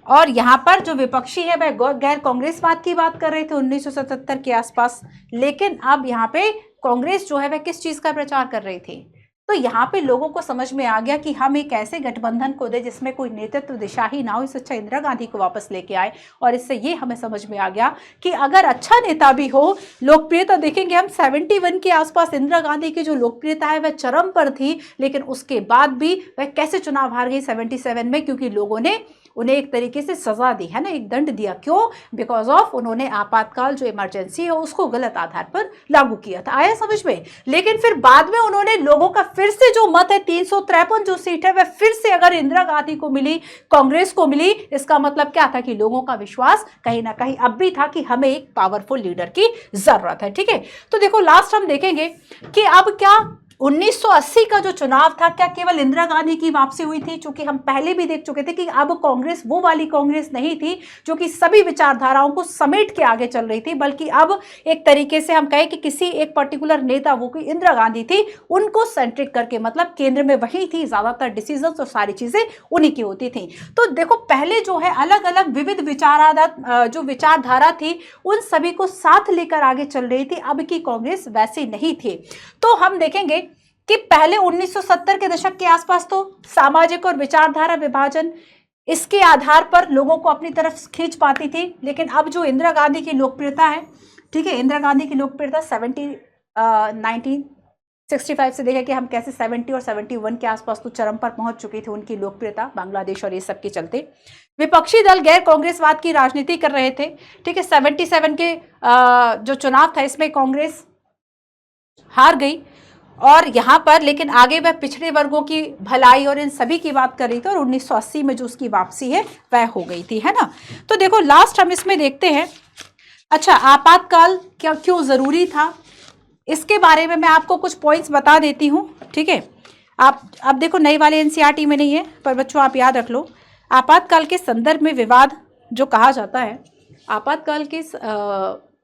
और यहां पर जो विपक्षी है वह गैर कांग्रेसवाद की बात कर रहे थे 1977 के आसपास, लेकिन अब यहां पे कांग्रेस जो है वह किस चीज का प्रचार कर रही थी। तो यहाँ पे लोगों को समझ में आ गया कि हम एक ऐसे गठबंधन को दे जिसमें कोई नेतृत्व दिशा ही ना हो, इससे अच्छा इंदिरा गांधी को वापस लेके आए। और इससे ये हमें समझ में आ गया कि अगर अच्छा नेता भी हो, लोकप्रियता देखेंगे हम 71 के आसपास इंदिरा गांधी की जो लोकप्रियता है वह चरम पर थी, लेकिन उसके बाद भी वह कैसे चुनाव हार गई 77 में, क्योंकि लोगों ने उन्हें एक तरीके से सजा दी, है ना, एक दंड दिया। क्यों? बिकॉज ऑफ उन्होंने आपातकाल जो इमरजेंसी है उसको गलत आधार पर लागू किया था। आया समझ में? लेकिन फिर बाद में उन्होंने लोगों का फिर से जो मत है 353 जो सीट है वह फिर से अगर इंदिरा गांधी को मिली, कांग्रेस को मिली, इसका मतलब क्या था कि लोगों का विश्वास कहीं ना कहीं अब भी था कि हमें एक पावरफुल लीडर की जरूरत है, ठीक है। तो देखो लास्ट हम देखेंगे कि अब क्या 1980 का जो चुनाव था, क्या केवल इंदिरा गांधी की वापसी हुई थी? चूंकि हम पहले भी देख चुके थे कि अब कांग्रेस वो वाली कांग्रेस नहीं थी जो कि सभी विचारधाराओं को समेट के आगे चल रही थी, बल्कि अब एक तरीके से हम कहें कि किसी एक पर्टिकुलर नेता, वो कोई इंदिरा गांधी थी, उनको सेंट्रिक करके, मतलब केंद्र में वही थी, ज्यादातर डिसीजंस और सारी चीजें उन्हीं की होती थी। तो देखो पहले जो है अलग अलग विविध जो विचारधारा थी उन सभी को साथ लेकर आगे चल रही थी, अब की कांग्रेस वैसी नहीं थी। तो हम देखेंगे कि पहले 1970 के दशक के आसपास तो सामाजिक और विचारधारा विभाजन इसके आधार पर लोगों को अपनी तरफ खींच पाती थी, लेकिन अब जो इंदिरा गांधी की लोकप्रियता है, ठीक है, इंदिरा गांधी की लोकप्रियता 1965 से देखें कि हम कैसे 70 और 71 के आसपास तो चरम पर पहुंच चुकी थी उनकी लोकप्रियता, बांग्लादेश और ये सब के चलते। विपक्षी दल गैर कांग्रेसवाद की राजनीति कर रहे थे, ठीक है। 77 के जो चुनाव था इसमें कांग्रेस हार गई और यहाँ पर, लेकिन आगे वह पिछड़े वर्गों की भलाई और इन सभी की बात कर रही थी, और 1980 में जो उसकी वापसी है वह हो गई थी, है ना। तो देखो लास्ट हम इसमें देखते हैं, अच्छा आपातकाल क्या क्यों जरूरी था, इसके बारे में मैं आपको कुछ पॉइंट्स बता देती हूँ, ठीक है। आप अब देखो नई वाले एनसीईआरटी में नहीं है, पर बच्चों आप याद रख लो, आपातकाल के संदर्भ में विवाद जो कहा जाता है, आपातकाल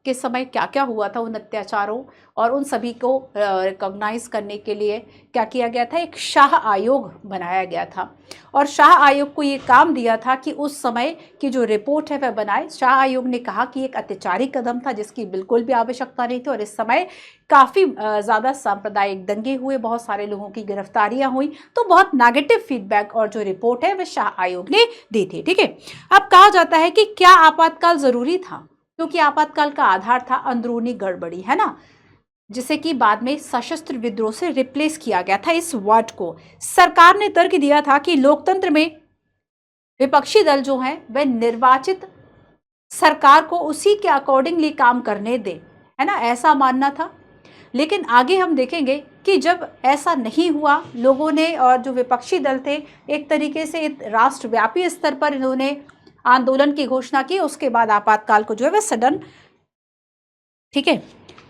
के समय क्या क्या हुआ था, उन अत्याचारों और उन सभी को रिकॉग्नाइज करने के लिए क्या किया गया था, एक शाह आयोग बनाया गया था। और शाह आयोग को ये काम दिया था कि उस समय की जो रिपोर्ट है वह बनाए। शाह आयोग ने कहा कि एक अत्याचारी कदम था जिसकी बिल्कुल भी आवश्यकता नहीं थी, और इस समय काफ़ी ज़्यादा सांप्रदायिक दंगे हुए, बहुत सारे लोगों की गिरफ्तारियां हुई, तो बहुत नेगेटिव फीडबैक और जो रिपोर्ट है वह शाह आयोग ने दी थी, ठीक है। अब कहा जाता है कि क्या आपातकाल ज़रूरी था, क्योंकि आपातकाल का आधार था अंदरूनी गड़बड़ी, है ना, जिसे कि बाद में सशस्त्र विद्रोह से रिप्लेस किया गया था इस वर्ड को। सरकार ने तर्क दिया था कि लोकतंत्र में विपक्षी दल जो है वह निर्वाचित सरकार को उसी के अकॉर्डिंगली काम करने दे, है ना, ऐसा मानना था। लेकिन आगे हम देखेंगे कि जब ऐसा नहीं हुआ, लोगों ने और जो विपक्षी दल थे एक तरीके से राष्ट्रव्यापी स्तर पर इन्होंने आंदोलन की घोषणा की, उसके बाद आपातकाल को जो है वह सडन, ठीक है।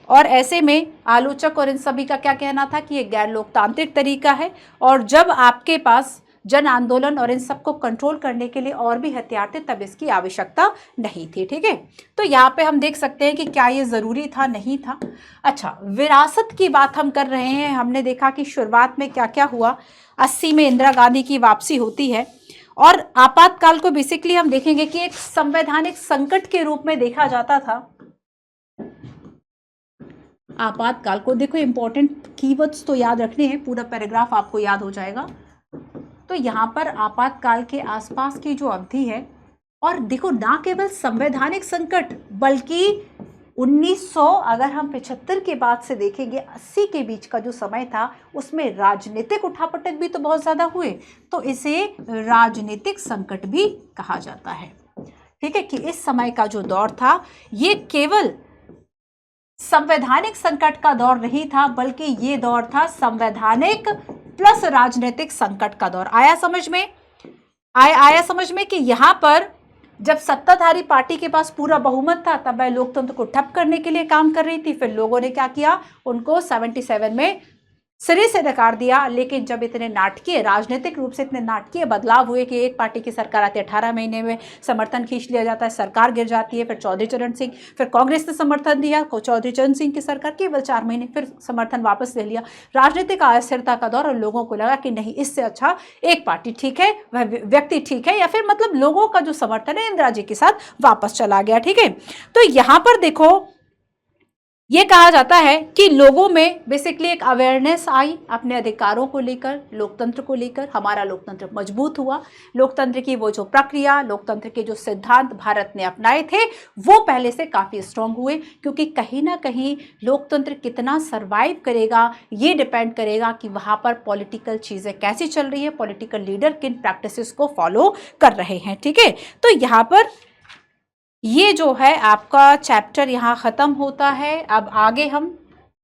और ऐसे में आलोचक और इन सभी का क्या कहना था कि ये गैर लोकतांत्रिक तरीका है, और जब आपके पास जन आंदोलन और इन सबको कंट्रोल करने के लिए और भी हथियार थे, तब इसकी आवश्यकता नहीं थी। ठीक है, तो यहाँ पे हम देख सकते हैं कि क्या ये जरूरी था, नहीं था। अच्छा, विरासत की बात हम कर रहे हैं। हमने देखा कि शुरुआत में क्या क्या हुआ। 80 में इंदिरा गांधी की वापसी होती है और आपातकाल को बेसिकली हम देखेंगे कि एक संवैधानिक संकट के रूप में देखा जाता था। आपातकाल को देखो, इंपॉर्टेंट कीवर्ड्स तो याद रखने हैं, पूरा पैराग्राफ आपको याद हो जाएगा। तो यहाँ पर आपातकाल के आसपास की जो अवधि है, और देखो ना केवल संवैधानिक संकट बल्कि 1900 अगर हम 75 के बाद से देखेंगे 80 के बीच का जो समय था, उसमें राजनीतिक उठापटक भी तो बहुत ज्यादा हुए, तो इसे राजनीतिक संकट भी कहा जाता है। ठीक है, कि इस समय का जो दौर था ये केवल संवैधानिक संकट का दौर नहीं था, बल्कि ये दौर था संवैधानिक प्लस राजनीतिक संकट का दौर। आया समझ में? आया समझ में कि यहां पर जब सत्ताधारी पार्टी के पास पूरा बहुमत था, तब वह लोकतंत्र को ठप करने के लिए काम कर रही थी। फिर लोगों ने क्या किया, उनको 77 में सिरे से नकार दिया। लेकिन जब इतने नाटकीय, राजनीतिक रूप से इतने नाटकीय बदलाव हुए कि एक पार्टी की सरकार आती है, 18 महीने में समर्थन खींच लिया जाता है, सरकार गिर जाती है। फिर चौधरी चरण सिंह, फिर कांग्रेस ने समर्थन दिया, चौधरी चरण सिंह की सरकार केवल 4 महीने, फिर समर्थन वापस ले लिया। राजनीतिक अस्थिरता का दौर, और लोगों को लगा कि नहीं, इससे अच्छा एक पार्टी ठीक है, वह व्यक्ति ठीक है, या फिर मतलब लोगों का जो समर्थन है इंदिरा जी के साथ वापस चला गया। ठीक है, तो यहां पर देखो ये कहा जाता है कि लोगों में बेसिकली एक अवेयरनेस आई अपने अधिकारों को लेकर, लोकतंत्र को लेकर। हमारा लोकतंत्र मजबूत हुआ। लोकतंत्र की वो जो प्रक्रिया, लोकतंत्र के जो सिद्धांत भारत ने अपनाए थे, वो पहले से काफ़ी स्ट्रांग हुए। क्योंकि कहीं ना कहीं लोकतंत्र कितना सर्वाइव करेगा ये डिपेंड करेगा कि वहाँ पर पॉलिटिकल चीज़ें कैसी चल रही है, पॉलिटिकल लीडर किन प्रैक्टिसेस को फॉलो कर रहे हैं। ठीक है, तो यहाँ पर ये जो है आपका चैप्टर यहाँ ख़त्म होता है। अब आगे हम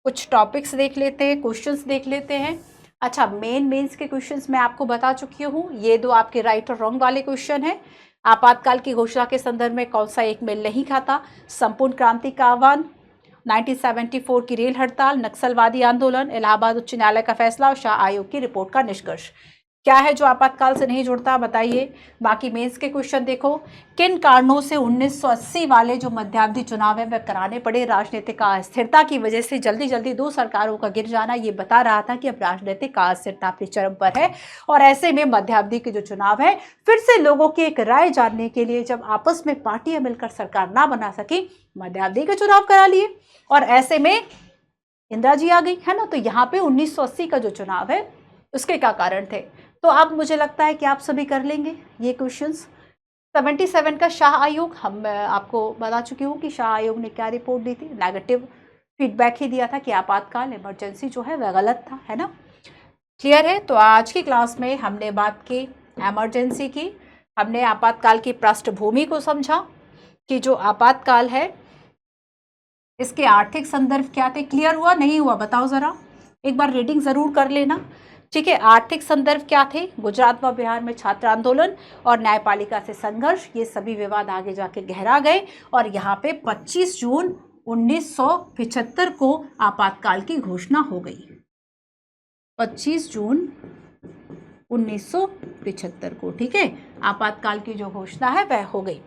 कुछ टॉपिक्स देख लेते हैं, क्वेश्चंस देख लेते हैं। अच्छा, मेंस के क्वेश्चंस मैं आपको बता चुकी हूँ। ये दो आपके राइट और रॉन्ग वाले क्वेश्चन हैं। आपातकाल की घोषणा के संदर्भ में कौन सा एक मेल नहीं खाता? संपूर्ण क्रांति का आह्वान, 1974 की रेल हड़ताल, नक्सलवादी आंदोलन, इलाहाबाद उच्च न्यायालय का फैसला और शाह आयोग की रिपोर्ट का निष्कर्ष। क्या है जो आपातकाल से नहीं जुड़ता, बताइए। बाकी मेंस के क्वेश्चन देखो, किन कारणों से 1980 वाले जो मध्यावधि चुनाव है वह कराने पड़े? राजनीतिक अस्थिरता की वजह से जल्दी 2 सरकारों का गिर जाना ये बता रहा था कि अब राजनीतिक अस्थिरता अपनी चरम पर है। और ऐसे में मध्यावधि के जो चुनाव है, फिर से लोगों की एक राय जानने के लिए, जब आपस में पार्टियां मिलकर सरकार ना बना सकी, मध्यावधि के चुनाव करा लिए। और ऐसे में इंदिरा जी आ गई, है ना। तो यहाँ पे 1980 का जो चुनाव है उसके क्या कारण थे? तो अब मुझे लगता है कि आप सभी कर लेंगे ये क्वेश्चंस। 77 का शाह आयोग, हम आपको बता चुकी हूँ कि शाह आयोग ने क्या रिपोर्ट दी थी। नेगेटिव फीडबैक ही दिया था कि आपातकाल, इमरजेंसी जो है वह गलत था, है ना। क्लियर है? तो आज की क्लास में हमने बात की इमरजेंसी की, हमने आपातकाल की पृष्ठभूमि को समझा कि जो आपातकाल है इसके आर्थिक संदर्भ क्या थे। क्लियर हुआ नहीं हुआ बताओ ज़रा, एक बार रीडिंग ज़रूर कर लेना। ठीक है, आर्थिक संदर्भ क्या थे? गुजरात व बिहार में छात्र आंदोलन और न्यायपालिका से संघर्ष, ये सभी विवाद आगे जाके गहरा गए। और यहाँ पे 25 जून 1975 को आपातकाल की घोषणा हो गई। 25 जून 1975 को, ठीक है, आपातकाल की जो घोषणा है वह हो गई।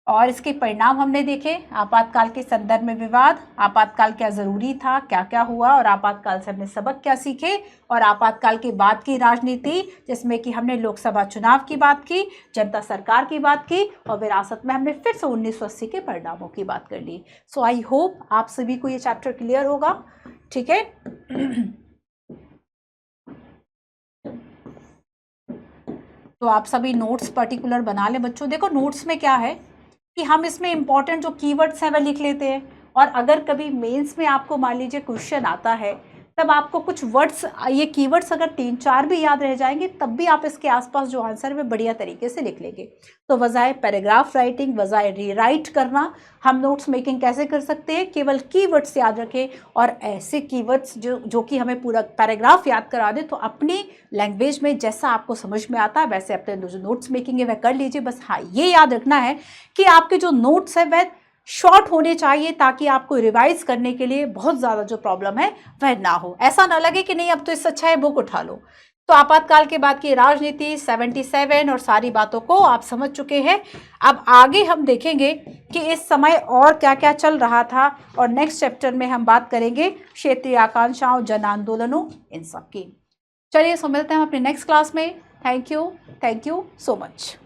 और इसके परिणाम हमने देखे। आपातकाल के संदर्भ में विवाद, आपातकाल क्या जरूरी था, क्या क्या हुआ, और आपातकाल से हमने सबक क्या सीखे। और आपातकाल के बाद की राजनीति, जिसमें कि हमने लोकसभा चुनाव की बात की, जनता सरकार की बात की, और विरासत में हमने फिर से 1980 के परिणामों की बात कर ली। सो आई होप आप सभी को ये चैप्टर क्लियर होगा। ठीक है, तो आप सभी नोट्स पर्टिकुलर बना लें बच्चों। देखो नोट्स में क्या है कि हम इसमें इंपॉर्टेंट जो कीवर्ड्स हैं वह लिख लेते हैं। और अगर कभी मेंस में आपको मान लीजिए क्वेश्चन आता है, तब आपको कुछ वर्ड्स, ये कीवर्ड्स अगर 3-4 भी याद रह जाएंगे, तब भी आप इसके आसपास जो आंसर है बढ़िया तरीके से लिख लेंगे। तो बजाय पैराग्राफ राइटिंग, बजाय रीराइट करना, हम नोट्स मेकिंग कैसे कर सकते हैं? केवल कीवर्ड्स याद रखें, और ऐसे कीवर्ड्स जो कि हमें पूरा पैराग्राफ याद करा दे, तो अपनी लैंग्वेज में जैसा आपको समझ में आता है वैसे अपने जो नोट्स मेकिंग है वह कर लीजिए। बस हाँ, ये याद रखना है कि आपके जो नोट्स है वह शॉर्ट होने चाहिए, ताकि आपको रिवाइज करने के लिए बहुत ज़्यादा जो प्रॉब्लम है वह ना हो। ऐसा ना लगे कि नहीं अब तो इससे अच्छा है बुक उठा लो। तो आपातकाल के बाद की राजनीति 77 और सारी बातों को आप समझ चुके हैं। अब आगे हम देखेंगे कि इस समय और क्या क्या चल रहा था, और नेक्स्ट चैप्टर में हम बात करेंगे क्षेत्रीय आकांक्षाओं, जन आंदोलनों, इन सब की। चलिए, सो मिलते हैं अपने नेक्स्ट क्लास में। Thank you so much.